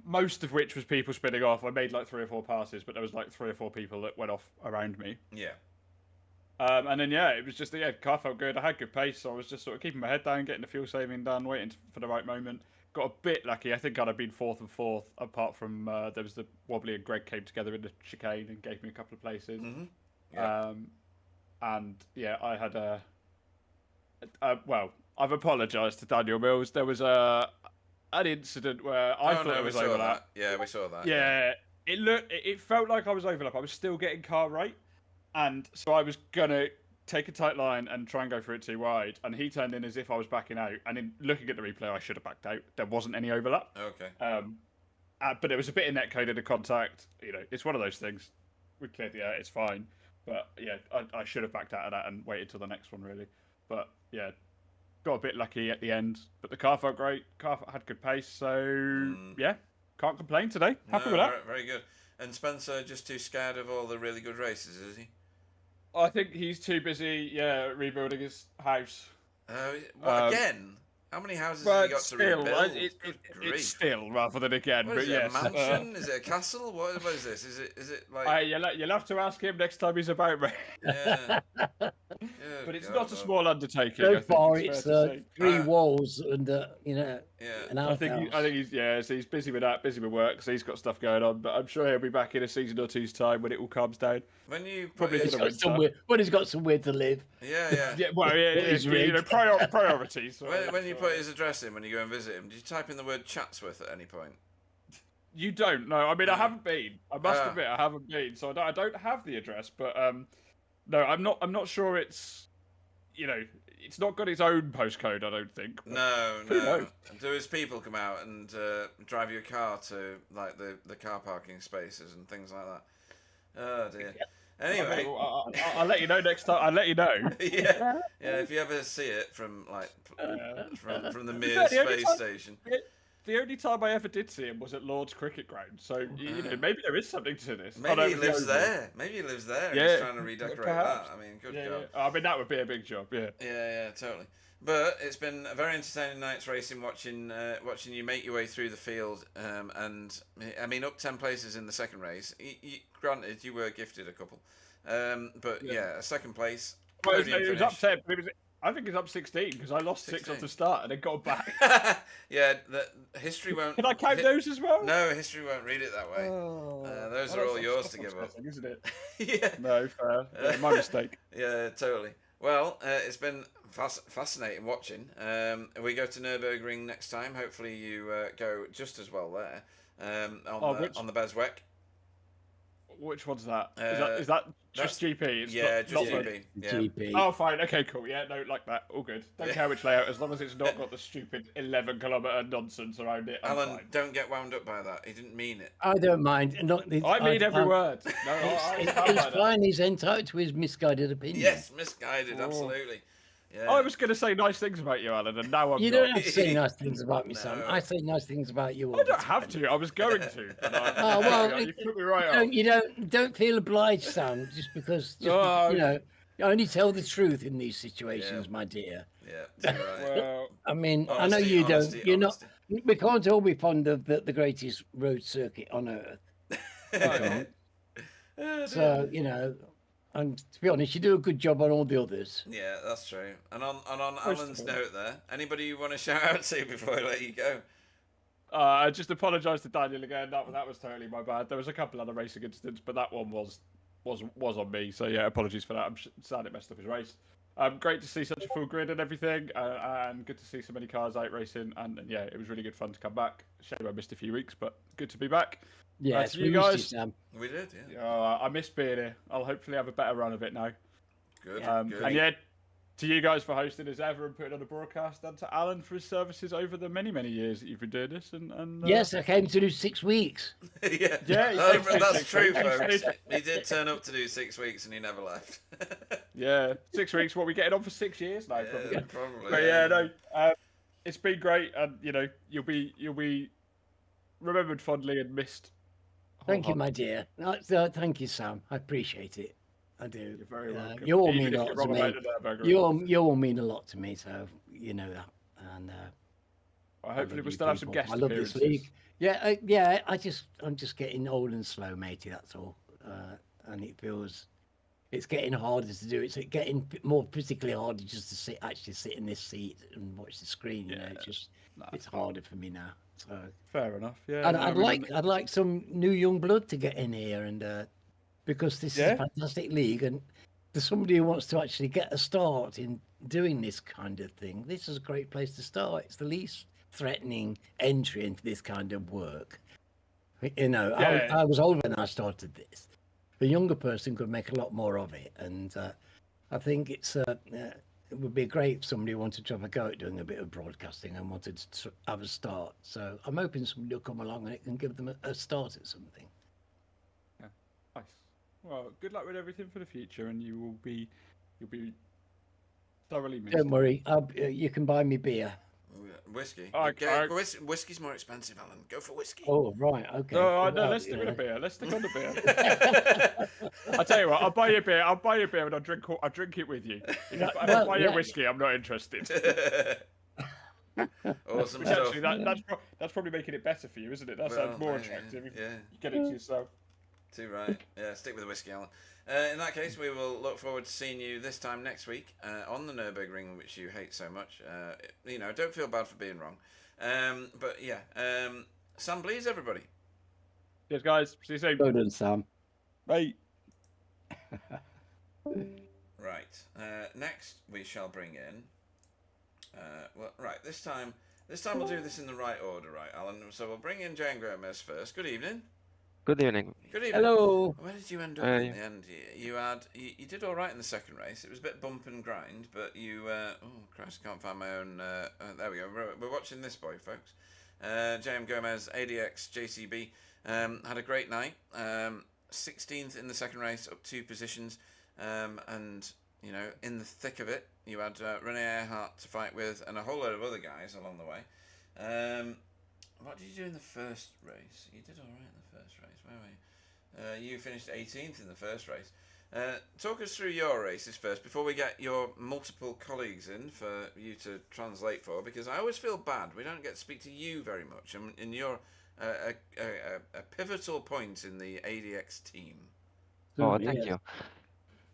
Most of which was people spinning off. I made like 3 or 4 passes, but there was like 3 or 4 people that went off around me. Yeah. And then yeah, it was just the car felt good. I had good pace, so I was just sort of keeping my head down, getting the fuel saving done, waiting for the right moment. Got a bit lucky. I think I'd have been 4th and 4th, apart from there was the Wobbly and Greg came together in the chicane and gave me a couple of places. Yeah. And yeah, I had well, I've apologised to Daniel Mills. There was an incident where I thought it was overlap. Yeah, we saw that. Yeah, it felt like I was overlap. I was still getting car right, and so I was gonna take a tight line and try and go for it too wide, and he turned in as if I was backing out. And in looking at the replay, I should have backed out. There wasn't any overlap. Okay. But there was a bit of net coded contact. You know, it's one of those things. We cleared the air. It's fine. But yeah, I should have backed out of that and waited till the next one really. But yeah, got a bit lucky at the end. But the car felt great. Car had good pace. So yeah, can't complain today. Happy with that. Very good. And Spencer just too scared of all the really good races, is he? I think he's too busy. Yeah, rebuilding his house. Again? How many houses has he got to rebuild? It's still rather than again. What but is it, yes, a mansion? Is it a castle? What is this? Is it like? You'll have to ask him next time he's about me. Yeah. But it's not a small undertaking. So far, it's 3 walls and Yeah. an I think he's busy with that, busy with work, so he's got stuff going on. But I'm sure he'll be back in a season or two's time when it all calms down. When you Probably put for the his, winter. when he's got somewhere to live. yeah. Priorities. When you put his address in, when you go and visit him, did you type in the word Chatsworth at any point? You don't know. I mean, I haven't been. I must admit, I haven't been. So I don't have the address. But no, I'm not sure it's. You know, it's not got its own postcode. I don't think. No. Do his people come out and drive your car to like the car parking spaces and things like that? Oh dear. Anyway, I'll let you know next time. I'll let you know. yeah. If you ever see it from like from the Mir space station. The only time I ever did see him was at Lord's Cricket Ground. So you know, maybe there is something to this. Maybe he lives there. Maybe he lives there. Yeah, he's trying to redecorate perhaps. that. I mean, good God. I mean, that would be a big job. Yeah. Yeah, totally. But it's been a very entertaining night's racing, watching you make your way through the field, and I mean up 10 places in the second race. Granted, you were gifted a couple, but yeah, a second place. Well, it was up 10. I think it's up 16 because I lost 6 off the start and then got back. Yeah, history won't. Can I count those as well? No, history won't read it that way. Those are all yours to give up, isn't it? Yeah. No, fair. Yeah, my mistake. Yeah, totally. Well, it's been Fascinating watching. We go to Nürburgring next time. Hopefully you go just as well there. On the Bezweck. Which one's that? Uh, Is that just GP? It's yeah, not, just not GP. The Yeah. GP. Oh, fine. Okay, cool. Yeah, no, like that. All good. Don't care which layout, as long as it's not got the stupid 11-kilometer nonsense around it. I'm Alan, fine. don't get wound up by that. He didn't mean it. I don't mind. I mean every word. No, It's fine. He's entitled to his misguided opinion. Yes, misguided. Oh. Absolutely. Yeah. I was going to say nice things about you, Alan, and now I'm You not. don't have to say nice things about me, Sam. No. I say nice things about you. All I don't the have time. to. I was going to. But Oh, well, you put me right off. You don't feel obliged, Sam, just because No. you know. You only tell the truth in these situations, Yeah. my dear. Yeah. Too right. Well, I mean, I know Honesty, you honesty, don't. You're honesty. not. We can't all be fond of the greatest road circuit on earth. no. So you know, and to be honest, you do a good job on all the others. Yeah, that's true. And on First Alan's of all- note there, anybody you want to shout out to before I let you go? I just apologise to Daniel again. That was totally my bad. There was a couple other racing incidents, but that one was on me. So yeah, apologies for that. I'm sad it messed up his race. Great to see such a full grid and everything, and good to see so many cars out racing. And yeah, it was really good fun to come back. Shame I missed a few weeks, but good to be back. Yes, to you we missed guys. Sam. We did, yeah. I missed being here. I'll hopefully have a better run of it now. Good. And Good. yeah, to you guys for hosting as ever and putting on the broadcast, and to Alan for his services over the many years that you've been doing this. And Yes, I came to do 6 weeks. Yeah, Yeah, that's six true, weeks. folks. He did turn up to do 6 weeks and he never left. yeah, 6 weeks. What, we getting on for 6 years now? Probably. Yeah, probably. But yeah, no, it's been great, and you know, you'll be remembered fondly and missed. Thank you, my dear. Thank you, Sam. I appreciate it. I do. You're very welcome. You all Even mean if a you're lot to wrong me. about the Nürburgring. You all mean a lot to me, so you know that. And Hopefully, love we'll you still have some people. guest I love this appearances. league. Yeah. I'm just getting old and slow, matey. That's all. And it feels it's getting harder to do. It's getting more physically harder just to actually sit in this seat and watch the screen. You know, it's harder for me now. So Fair enough. Yeah. and no, I'd like some new young blood to get in here, and because this is a fantastic league, and there's somebody who wants to actually get a start in doing this kind of thing. This is a great place to start. It's the least threatening entry into this kind of work. You know, I was old when I started this. A younger person could make a lot more of it, and I think it would be great if somebody wanted to have a go at doing a bit of broadcasting and wanted to have a start. So I'm hoping somebody will come along and it can give them a start at something. Yeah. Nice. Well, good luck with everything for the future, and you'll be thoroughly missed. Don't worry, you can buy me beer. Whiskey. Okay. Whiskey's more expensive, Alan. Go for whiskey. Oh, right, okay. No, Well, let's stick with a beer. Let's stick on the beer. I'll tell you what. I'll buy you a beer. And I'll drink it with you. If I buy you a whiskey, I'm not interested. Awesome Which stuff. actually, that's probably making it better for you, isn't it? That sounds more attractive. If Yeah. you get it to yourself. Too right. Yeah, stick with the whiskey, Alan. In that case, we will look forward to seeing you this time next week on the Nürburgring, which you hate so much. You know, don't feel bad for being wrong. But yeah, Sam, please, everybody. Cheers, guys. See you soon. Well done, Sam. Bye. Right. Next, we shall bring in. This time we'll do this in the right order, right, Alan? So we'll bring in Jane Gomez first. Good evening. Good evening. Good evening. Hello. Where did you end up in the end? You did all right in the second race. It was a bit bump and grind, but you. Oh Christ, I can't find my own. There we go. We're watching this boy, folks. JM Gomez, ADX, JCB, had a great night. 16th in the second race, up 2 positions, and you know, in the thick of it, you had Rene Earhart to fight with, and a whole load of other guys along the way. What did you do in the first race? You did all right in the first race. Where were you? You finished 18th in the first race. Talk us through your races first before we get your multiple colleagues in for you to translate for, because I always feel bad. We don't get to speak to you very much, and you're a pivotal point in the ADX team. Oh, Certainly, thank yes. you.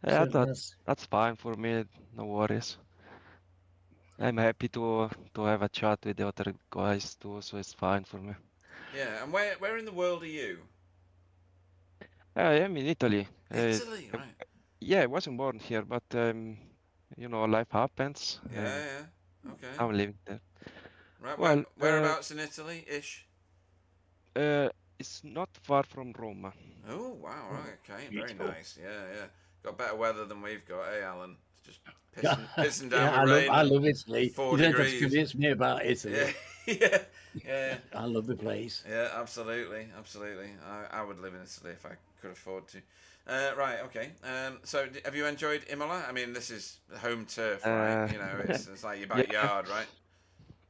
Yeah, Certainly, yes. that's fine for me. No worries. I'm happy to have a chat with the other guys too, so it's fine for me. Yeah, and where in the world are you? I am in Italy. Italy, right? Yeah, I wasn't born here, but you know, life happens. Yeah. Okay. I'm living there. Right. Well, Whereabouts in Italy? Ish. it's not far from Roma. Oh wow. Right. Okay. Very Beautiful. nice. Yeah. Got better weather than we've got, eh, Alan? It's just Yeah, pissing down yeah, with rain I and love Italy. 4 You don't have to degrees. convince me about Yeah. Italy. Yeah. I love the place. Yeah, absolutely. I would live in Italy if I could afford to. Right, okay. So, have you enjoyed Imola? I mean, this is home turf, right? Uh, You know, it's like your yeah, backyard, right?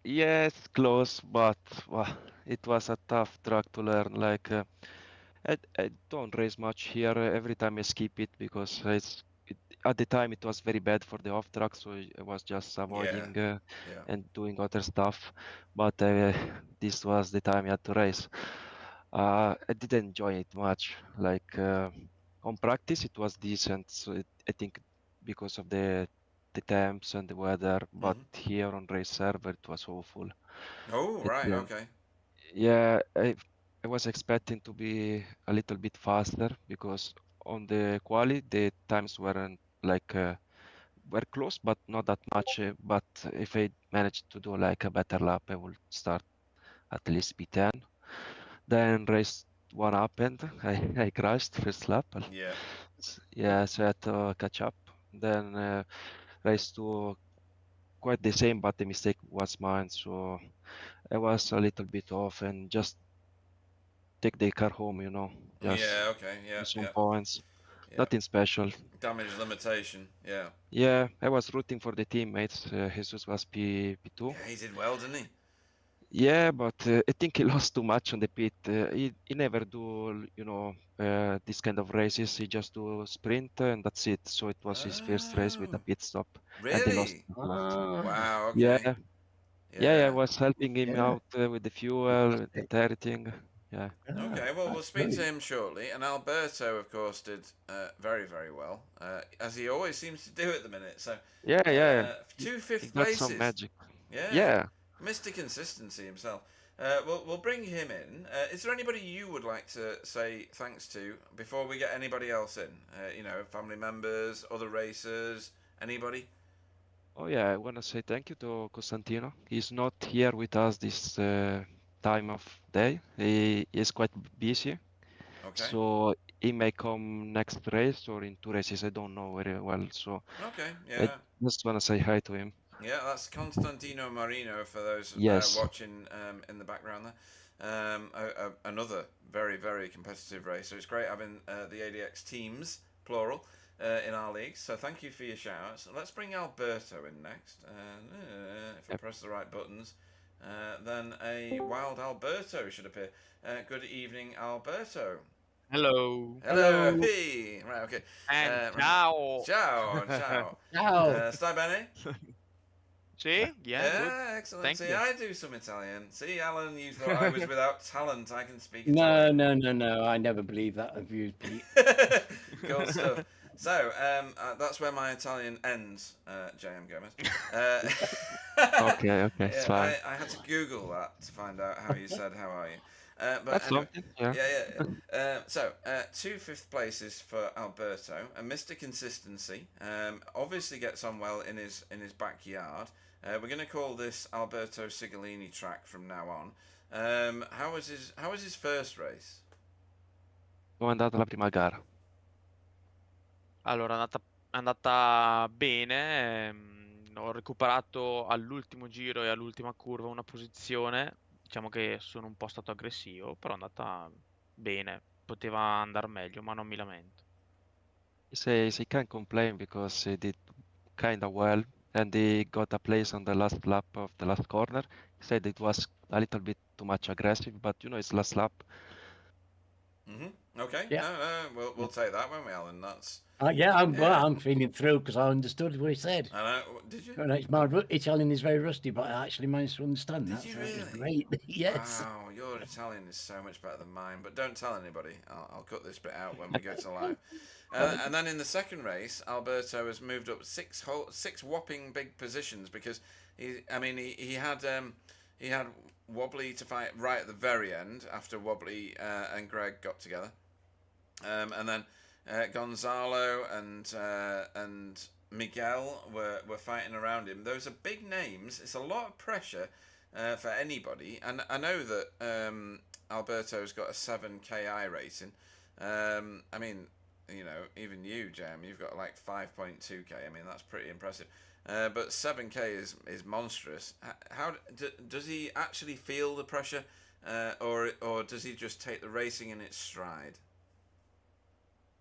yes, close, but well, it was a tough track to learn. Like, I don't race much here. Every time I skip it because at the time it was very bad for the off track, so I was just Yeah, avoiding yeah. and doing other stuff. But this was the time I had to race. I didn't enjoy it much. Like on practice, it was decent. So I think because of the temps and the weather. But Hmm. here on race server, it was awful. Oh, It right, okay. yeah, I was expecting to be a little bit faster because on the quali the times weren't like were close, but not that much. But if I managed to do like a better lap, I will start at least P10. Then race one happened. I crashed first lap. Yeah. Yeah, so I had to catch up. Then race two quite the same, but the mistake was mine. So I was a little bit off and just take the car home, you know, just Yeah, okay. Yeah, some yeah, points. yeah. Nothing special. Damage limitation. Yeah. Yeah, I was rooting for the teammates. Jesus was P2. Yeah, he did well, didn't he? Yeah, but I think he lost too much on the pit. He never do, you know, this kind of races. He just do sprint and that's it. So it was his first race with a Oh, pit stop, and he lost really? a lot. Ah, Wow, Yeah, okay. yeah, I Yeah. was helping him yeah, out with the fuel and fantastic. everything. Yeah. Okay, well, we'll That's speak to great. him shortly. And Alberto, of course, did very well, as he always seems to do at the minute. So, Yeah. two He fifth got some places. magic. Yeah, Yeah. Mr. Consistency himself. We'll bring him in. Is there anybody you would like to say thanks to before we get anybody else in? You know, family members, other racers, anybody? Oh yeah, I want to say thank you to Costantino. He's not here with us this time of day. He is quite busy, Okay. so he may come next race or in two races. I don't know very well, so Okay. I Yeah. just want to say hi to him. Yeah, that's Constantino Marino for those Yes. watching in the background there. Another very competitive racer. It's great having the ADX teams, plural, in our league. So thank you for your shout-outs. Let's bring Alberto in next. If I Yep. press the right buttons, then a wild Alberto should appear. Good evening, Alberto. Hello. Hello. Hello. Hey. Right, okay. And Right. ciao. Ciao. Ciao. Stai bene? See? Yeah, good. Excellent. Thank See, you. I do some Italian. See, Alan, you thought I was without talent. I can speak No, Italian. no. I never believe that of you, Pete. Cool stuff. So, that's where my Italian ends, J.M. Gomez. Okay, it's Yeah, fine. I had to Google that to find out how you said "how are you." But That's anyway, something. Yeah. yeah. So, two fifth places for Alberto, and Mr. Consistency. Obviously gets on well in his backyard. We're going to call this Alberto Sigolini track from now on. How was his first race? Come è andata la prima gara? Allora, è andata bene. Ho recuperato all'ultimo giro e all'ultima curva una posizione. Diciamo che sono un po' stato aggressivo, però è andata bene. Poteva andare meglio, ma non mi lamento. He says he can't complain because he did kind of well and he got a place on the last lap of the last corner. He said it was a little bit too much aggressive, but you know, it's last lap. Okay. Yeah. No, we'll take that, won't we, Alan? That's. Yeah, Yeah. I'm feeling through because I understood what he said. I know. Did you? And Italian is very rusty, but I actually managed to understand that. Did you So that was really? great. Yes. Wow, your Italian is so much better than mine. But don't tell anybody. I'll cut this bit out when we go to live. And then in the second race, Alberto has moved up six whopping big positions because he had Wobbly to fight right at the very end after Wobbly and Greg got together, and then Gonzalo and Miguel were fighting around him. Those are big names. It's a lot of pressure for anybody. And I know that Alberto's got a 7K rating. I mean, you know, even you, Jam, you've got like 5.2K. I mean, that's pretty impressive. But 7K is monstrous. How does he actually feel the pressure, or does he just take the racing in its stride?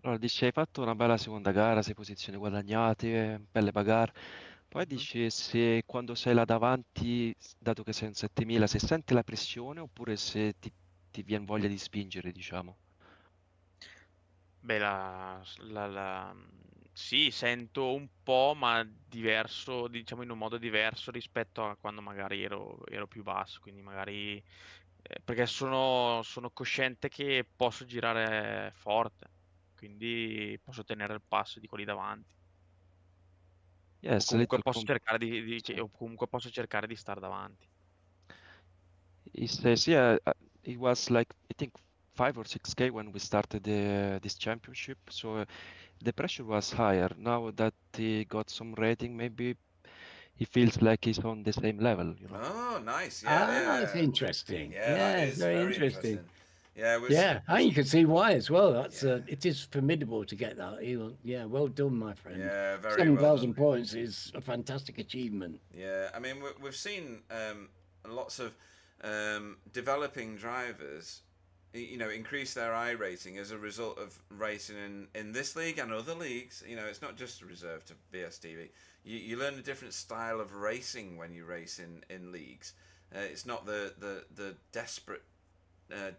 Allora, dice, hai fatto una bella seconda gara, 6 posizioni guadagnate, belle bagarre. Poi dice se quando sei là davanti, dato che sei un 7000, se senti la pressione oppure se ti viene voglia di spingere, diciamo. Beh, sì, sento un po', ma diverso, diciamo in un modo diverso rispetto a quando magari ero più basso, quindi magari perché sono cosciente che posso girare forte, quindi posso tenere il passo di quelli davanti. O Yes, a comunque little posso cercare o comunque posso cercare di star davanti. He says, yeah, it was like I think 5 or 6K when we started this championship, so the pressure was higher. Now that he got some rating, maybe he feels like he's on the same level, you know. Oh, nice. Yeah, It's interesting. yeah. That is very very interesting. Yeah, Yeah, and you can see why as well. That's it is formidable to get that. Yeah, well done, my friend. Yeah, very 7,000 well points is a fantastic achievement. Yeah, I mean we've seen lots of developing drivers, you know, increase their I rating as a result of racing in this league and other leagues. You know, it's not just reserved to BSTV. You learn a different style of racing when you race in leagues. It's not the desperate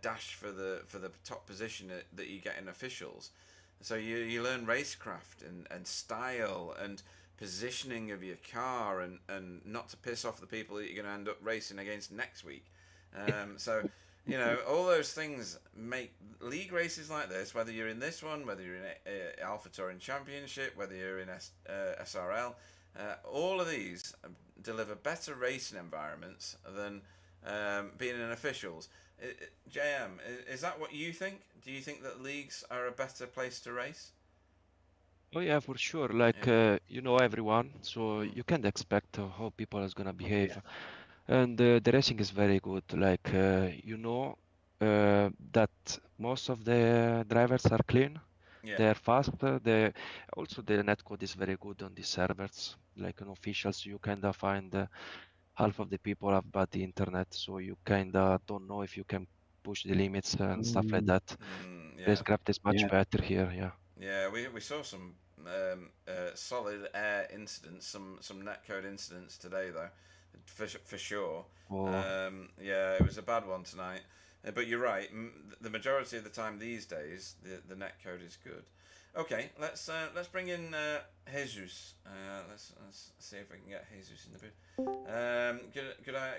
dash for the top position that you get in officials. So you learn racecraft and style and positioning of your car and not to piss off the people that you're going to end up racing against next week. So, you know, all those things make league races like this, whether you're in this one, whether you're in Alpha Touring Championship, whether you're in SRL, all of these deliver better racing environments than being in officials. JM, is that what you think? Do you think that leagues are a better place to race? Oh yeah, for sure. Like you know everyone, so you can't expect how people is gonna behave. And the racing is very good. Like you know that most of the drivers are clean. Yeah. They're fast. Also the netcode is very good on these servers. Like on officials, you kinda find half of the people have bad internet, so you kinda don't know if you can push the limits and stuff like that. Yeah. Racecraft is much better here. Yeah. Yeah, we saw some solid air incidents, some netcode incidents today though, for sure. Oh. Yeah, it was a bad one tonight. But you're right. The majority of the time these days, the netcode is good. Okay, let's bring in Jesus. Let's see if we can get Jesus in the booth.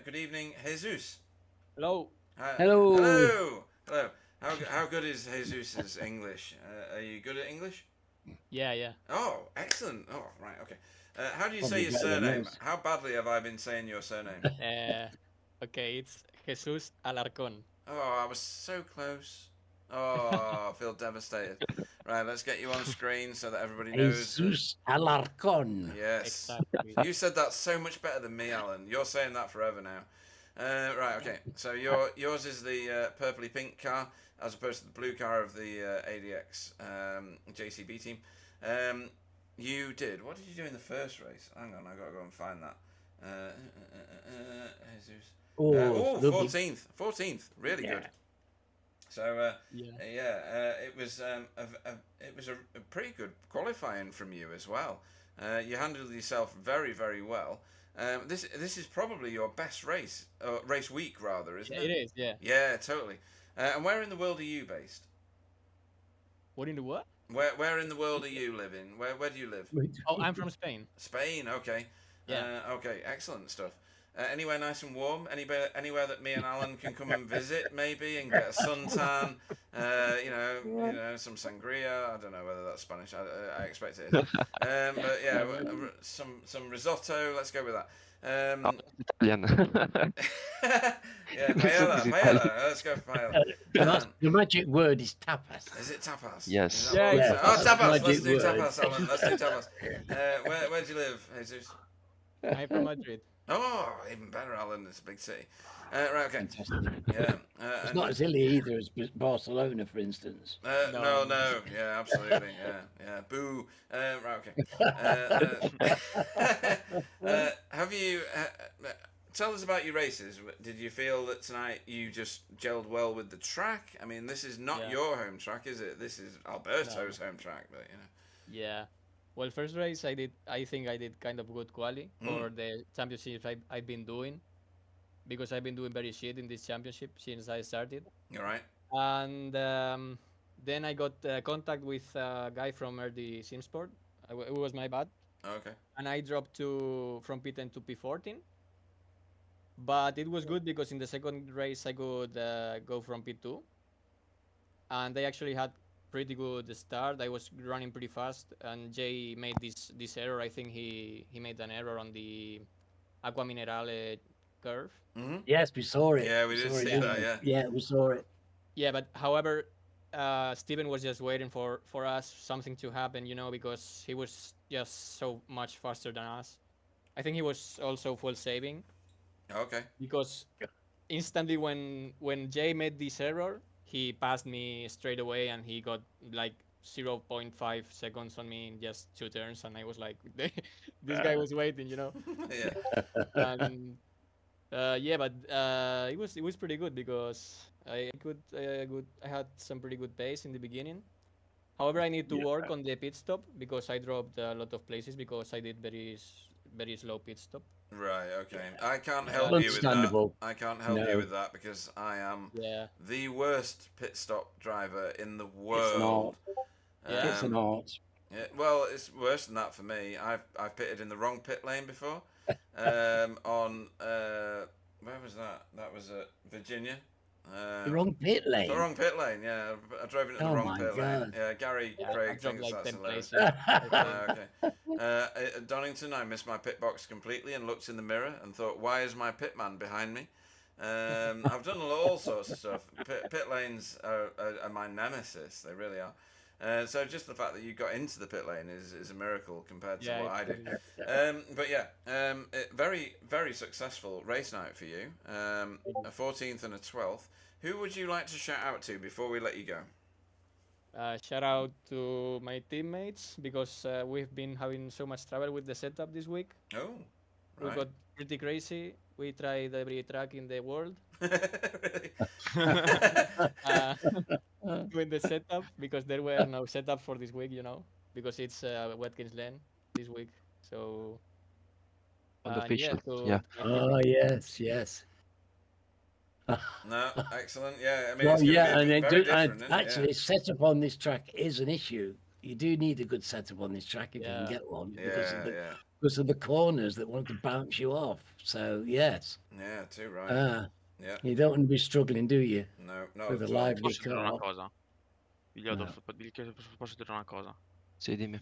Good evening, Jesus. Hello. Hello. Hello. How good is Jesus's English? Are you good at English? Yeah. Oh, excellent. Oh, right, okay. How do you Probably say your better than surname? most. How badly have I been saying your surname? Okay, it's Jesus Alarcón. Oh, I was so close. Oh, I feel devastated. Right, let's get you on screen so that everybody knows. Jesus Alarcón. Yes. Exactly. You said that so much better than me, Alan. You're saying that forever now. Right, okay. So yours is the purpley pink car as opposed to the blue car of the ADX JCB team. You did. What did you do in the first race? Hang on, I gotta go and find that. Jesus. Oh, 14th. Really good. So it was a pretty good qualifying from you as well. You handled yourself very, very well. This is probably your best race week rather, isn't it? It is, yeah. Yeah, totally. And where in the world are you based? What in the what? Where in the world are you living? Where do you live? Oh, I'm from Spain. Spain. Okay. Yeah. Okay. Excellent stuff. Anywhere nice and warm? Anywhere that me and Alan can come and visit, maybe, and get a suntan? Some sangria. I don't know whether that's Spanish. I expect it is. But yeah, some risotto. Let's go with that. Italian. Yeah, Risotto is paella. Italian. Let's go for paella. The magic word is tapas. Is it tapas? Yes. Is that what we Yeah, say? Oh, that's tapas. magic Let's do word. tapas, Alan. Let's do tapas. Where do you live, Jesus? I'm from Madrid. Oh, even better, Alan. It's a big city. Right, okay. Fantastic. Yeah. It's not as hilly either as Barcelona, for instance. No. Yeah, absolutely. Yeah. Boo. Right, okay. Have you... tell us about your races. Did you feel that tonight you just gelled well with the track? I mean, this is not your home track, is it? This is Alberto's home track, but, Yeah. Well, first race I think I did kind of good quali for the championships I've been doing, because I've been doing very shit in this championship since I started. You're right. And then I got contact with a guy from RD Simsport. It was my bad. Okay. And I dropped from P10 to P14. But it was good because in the second race I could go from P2. And they actually had pretty good start. I was running pretty fast, and Jay made this error. I think he made an error on the Aqua Minerale curve. Mm-hmm. Yes, we saw it. Yeah, we did see that, yeah. Yeah, we saw it. Yeah, but however, Steven was just waiting for us something to happen, because he was just so much faster than us. I think he was also full saving. Okay. Because instantly when Jay made this error, he passed me straight away, and he got like 0.5 seconds on me in just 2 turns, and I was like, this guy was waiting, Yeah. And but it was pretty good because I had some pretty good pace in the beginning. However, I need to work on the pit stop because I dropped a lot of places because I did very slow pit stop. Right, okay. I can't help you with that. Understandable. I can't help you with that because I am the worst pit stop driver in the world. It's an art. Yeah, well, it's worse than that for me. I've pitted in the wrong pit lane before. On where was that? That was at Virginia. The wrong pit lane. The wrong pit lane, yeah. I drove into the wrong pit lane. Yeah, Gary Craig thinks like that's 10 hilarious. places. Okay. At Donington, I missed my pit box completely and looked in the mirror and thought, why is my pitman behind me? I've done all sorts of stuff. Pit lanes are my nemesis. They really are. So just the fact that you got into the pit lane is a miracle compared to what I do. But yeah, very, very successful race night for you. A 14th and a 12th. Who would you like to shout out to before we let you go? Shout out to my teammates because we've been having so much trouble with the setup this week. Oh, We right. got pretty crazy. We tried every track in the world Really? with the setup because there were no setup for this week, because it's Watkins Glen this week. So On the yeah, official, to yeah. Oh, yes. No, excellent. Yeah, I mean, Well, it's going yeah, to and, be then very different, isn't it? actually, setup on this track is an issue. You do need a good setup on this track if you can Yeah. get one Yeah, because of the corners that want to bounce you off. So yes, yeah, too right. Yeah, you don't want to be struggling, do you? no, not With a at all. lively Posso dire una car. cosa? Posso dire una cosa? Sì, dimmi.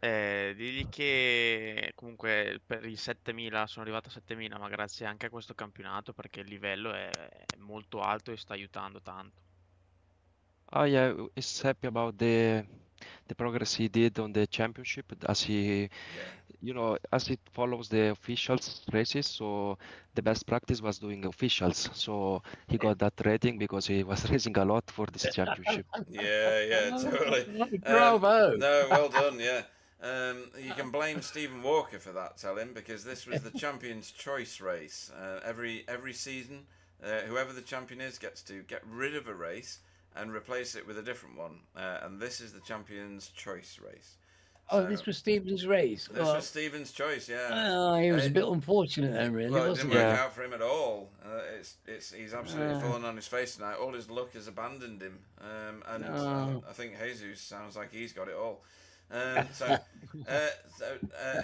Digli che comunque per i 7000 sono arrivato a 7000, ma grazie anche a questo campionato perché il livello è molto alto e sta aiutando tanto. Oh yeah, he's happy about the progress he did on the championship as he, Yeah. as it follows the officials races. So the best practice was doing officials. So he got that rating because he was racing a lot for this championship. Yeah, totally. Bravo. No, well done. Yeah. You can blame Stephen Walker for that, tell him, because this was the Champions' Choice race. Every season, whoever the champion is gets to get rid of a race and replace it with a different one. And this is the Champions' Choice race. Oh, this was Stephen's race. This was Stephen's choice, yeah. Oh, he was a bit unfortunate then, really, Well, it wasn't didn't he? work out for him at all. He's absolutely fallen on his face tonight. All his luck has abandoned him. And I think Jesus sounds like he's got it all.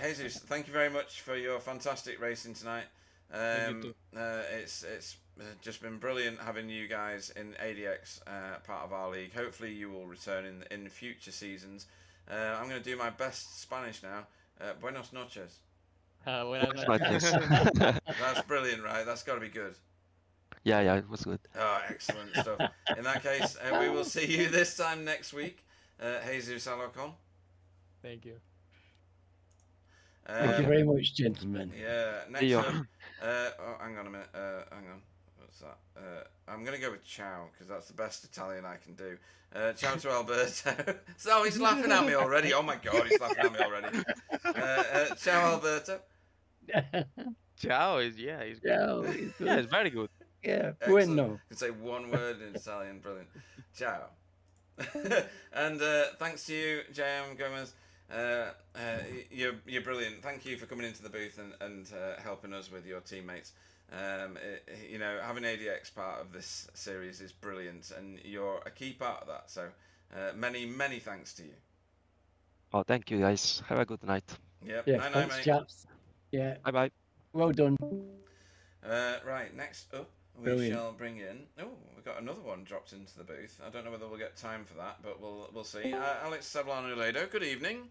Jesus, thank you very much for your fantastic racing tonight. Thank you too. It's just been brilliant having you guys in ADX part of our league. Hopefully you will return in future seasons. I'm going to do my best Spanish now. Buenos noches. Buenas Buenas noches. noches. That's brilliant, right? That's got to be good. Yeah, it was good. Oh, excellent stuff. In that case, we will see you this time next week. Jesus Alocon. Thank you. Thank you very much, gentlemen. Yeah, See next you. up. Oh, hang on a minute. Hang on. What's that? I'm going to go with ciao, because that's the best Italian I can do. Ciao to Alberto. So he's laughing at me already. Oh my god, he's laughing at me already. Ciao, Alberto. Ciao is he's good. Yeah, it's Yeah, it's good. very good. Yeah, Excellent. bueno. You can say one word in Italian. Brilliant. Ciao. And thanks to you, JM Gomez. You're brilliant. Thank you for coming into the booth and helping us with your teammates. You know, having ADX part of this series is brilliant, and you're a key part of that. So, many thanks to you. Oh, thank you guys. Have a good night. Yep. Yeah, Night, thanks, mate. chaps. Yeah, Bye bye. well done. Right. Next up, we Brilliant. shall bring in. Oh, we've got another one dropped into the booth. I don't know whether we'll get time for that, but we'll see. Alex Sablano-Ledo. Good evening.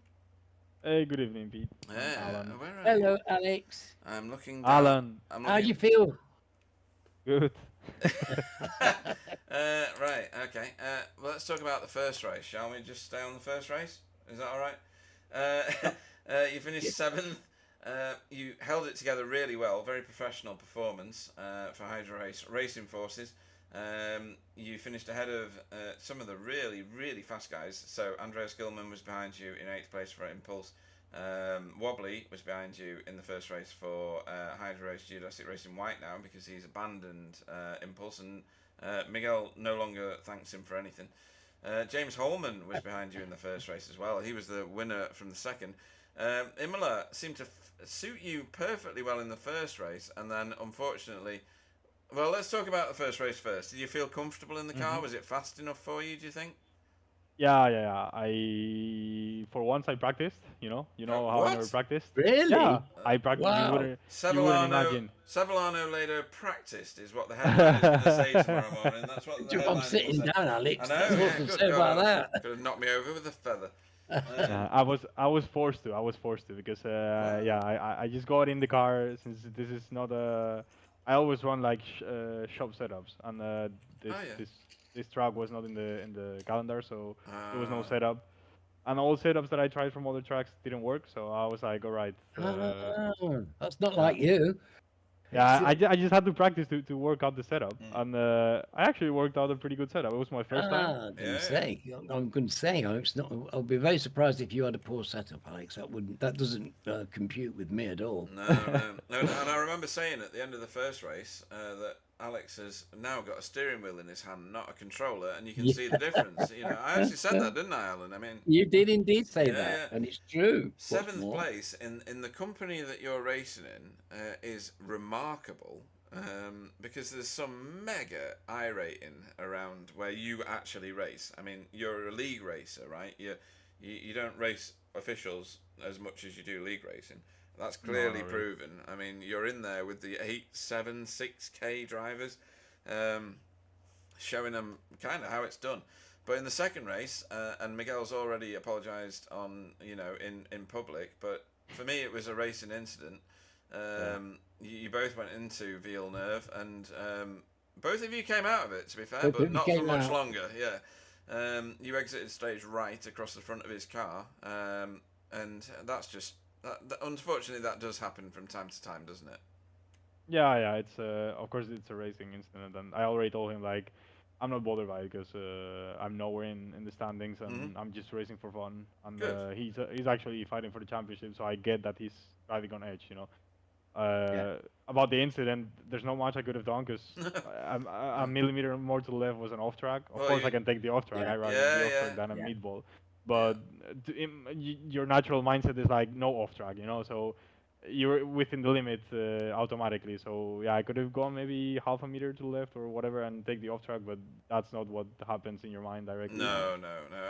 Hey, good evening, Pete. Yeah. Alan. Where are you? Hello, Alex. I'm looking down. Alan, I'm How do looking. you feel? good. Right, okay. Well, let's talk about the first race, shall we? Just stay on the first race? Is that all right? You finished 7th. You held it together really well. Very professional performance for Hydro Race Racing Forces. You finished ahead of some of the really fast guys. So Andreas Gilman was behind you in 8th place for Impulse. Wobbly was behind you in the first race for Hydro Race Geodesic Racing White now, because he's abandoned Impulse, and Miguel no longer thanks him for anything. James Holman was behind you in the first race as well. He was the winner from the second. Imola seemed to suit you perfectly well in the first race, and then unfortunately, well, let's talk about the first race first. Did you feel comfortable in the car? Was it fast enough for you, do you think? Yeah. For once I practiced. You know how I never What? practiced. Really? Yeah, I practiced. Wow. You wouldn't Sevillano imagine. Ledo practiced is what the headline is going to say tomorrow morning. That's what the I'm headline will sitting say. down, Alex. I know. That's all I Yeah, can good say about God. that. Could have knocked me over with a feather. I was forced to because I just got in the car since this is not a. I always run like shop setups, and this track was not in the calendar, so there was no setup. And all setups that I tried from other tracks didn't work, so I was like, all right. That's not like you. Yeah, I just had to practice to work out the setup, and I actually worked out a pretty good setup. It was my first time. I didn't say. I'm going to say, Alex. I'll be very surprised if you had a poor setup, Alex. That doesn't compute with me at all. No. And I remember saying at the end of the first race that Alex has now got a steering wheel in his hand, not a controller, and you can see the difference. You know, I actually said that, didn't I, Alan? I mean, You did indeed say that, yeah. and it's true. What's 7th more, place in the company that you're racing in is remarkable, because there's some mega I-rating around where you actually race. I mean, you're a league racer, right? You don't race officials as much as you do league racing. That's clearly proven. I mean, you're in there with the 8, 7, 6K drivers, showing them kind of how it's done. But in the second race, and Miguel's already apologised in public, but for me it was a racing incident. You both went into Villeneuve, and both of you came out of it, to be fair, but not for much longer. Yeah, you exited stage right across the front of his car, and that's just unfortunately that does happen from time to time, doesn't it? Yeah. It's of course it's a racing incident, and I already told him like I'm not bothered by it because I'm nowhere in the standings, and I'm just racing for fun. And he's actually fighting for the championship, so I get that he's driving on edge. About the incident, there's not much I could have done because a millimeter more to the left was an off track. Of course, I can take the off track. I rather the off track than a meatball. But your natural mindset is like no off track, So you're within the limit automatically. So yeah, I could have gone maybe half a meter to the left or whatever and take the off track, but that's not what happens in your mind directly. No.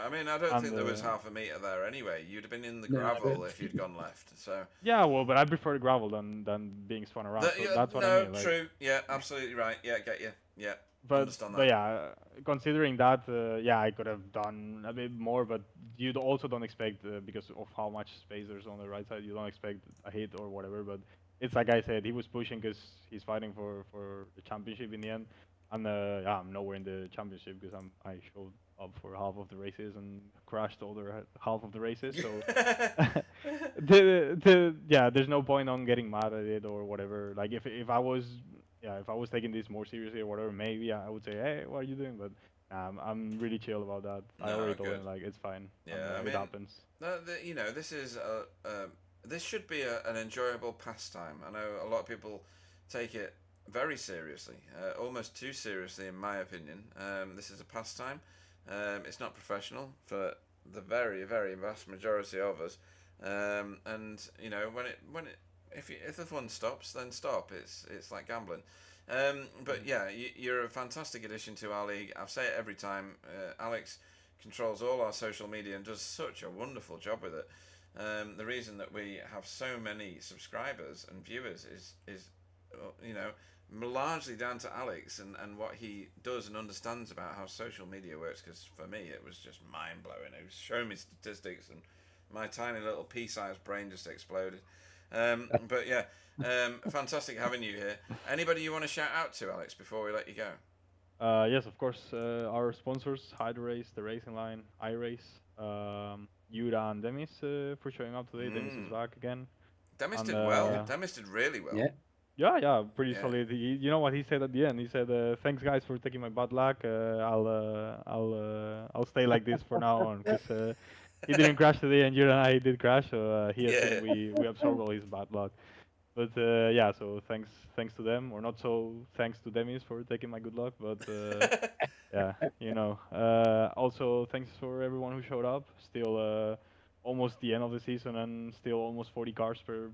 I mean, I don't And, think there was half a meter there anyway. You'd have been in the No, I gravel don't if you'd gone left. So yeah, well, but I prefer gravel than being spun around. So that's what I mean. Like, true. Yeah, absolutely right. Yeah, get you. Yeah, but understand that. but yeah, considering that, yeah, I could have done a bit more, but you also don't expect because of how much space there's on the right side, you don't expect a hit or whatever. But it's like I said, he was pushing because he's fighting for the championship in the end, and yeah, I'm nowhere in the championship because I showed up for half of the races and crashed the other half of the races. So yeah, there's no point on getting mad at it or whatever. Like if I was if I was taking this more seriously or whatever, maybe I would say, hey, what are you doing? But I'm really chill about that. I No, already told good. him like it's fine. Yeah, and, I mean, it happens. you know, this is this should be an enjoyable pastime. I know a lot of people take it very seriously, almost too seriously, in my opinion. This is a pastime. It's not professional for the very, very vast majority of us. And you know, if the fun stops, then stop. It's like gambling. But yeah, you're a fantastic addition to our league. I say it every time. Alex controls all our social media and does such a wonderful job with it. The reason that we have so many subscribers and viewers is you know, largely down to Alex and what he does and understands about how social media works. Because for me, it was just mind blowing. He was showing me statistics, and my tiny little pea-sized brain just exploded. But yeah, fantastic having you here. Anybody you want to shout out to, Alex, before we let you go? Yes, of course. Our sponsors, Hydro Race, The Racing Line, iRace, Yura and Demis for showing up today. Demis is back again. Demis And, did well. Demis did really well. Yeah. Yeah, pretty Yeah. solid. You know what he said at the end? He said, "Thanks guys for taking my bad luck. I'll stay like this for now on because he didn't crash today, and you and I did crash. So he assumed we absorbed all his bad luck. But yeah, so thanks to them, or not so thanks to Demis for taking my good luck. But yeah, you know. Also thanks for everyone who showed up. Still almost the end of the season, and still almost 40 cars per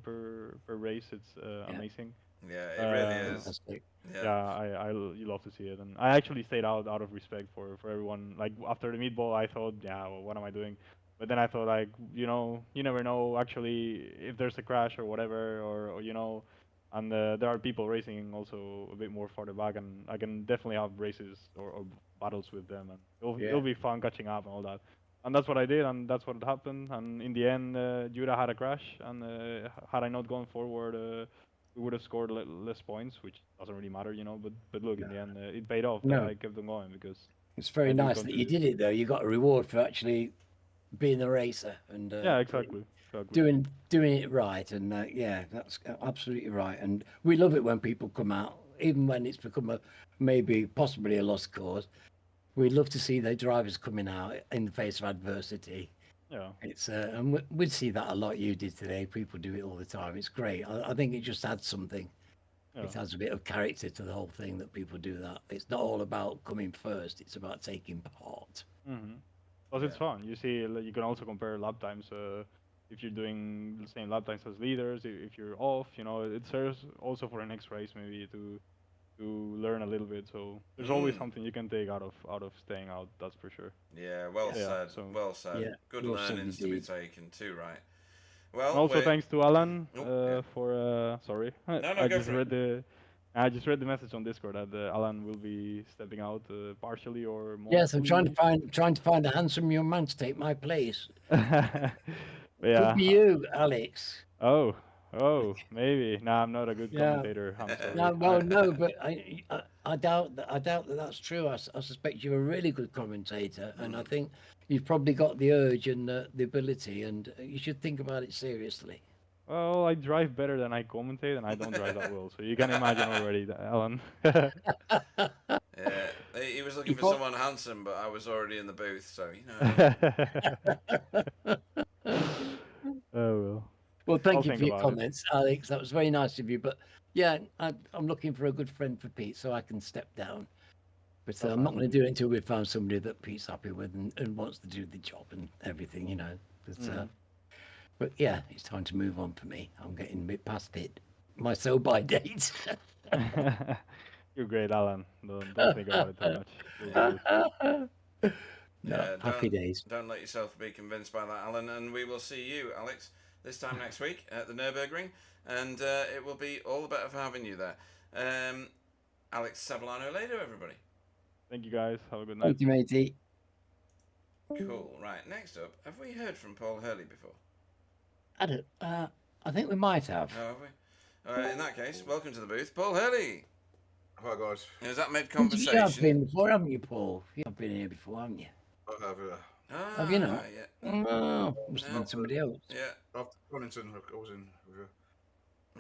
race. It's amazing. Yeah, it really is. Fantastic. Yeah, you love to see it, and I actually stayed out of respect for everyone. Like after the meatball, I thought, yeah, well, what am I doing? But then I thought, like, you know, you never know actually if there's a crash or whatever, or you know, and there are people racing also a bit more farther back, and I can definitely have races or battles with them, and it'll be fun catching up and all that. And that's what I did, and that's what happened. And in the end, Jura had a crash, and had I not gone forward, we would have scored less points, which doesn't really matter, you know. But look, in the end, it paid off that I kept on going because It's very I do nice that you contribute. did it, though. You got a reward for actually being a racer and Yeah, exactly. doing it right. And yeah, that's absolutely right. And we love it when people come out, even when it's become maybe possibly a lost cause. We love to see their drivers coming out in the face of adversity. Yeah. It's and we see that a lot. You did today. People do it all the time. It's great. I think it just adds something. Yeah. It has a bit of character to the whole thing that people do that. It's not all about coming first. It's about taking part. Mm-hmm. Plus, it's fun. You see, you can also compare lap times. If you're doing the same lap times as leaders, if you're off, you know, it serves also for the next race maybe to learn a little bit. So there's always something you can take out of staying out. That's for sure. Yeah, well said. So, well said. Yeah, Good well said learnings to be indeed. taken too, right? Well, and also thanks to Alan yeah. for sorry. No, I go just for read the message on Discord that Alan will be stepping out partially or more. Yes, I'm trying to find a handsome young man to take my place. Yeah. Could be you, Alex. Oh, maybe. Nah, I'm not a good commentator. I'm sorry. No, well, no, but I doubt that that's true. I suspect you're a really good commentator, and I think you've probably got the urge and the ability, and you should think about it seriously. Well, I drive better than I commentate, and I don't drive that well, so you can imagine already, Alan. Yeah, he was looking for someone handsome, but I was already in the booth, so you know. Oh well. Well, thank you for your comments, Alex. That was very nice of you. But yeah, I'm looking for a good friend for Pete, so I can step down. But I'm not going to do it until we've found somebody that Pete's happy with and wants to do the job and everything, you know. But yeah, it's time to move on for me. I'm getting a bit past it. My sell-by date. You're great, Alan. Don't think about it too much. You'll be good. No, Yeah, happy days. don't let yourself be convinced by that, Alan. And we will see you, Alex, this time next week at the Nürburgring, and it will be all the better for having you there. Alex Savellano later, everybody. Thank you, guys. Have a good night. Thank you, matey. Cool. Right. Next up, have we heard from Paul Hurley before? I think we might have. Oh, have we? In that case, welcome to the booth, Paul Hurley. Hi guys. Is that mid You have conversation? been before, haven't you, Paul? You have been here before, haven't you? I have Ah, Have you not? Yeah. Oh, must have No. been somebody else. Yeah. after Wellington, I was in with you.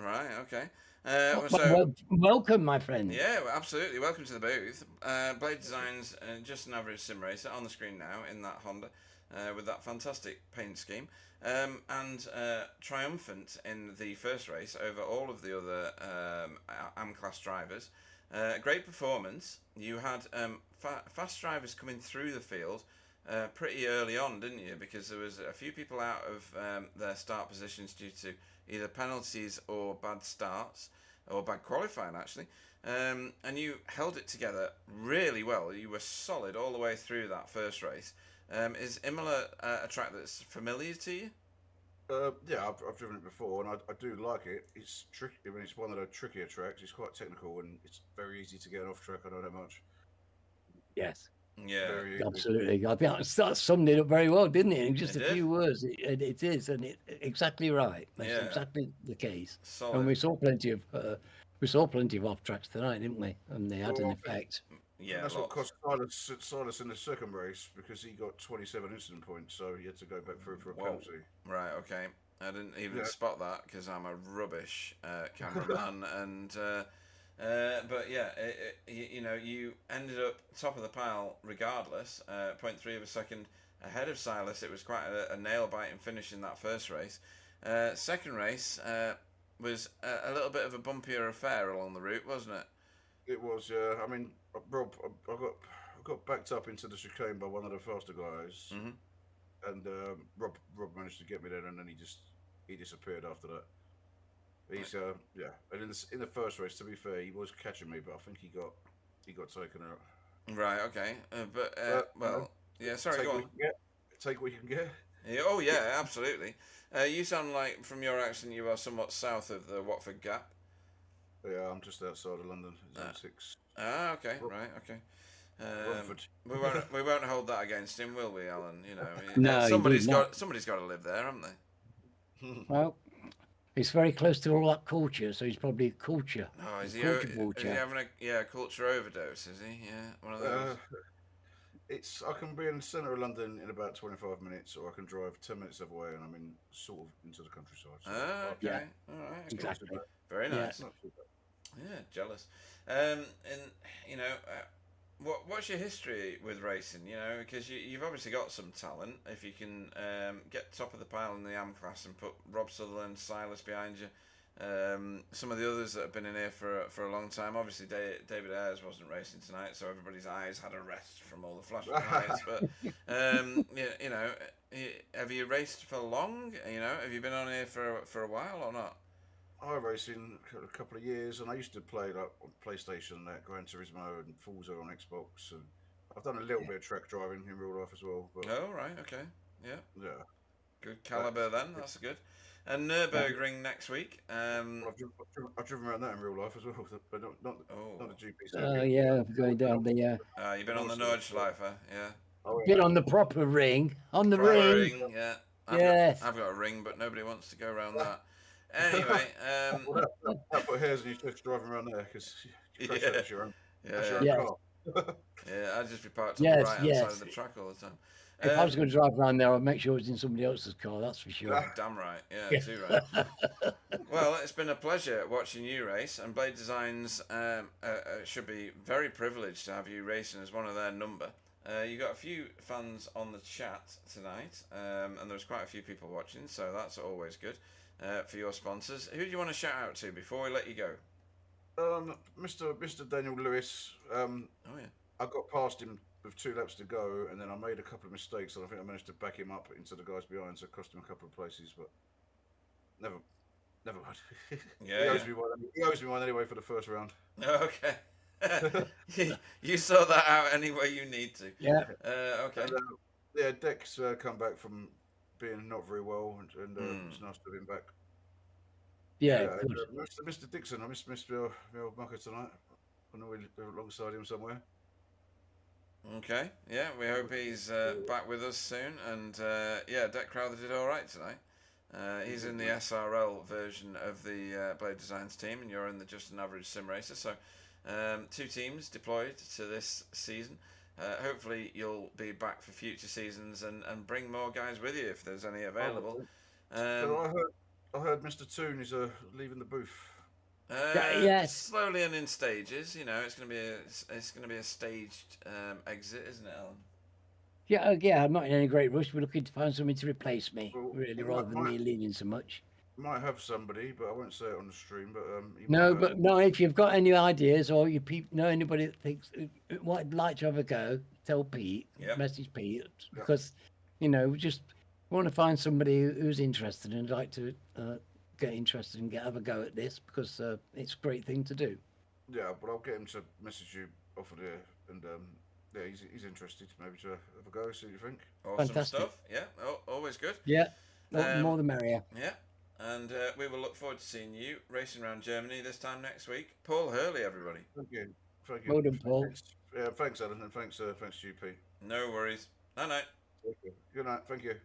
Right. Okay. Oh, So. welcome, my friend. Yeah, well, absolutely. Welcome to the booth. Blade Designs, just an average sim racer on the screen now in that Honda with that fantastic paint scheme. And triumphant in the first race over all of the other AM-class drivers. Great performance. You had fast drivers coming through the field pretty early on, didn't you? Because there was a few people out of their start positions due to either penalties or bad starts, or bad qualifying actually. And you held it together really well. You were solid all the way through that first race. Is Imola a track that's familiar to you? Yeah, I've driven it before, and I do like it. It's tricky. I mean, it's one of the trickier tracks. It's quite technical, and it's very easy to get off track. I know that much. Yes. Yeah. Very easy. Absolutely. I think that summed it up very well, didn't it? In just It a did. few words. It is, and exactly right. That's Yeah. exactly the case. Solid. And we saw plenty of off tracks tonight, didn't we? And they had an Well, effect. Yeah, That's what lots. cost Silas in the second race, because he got 27 incident points, so he had to go back through for a Whoa. penalty. Right, okay. I didn't even Yeah. spot that because I'm a rubbish cameraman. And but yeah, you ended up top of the pile regardless. 0.3 of a second ahead of Silas. It was quite a nail-biting finish in that first race. Second race was a little bit of a bumpier affair along the route, wasn't it? It was, yeah. I mean, Rob, I got backed up into the chicane by one of the faster guys, Mhm. and Rob managed to get me there, and then he disappeared after that. He's yeah, and in the first race, to be fair, he was catching me, but I think he got taken out. Right, okay. Well, yeah. Sorry, take go what on. you can get. Take what you can get. Yeah, oh yeah, absolutely. You sound like, from your accent, you are somewhat south of the Watford Gap. Yeah, I'm just outside of London. Zone 6. Ah, okay, right, okay. Romford. We won't hold that against him, will we, Alan? You know, No, somebody's indeed not. got to live there, haven't they? Well, it's very close to all that culture, so he's probably a culture. Oh, is he vulture. having a culture overdose? Is he? Yeah, one of those. I can be in the centre of London in about 25 minutes, or I can drive 10 minutes of way, and I'm in sort of into the countryside. So Ah, okay, Yeah. all right, okay. Exactly. Very Yeah. nice. not too bad. Yeah, jealous. And you know, what's your history with racing? You know, because you've obviously got some talent. If you can get top of the pile in the AM class and put Rob Sutherland, Silas behind you, some of the others that have been in here for a long time. Obviously, David Ayres wasn't racing tonight, so everybody's eyes had a rest from all the flashing lights. But you know, have you raced for long? You know, have you been on here for a while or not? I racing a couple of years, and I used to play like on PlayStation, Gran Turismo and Forza on Xbox, and I've done a little bit of track driving in real life as well. But Oh, right, okay, yeah. yeah, Good caliber then. That's good. And Nürburgring next week. I've driven around that in real life as well, but not the GP. Oh yeah, going down the You've been on the Nordschleife, yeah. bit on the proper ring, on the Proper ring. yeah. Yes. I've got a ring, but nobody wants to go around that. Anyway, That put hairs in your chest driving around there, because you crash Yeah. that's your own Yeah. car. yeah, I'd just be parked on Yes, the right hand side yes. of the track all the time. If I was going to drive around there, I'd make sure it's in somebody else's car. That's for sure. Damn right, yeah, too right. Well, it's been a pleasure watching you race, and Blade Designs should be very privileged to have you racing as one of their number. You got a few fans on the chat tonight, and there's quite a few people watching, so that's always good for your sponsors. Who do you want to shout out to before we let you go? Mr. Daniel Lewis. Oh yeah. I got past him with 2 laps to go, and then I made a couple of mistakes, and I think I managed to back him up into the guys behind, so it cost him a couple of places, but never mind. Yeah, He owes me one. He owes me one anyway for the first round. Okay. You sort that out any way you need to. Yeah. Okay. And, yeah, Deck's come back from being not very well, and it's nice to have him back. Yeah, Yeah, good. Mr. Dixon, I missed my old mucker tonight. I know we're alongside him somewhere. Okay. Yeah, we hope he's back with us soon. And yeah, Deck Crowther did all right tonight. He's in the SRL version of the Blade Designs team, and you're in the Just an Average Sim Racer. So 2 teams deployed to this season. Hopefully you'll be back for future seasons and bring more guys with you if there's any available. So I heard Mr. Toon is leaving the booth. Yes. Slowly and in stages. You know, it's going to be a staged exit, isn't it, Alan? Yeah, yeah. I'm not in any great rush. We're looking to find somebody to replace me, Well, really, rather than me leaving so much. Might have somebody, but I won't say it on the stream. But No, if you've got any ideas or you know anybody that thinks would like to have a go, tell Pete. Yep. Message Pete, because we just want to find somebody who's interested and like to get interested and have a go at this, because it's a great thing to do. Yeah, but I'll get him to message you off of there, and yeah, he's interested. Maybe to have a go, see what you think. Awesome Fantastic. stuff. Yeah, always good. Yeah, more the merrier. Yeah, and we will look forward to seeing you racing around Germany this time next week. Paul Hurley, everybody. Thank you. Well done, Paul. Yeah, thanks, Alan, and thanks, GP. No worries. Night. Good night. Thank you.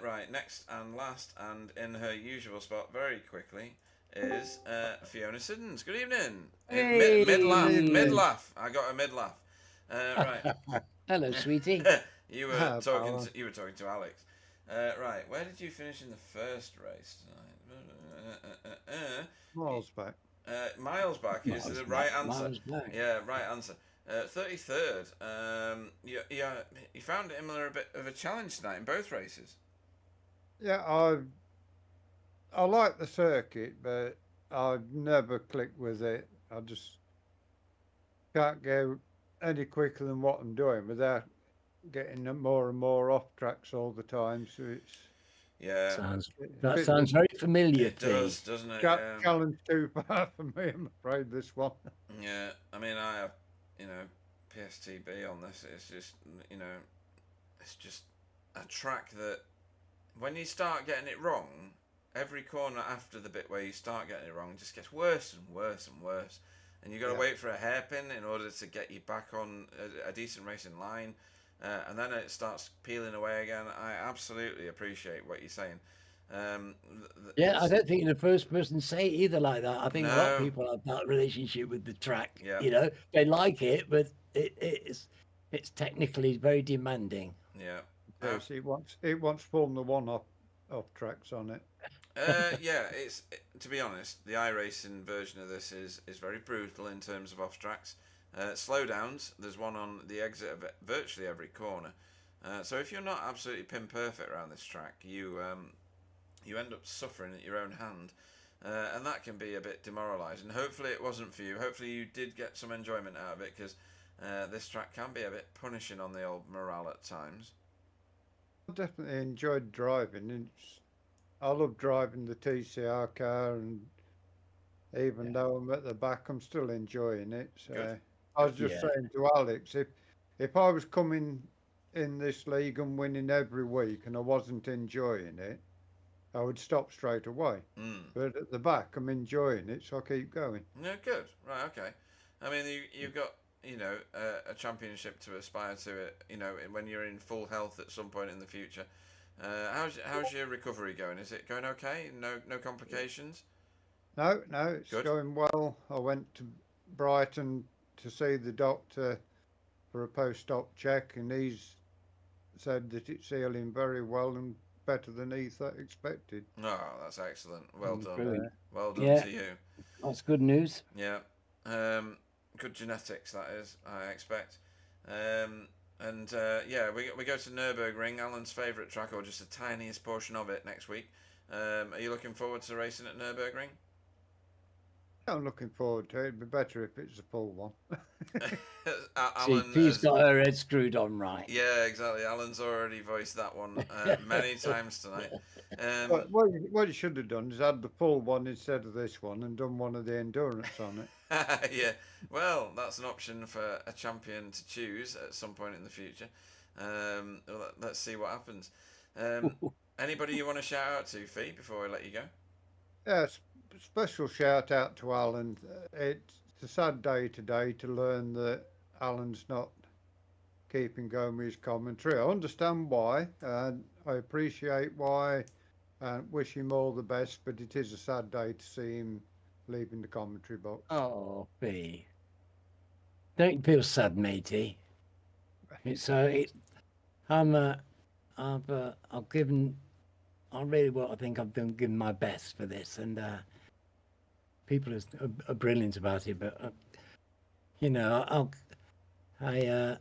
Right, next and last, and in her usual spot, very quickly, is Fiona Siddons. Good evening. Hey. Mid laugh. I got a mid laugh. Right. Hello, sweetie. You were talking. You were talking to Alex. Right. Where did you finish in the first race tonight? Miles back. Miles back is the right answer. Miles back. Yeah, right answer. 33rd. You found Imola a bit of a challenge tonight in both races. Yeah, I like the circuit, but I've never clicked with it. I just can't go any quicker than what I'm doing without getting more and more off tracks all the time. So it's that sounds very familiar. It does, doesn't it? Challenge too far for me, I'm afraid, this one. Yeah, I mean, I have, PSTB on this. It's just, it's just a track that when you start getting it wrong, every corner after the bit where you start getting it wrong just gets worse and worse and worse. And you've got to wait for a hairpin in order to get you back on a decent racing line. And then it starts peeling away again. I absolutely appreciate what you're saying. Yeah, I don't think you're the first person to say it either like that. I think a lot of people have that relationship with the track. Yeah. They like it, but it's technically very demanding. Yeah. Yes, it wants Formula One off tracks on it. Yeah, to be honest, the iRacing version of this is very brutal in terms of off tracks. Slowdowns, there's one on the exit of virtually every corner. So if you're not absolutely pin perfect around this track, you end up suffering at your own hand, and that can be a bit demoralising. Hopefully it wasn't for you. Hopefully you did get some enjoyment out of it, because this track can be a bit punishing on the old morale at times. I definitely enjoyed driving. I love driving the TCR car, and even though I'm at the back, I'm still enjoying it. So I was just saying to Alex, if I was coming in this league and winning every week and I wasn't enjoying it, I would stop straight away. But at the back, I'm enjoying it, so I keep going. Yeah, good. Right, okay. I mean, you've got a championship to aspire to. When you're in full health at some point in the future. How's your recovery going? Is it going okay? No complications? No, it's good. Going well. I went to Brighton to see the doctor for a post-op check, and he's said that it's healing very well and better than he expected. Oh, that's excellent. Well done. Brilliant. Well done to you. That's good news. Yeah. Good genetics, that is, I expect. We go to Nürburgring, Alan's favourite track, or just the tiniest portion of it next week. Are you looking forward to racing at Nürburgring? I'm looking forward to it. It'd be better if it's a full one. See, Alan P's has, got her head screwed on right. yeah, exactly. Alan's already voiced that one many times tonight. What you should have done is had the full one instead of this one and done one of the endurance on it. Yeah, well, that's an option for a champion to choose at some point in the future. Let's see what happens. Anybody you want to shout out to, Fee, before I let you go? Yeah, special shout out to Alan. It's a sad day today to learn that Alan's not keeping going with his commentary. I understand why, and I appreciate why, and wish him all the best. But it is a sad day to see him leaving the commentary box. Oh, B. Don't feel sad, matey. I've given. I really what I think I've done, given my best for this, and people are brilliant about it. But you know, I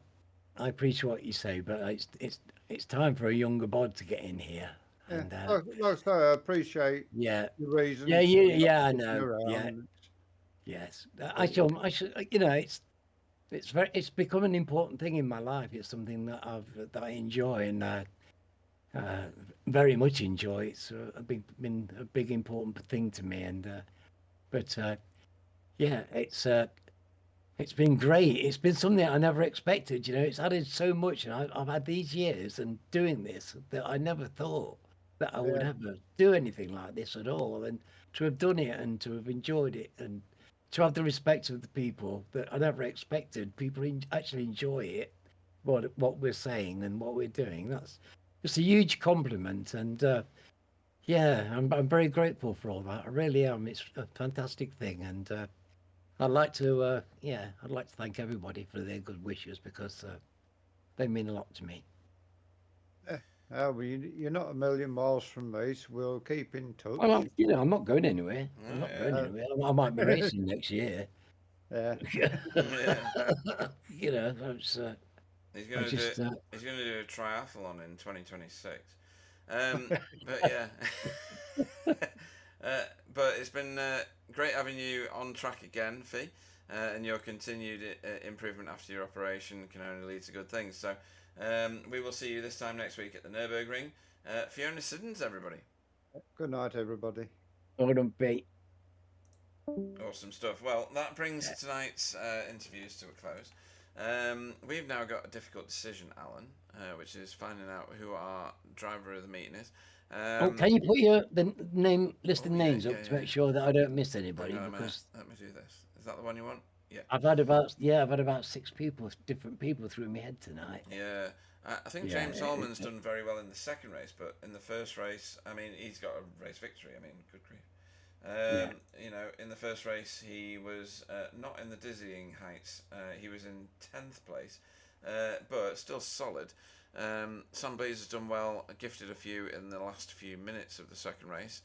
appreciate what you say, but it's time for a younger bod to get in here. Yeah, And like I say, I appreciate yeah, the reasons. yeah, for yeah, not I sticking know. Yeah, around. yes. I should. You know, it's become an important thing in my life. It's something that I enjoy and very much enjoy. It's been a big important thing to me. And yeah, it's been great. It's been something I never expected. You know, it's added so much, and I've had these years and doing this that I never thought that I would ever do anything like this at all. And to have done it and to have enjoyed it and to have the respect of the people that I never expected, people actually enjoy it, what we're saying and what we're doing. That's just a huge compliment. And yeah, I'm very grateful for all that. I really am. It's a fantastic thing. And I'd like to thank everybody for their good wishes because they mean a lot to me. Well, you're not a million miles from me, so we'll keep in touch. Well, I'm not going anywhere. I'm not going anywhere. I might be racing next year. Yeah. You know, it's, he's going to do a triathlon in 2026. But yeah. But it's been great having you on track again, Fee, and your continued improvement after your operation can only lead to good things. So we will see you this time next week at the Nürburgring. Fiona Siddons, everybody. Good night, everybody. Well done, Pete. Awesome stuff. Well, that brings tonight's interviews to a close. We've now got a difficult decision, Alan, which is finding out who our driver of the meeting is. Can you put the name list of names up to make sure that I don't miss anybody? Because let me do this. Is that the one you want? Yeah. I've had about 6 different people through my head tonight. Yeah. I think James Holman's done very well in the second race, but in the first race, I mean, he's got a race victory. I mean, good grief. You know, in the first race, he was not in the dizzying heights. He was in 10th place, but still solid. Sam Blees has done well, gifted a few in the last few minutes of the second race.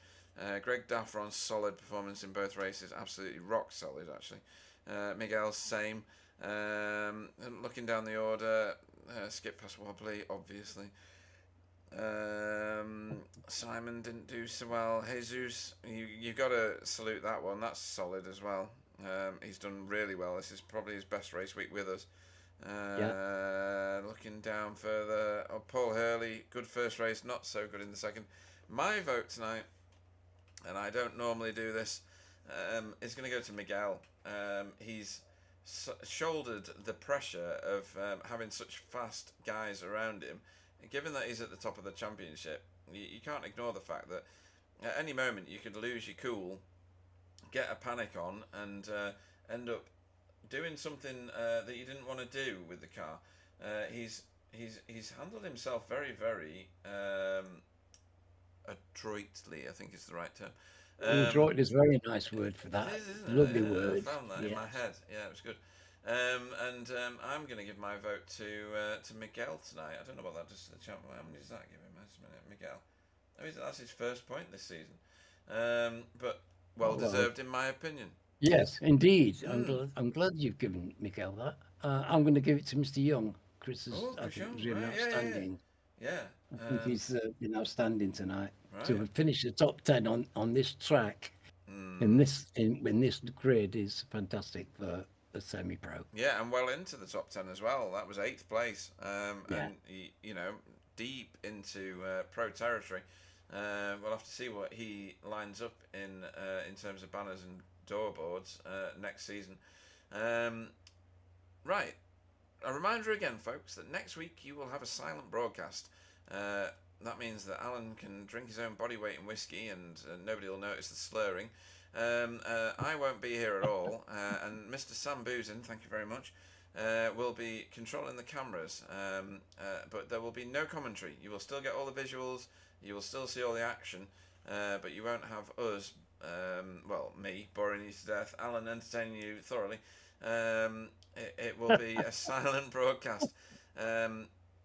Greg Daffron's solid performance in both races, absolutely rock solid actually. Miguel's same. Looking down the order, skip past Wobbly, obviously. Simon didn't do so well. Jesus, you got to salute that one. That's solid as well. He's done really well. This is probably his best race week with us. Looking down further, Paul Hurley, good first race, not so good in the second. My vote tonight, and I don't normally do this, is going to go to Miguel. He's shouldered the pressure of having such fast guys around him. Given that he's at the top of the championship, you can't ignore the fact that at any moment you could lose your cool, get a panic on, and end up doing something that you didn't want to do with the car. He's handled himself very, very adroitly, I think is the right term. Adroit is a very nice word for that. It is, isn't Lovely it? word. I found that in my head. Yeah, it was good. I'm going to give my vote to Miguel tonight. I don't know about that, just to the champ. How many does that give him? Just a minute, Miguel. That's his first point this season. But well deserved in my opinion. Yes, indeed. I'm glad you've given Miguel that. I'm going to give it to Mr. Young. Chris is really outstanding. Yeah. I think he's been outstanding tonight. Right. To finish the top 10 on this track in this grid is fantastic for a semi-pro. Yeah, and well into the top 10 as well. That was 8th place. Yeah. And, you know, deep into pro territory. We'll have to see what he lines up in terms of banners and door boards next season. Right. A reminder again, folks, that next week you will have a silent broadcast. That means that Alan can drink his own body weight in whiskey and nobody will notice the slurring. I won't be here at all, and Mr. Sam Boozin, thank you very much, will be controlling the cameras, but there will be no commentary. You will still get all the visuals, you will still see all the action, but you won't have us, well, me, boring you to death, Alan entertaining you thoroughly. It will be a silent broadcast.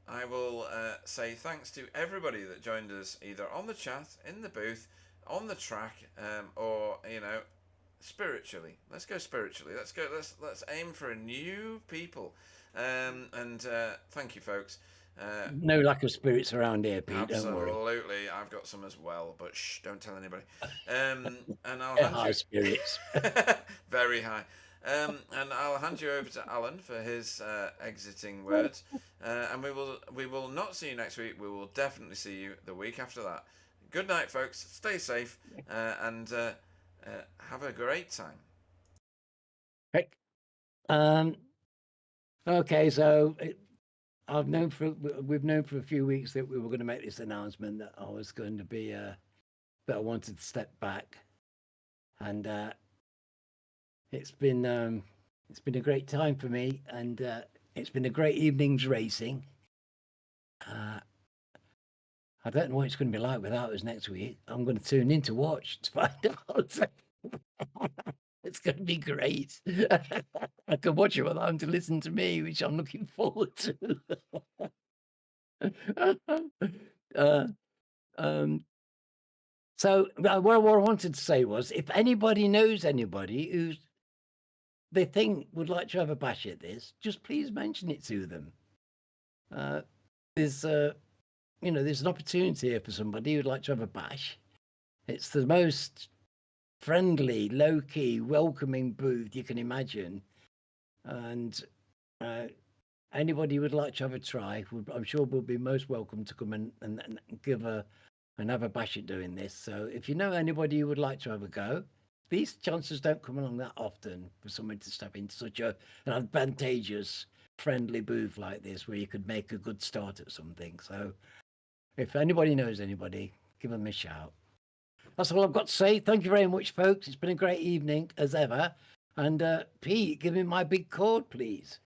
I will say thanks to everybody that joined us either on the chat, in the booth, on the track, or, you know, spiritually. Let's go spiritually. Let's aim for a new people. And thank you, folks. No lack of spirits around here, Pete. Don't worry. Absolutely, I've got some as well, but shh, don't tell anybody. And I'll They're hand high you spirits. very high. And I'll hand you over to Alan for his exiting words. And we will not see you next week. We will definitely see you the week after that. Good night, folks. Stay safe and have a great time. Okay, so we've known for a few weeks that we were going to make this announcement that I was going to be that I wanted to step back, and it's been a great time for me, and it's been a great evening's racing. I don't know what it's going to be like without us next week. I'm going to tune in to watch to find out. It's going to be great. I can watch it without having to listen to me, which I'm looking forward to. So what I wanted to say was, if anybody knows anybody who's they think would like to have a bash at this, just please mention it to them. There's an opportunity here for somebody who'd like to have a bash. It's the most friendly, low-key, welcoming booth you can imagine, and anybody who would like to have a try, I'm sure will be most welcome to come and have a bash at doing this. So if you know anybody who would like to have a go, these chances don't come along that often for someone to step into such an advantageous, friendly booth like this, where you could make a good start at something. So if anybody knows anybody, give them a shout. That's all I've got to say. Thank you very much, folks. It's been a great evening, as ever. And Pete, give me my big chord, please.